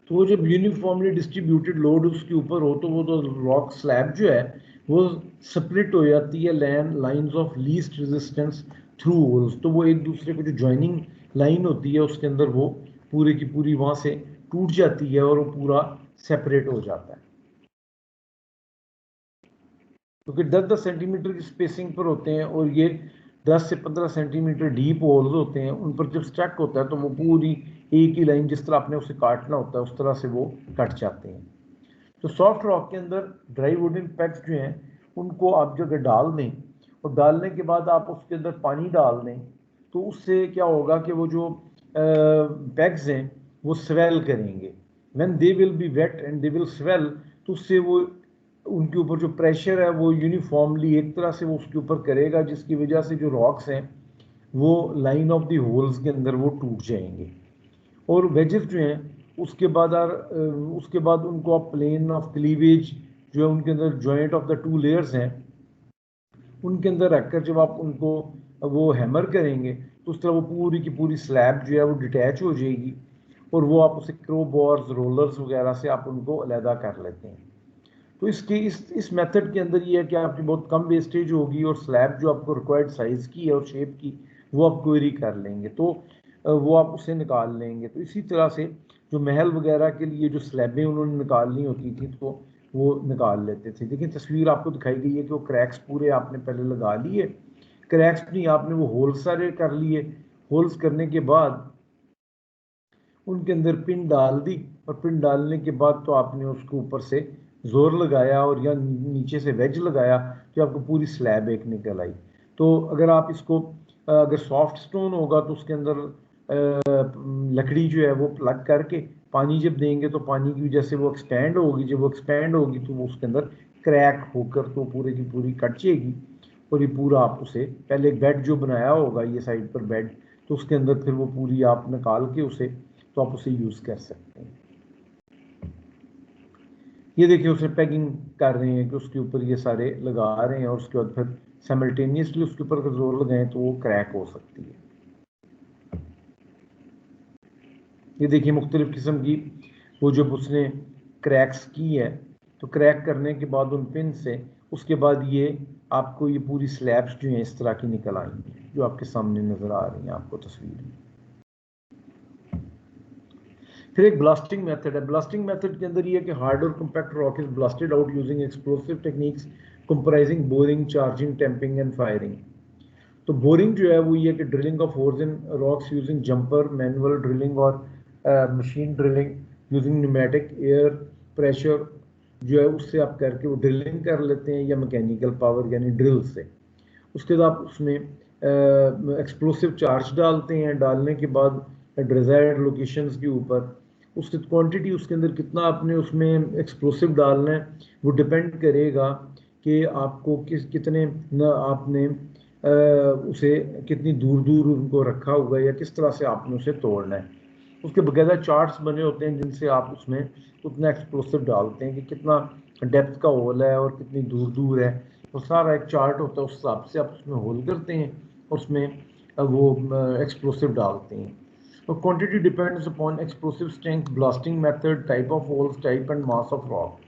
तो वो जब यूनिफॉर्मली डिस्ट्रीब्यूटेड लोड उसके ऊपर हो तो वो तो रॉक स्लैब जो है वो स्प्लिट हो जाती है lines of least resistance through holes. तो वो एक दूसरे को जो ज्वाइनिंग लाइन होती है उसके अंदर वो पूरे की पूरी वहां से टूट जाती है और वो पूरा सेपरेट हो जाता है। क्योंकि 10-10 सेंटीमीटर की स्पेसिंग पर होते हैं और ये 10 से 15 सेंटीमीटर डीप होल्स होते हैं, उन पर जब स्ट्रक होता है तो वो पूरी एक ही लाइन जिस तरह आपने उसे काटना होता है उस तरह से वो कट जाते हैं। तो सॉफ्ट रॉक के अंदर ड्राई वुडन पैक्स जो हैं उनको आप जगह डाल दें और डालने के बाद आप उसके अंदर पानी डाल दें तो उससे क्या होगा कि वो जो पैक्स हैं वो स्वेल करेंगे। When they will be wet and they will swell, तो उससे वो उनके ऊपर जो प्रेशर है वो यूनिफॉर्मली एक तरह से वो उसके ऊपर करेगा, जिसकी वजह से जो रॉक्स हैं वो लाइन ऑफ द होल्स के अंदर वो टूट जाएंगे। और वेजेस जो हैं उसके बाद उनको आप प्लेन ऑफ क्लीवेज जो है उनके अंदर joint of the two layers हैं उनके अंदर रखकर जब आप उनको वो हैमर करेंगे तो उस तरह वो पूरी की पूरी स्लैब जो है वो डिटैच हो जाएगी और वो आप उसे क्रोबॉर्स रोलर्स वगैरह से आप उनको अलहदा कर लेते हैं। तो इस मेथड के अंदर ये है कि आपकी बहुत कम वेस्टेज होगी और स्लैब जो आपको रिक्वायर्ड साइज़ की है और शेप की वो आप क्वेरी कर लेंगे तो वो आप उसे निकाल लेंगे। तो इसी तरह से जो महल वगैरह के लिए जो स्लैबें उन्होंने निकालनी होती थी तो वो निकाल लेते थे। देखिए तस्वीर आपको दिखाई गई है कि वो क्रैक्स पूरे आपने पहले लगा लिए, क्रैक्स नहीं आपने वो होल सारे कर लिए, होल्स करने के बाद उनके अंदर पिन डाल दी और पिन डालने के बाद तो आपने उसके ऊपर से जोर लगाया और या नीचे से वेज लगाया तो आपको पूरी स्लैब एक निकल आई। तो अगर आप इसको अगर सॉफ्ट स्टोन होगा तो उसके अंदर लकड़ी जो है वो प्लग करके पानी जब देंगे तो पानी की वजह से वो एक्सपेंड होगी, जब वो एक्सपेंड होगी तो वो उसके अंदर क्रैक होकर तो पूरे की पूरी कट जाएगी और ये पूरा आप उसे पहले एक बेड जो बनाया होगा ये साइड पर बेड तो उसके अंदर फिर वो पूरी आप निकाल के उसे तो आप उसे यूज़ कर सकते हैं। ये देखिए उसे पैकिंग कर रहे हैं कि उसके ऊपर ये सारे लगा रहे हैं और उसके बाद फिर साइमल्टेनियसली उसके ऊपर अगर जोर लगाएं तो वो क्रैक हो सकती है। ये देखिए मुख्तलिफ किस्म की वो जब उसने क्रैक्स की है तो क्रैक करने के बाद उन पिन से उसके बाद ये आपको ये पूरी स्लैब्स जो हैं इस तरह की निकल आएंगी जो आपके सामने नज़र आ रही हैं आपको तस्वीर में। फिर एक ब्लास्टिंग मेथड है। ब्लास्टिंग मेथड के अंदर ये है कि हार्ड और compact rock is blasted out using explosive techniques comprising boring, charging, tamping and firing. तो बोरिंग जो है वो ये कि drilling of holes in rocks using jumper, manual drilling और machine drilling using pneumatic, air pressure जो है उससे आप करके वो ड्रिलिंग कर लेते हैं, या मैकेनिकल पावर यानी ड्रिल से। उसके बाद आप उसमें एक्सप्लोसिव चार्ज डालते हैं। डालने के बाद डिजायर्ड लोकेशंस के ऊपर उसकी क्वांटिटी, उसके अंदर कितना आपने उसमें एक्सप्लोसिव डालना है, वो डिपेंड करेगा कि आपको कितने आपने उसे कितनी दूर दूर उनको रखा हुआ है, या किस तरह से आपने उसे तोड़ना है। उसके बकायदा चार्ट्स बने होते हैं जिनसे आप उसमें उतना एक्सप्लोसिव डालते हैं कि कितना डेप्थ का होल है और कितनी दूर दूर है। तो सारा एक चार्ट होता है, उस हिसाब से आप उसमें होल करते हैं, उसमें वो एक्सप्लोसिव डालते हैं। तो quantity depends upon explosive strength, blasting method, type of holes, type and mass of rock.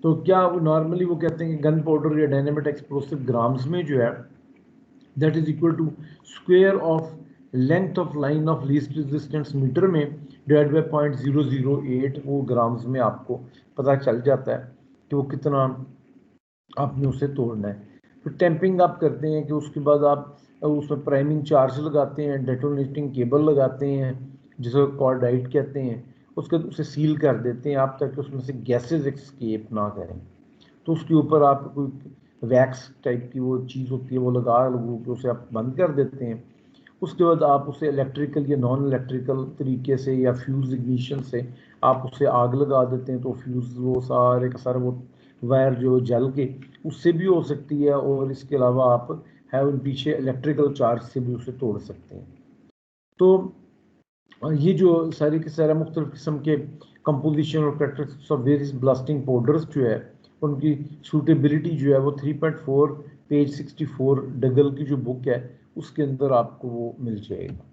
तो क्या वो नॉर्मली वो कहते हैं कि गन पाउडर या डायनामिट एक्सप्लोसिव ग्राम्स में जो है that is equal to square of length of line of least resistance metre में डिवाइड बाय 0.008, वो ग्राम्स में आपको पता चल जाता है कि वो कितना आपने उसे तोड़ना है। फिर टैंपिंग आप करते हैं कि उसके बाद आप उसमें प्राइमिंग चार्ज लगाते हैं, डेटोनेटिंग केबल लगाते हैं जिसे कॉर्डाइट कहते हैं। उसके बाद उसे सील कर देते हैं आप, ताकि उसमें से गैसेज एस्केप ना करें। तो उसके ऊपर आप कोई वैक्स टाइप की वो चीज़ होती है वो लगा के उसे आप बंद कर देते हैं। उसके बाद आप उसे इलेक्ट्रिकल या नॉन इलेक्ट्रिकल तरीके से या फ्यूज़ इग्निशन से आप उसे आग लगा देते हैं, तो फ्यूज़ वो सारे का सारा वो वायर जो जल के उससे भी हो सकती है। और इसके अलावा आप है उन पीछे इलेक्ट्रिकल चार्ज से भी उसे तोड़ सकते हैं। तो ये जो सारे के सारे मुख्तलिफ किस्म के कंपोजिशन और characteristics of various blasting powders जो है उनकी सूटेबिलिटी जो है वो 3.4 पेज 64 डगल की जो बुक है उसके अंदर आपको वो मिल जाएगा।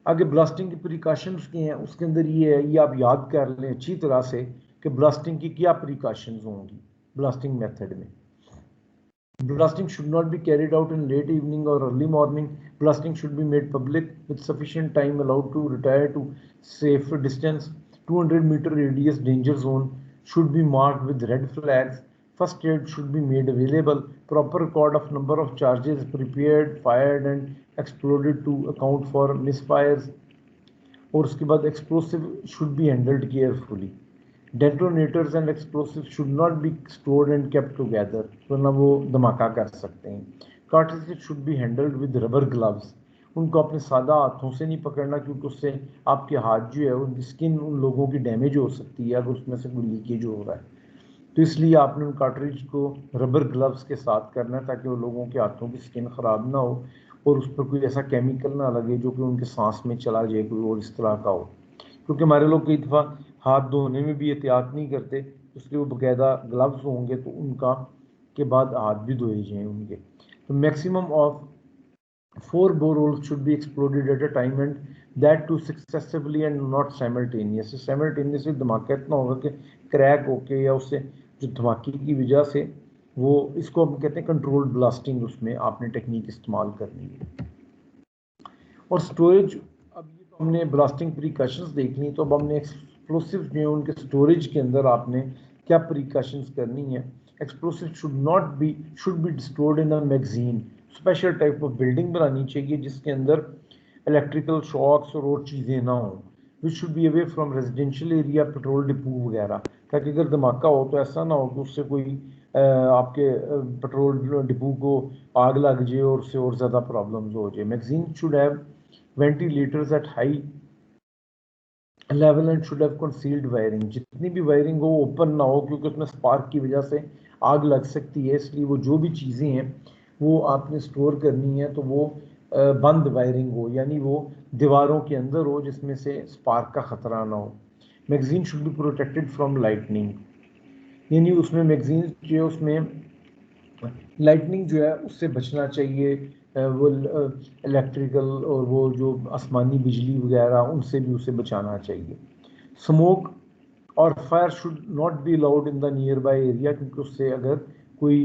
आगे ब्लास्टिंग की प्रिकॉशंस के हैं, उसके अंदर ये है, ये आप याद कर लें अच्छी तरह से कि ब्लास्टिंग की क्या प्रिकॉशंस होंगी ब्लास्टिंग मेथड में। Blasting should not be carried out in late evening or early morning. Blasting should be made public with sufficient time allowed to retire to safe distance. 200-meter radius danger zone should be marked with red flags. First aid should be made available. Proper record of number of charges prepared, fired and exploded to account for misfires. और उसके बाद explosive should be handled carefully. Detonators and explosives should not be stored and kept together, वरना वो धमाका कर सकते हैं। Cartridges should be handled with rubber gloves. उनको अपने सादा हाथों से नहीं पकड़ना, क्योंकि उससे आपके हाथ जो है उनकी स्किन उन लोगों की डैमेज हो सकती है अगर उसमें से कोई लीकेज हो रहा है। तो इसलिए आपने उन कार्ट्रिज को रबर ग्लव्स के साथ करना है, ताकि वो लोगों के हाथों की स्किन ख़राब ना हो और उस पर कोई ऐसा केमिकल ना लगे जो कि उनके सांस में चला जाए कोई और इस तरह का हो। क्योंकि हमारे लोग कई दफ़ा हाथ धोने में भी एहतियात नहीं करते, इसलिए वो बाकायदा ग्लव्स होंगे तो उनका के बाद हाथ भी धोए जाएँ उनके। तो maximum of 4 bore holes should be exploded at a time and that too successively and not simultaneously. Simultaneously धमाका इतना होगा कि क्रैक होके या उससे जो धमाके की वजह से वो, इसको हम कहते हैं कंट्रोल्ड ब्लास्टिंग, उसमें आपने टेक्निक इस्तेमाल करनी है। और स्टोरेज, अब ये तो हमने ब्लास्टिंग प्रिकॉशंस देख ली, तो अब हमने एक्सप्लोसिव जो है उनके स्टोरेज के अंदर आपने क्या प्रिकॉशंस करनी है। Explosive should be stored in a magazine. Special type of building बनानी चाहिए जिसके अंदर इलेक्ट्रिकल शॉक्स और चीज़ें ना हों। Which should be away from residential area, petrol depot वगैरह, ताकि अगर धमाका हो तो ऐसा ना हो कि उससे कोई आपके पेट्रोल डिपो को आग लग जाए और उससे और ज़्यादा प्रॉब्लम्स हो जाए। Magazine should have ventilators at high level and should have concealed wiring. जितनी भी वायरिंग हो ओपन ना हो, क्योंकि उसमें स्पार्क की वजह से आग लग सकती है। इसलिए वो जो भी चीज़ें हैं वो आपने स्टोर करनी है तो वो बंद वायरिंग हो, यानी वो दीवारों के अंदर हो जिसमें से स्पार्क का ख़तरा ना हो। Magazine should be protected from lightning, यानी उसमें मैगजीन जो है उसमें लाइटनिंग जो है उससे बचना चाहिए। वो इलेक्ट्रिकल और वो जो आसमानी बिजली वगैरह उनसे भी उसे बचाना चाहिए। स्मोक और fire should not be allowed in the near by area, क्योंकि उससे अगर कोई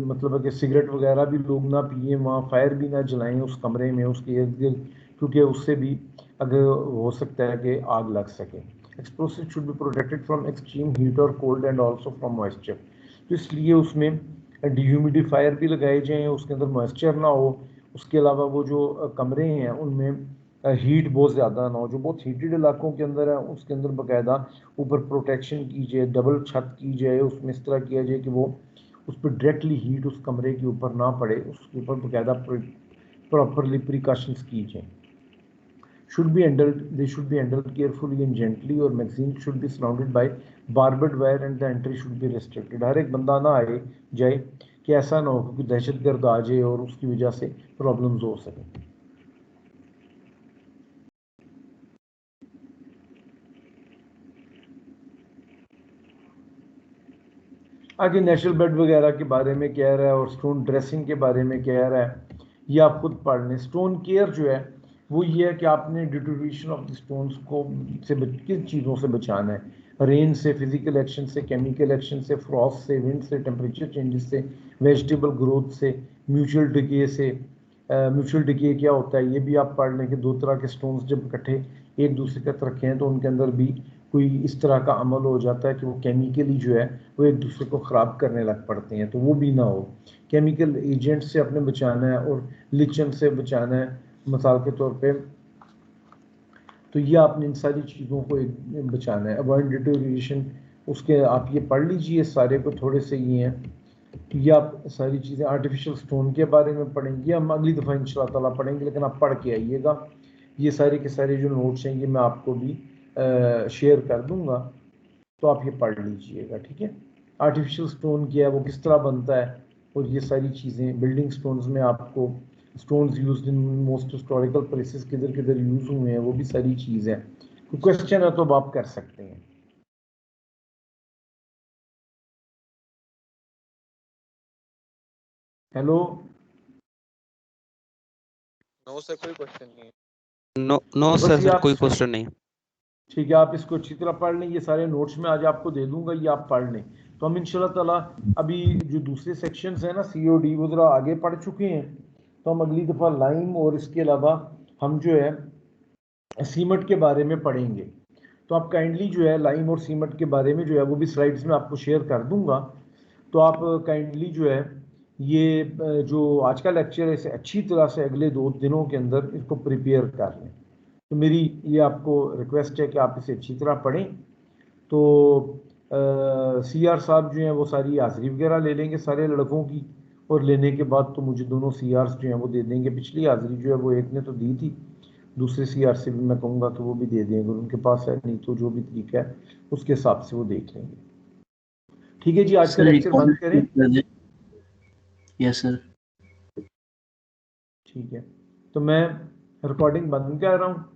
मतलब है कि सिगरेट वगैरह भी लोग ना पिए, वहाँ फायर भी ना जलाएं उस कमरे में उसके इर्द गिर्द, क्योंकि उससे भी अगर हो सकता है कि आग लग सके। Explosive should be protected from extreme heat और cold and also from moisture. तो इसलिए उसमें डिह्यूमिडिफायर भी लगाए जाएँ, उसके अंदर मॉइस्चर ना हो। उसके अलावा वो जो कमरे हैं उनमें हीट बहुत ज़्यादा ना हो। जो बहुत हीटेड इलाकों के अंदर है उसके अंदर बाकायदा ऊपर प्रोटेक्शन की जाए, डबल छत की जाए, उसमें इस तरह किया जाए कि वो उस पर डायरेक्टली हीट उस कमरे के ऊपर ना पड़े, उसके ऊपर बाकायदा प्रॉपरली प्रिकॉशंस की जाए। They should be handled carefully and gently, और magazine should be surrounded by barbed wire and the entry should be restricted। हर एक बंदा ना आए जाए कि ऐसा ना हो कि दहशतगर्द आ जाए और उसकी वजह से प्रॉब्लम्स हो सकें। आगे नेचुरल बेड वगैरह के बारे में कह रहा है और स्टोन ड्रेसिंग के बारे में कह रहा है, ये आप खुद पढ़ लें। स्टोन केयर जो है वो ये है कि आपने डिटोरिएशन ऑफ द स्टोन्स को किस चीज़ों से बचाना है, रेन से, फिजिकल एक्शन से, केमिकल एक्शन से, फ्रॉस्ट से, विंड से, टेम्परेचर चेंजेस से, वेजिटेबल ग्रोथ से, म्यूचुअल डिके से। म्यूचुअल डिके क्या होता है ये भी आप पढ़ लें कि दो तरह के स्टोन्स जब इकट्ठे एक दूसरे के रखे हैं तो उनके अंदर भी कोई इस तरह का अमल हो जाता है कि वो केमिकली जो है वो एक दूसरे को ख़राब करने लग पड़ते हैं, तो वो भी ना हो। केमिकल एजेंट से अपने बचाना है और लिचन से बचाना है मिसाल के तौर पे, तो ये आपने इन सारी चीज़ों को बचाना है। अवॉइड डिटोरिएशन, उसके आप ये पढ़ लीजिए सारे को, थोड़े से ये हैं, तो ये आप सारी चीज़ें आर्टिफिशियल स्टोन के बारे में पढ़ेंगे, हम अगली दफ़ा इंशाअल्लाह ताला पढ़ेंगे, लेकिन आप पढ़ के आइएगा। ये सारे के सारे जो नोट्स हैं ये मैं आपको भी शेयर कर दूंगा, तो आप ये पढ़ लीजिएगा, ठीक है। आर्टिफिशियल स्टोन क्या है, वो किस तरह बनता है, और ये सारी चीज़ें बिल्डिंग स्टोन्स में आपको stones used in most historical places किधर किधर यूज़ हुए हैं वो भी सारी चीज़ है। कोई क्वेश्चन है तो अब आप कर सकते हैं। हेलो। नो सर, कोई क्वेश्चन नहीं है। नो बस सर, ये आप कोई क्वेश्चन नहीं। ठीक है, आप इसको अच्छी तरह पढ़ लें, ये सारे नोट्स में आज आपको दे दूंगा, ये आप पढ़ लें। तो हम इंशाल्लाह ताला अभी जो दूसरे सेक्शंस हैं ना COD वो ज़रा आगे पढ़ चुके हैं, तो हम अगली दफ़ा लाइम और इसके अलावा हम जो है सीमेंट के बारे में पढ़ेंगे। तो आप काइंडली जो है लाइम और सीमेंट के बारे में जो है वो भी स्लाइड्स में आपको शेयर कर दूंगा, तो आप काइंडली जो है ये जो आज का लेक्चर है इसे अच्छी तरह से अगले 2 दिनों के अंदर इसको प्रिपेयर कर लें। तो मेरी ये आपको रिक्वेस्ट है कि आप इसे अच्छी तरह पढ़ें। तो CR साहब जो हैं वो सारी हाज़िरी वगैरह ले लेंगे सारे लड़कों की, और लेने के बाद तो मुझे दोनों CRs जो हैं वो दे देंगे। पिछली हाज़िरी जो है वो एक ने तो दी थी, दूसरे CR से भी मैं कहूँगा कि वो भी दे देंगे, उनके पास है, नहीं तो जो भी तरीका है उसके हिसाब से वो देख लेंगे। ठीक है जी, आज का लेक्चर बंद करें। Yes sir. ठीक है, तो मैं रिकॉर्डिंग बंद कर रहा हूँ।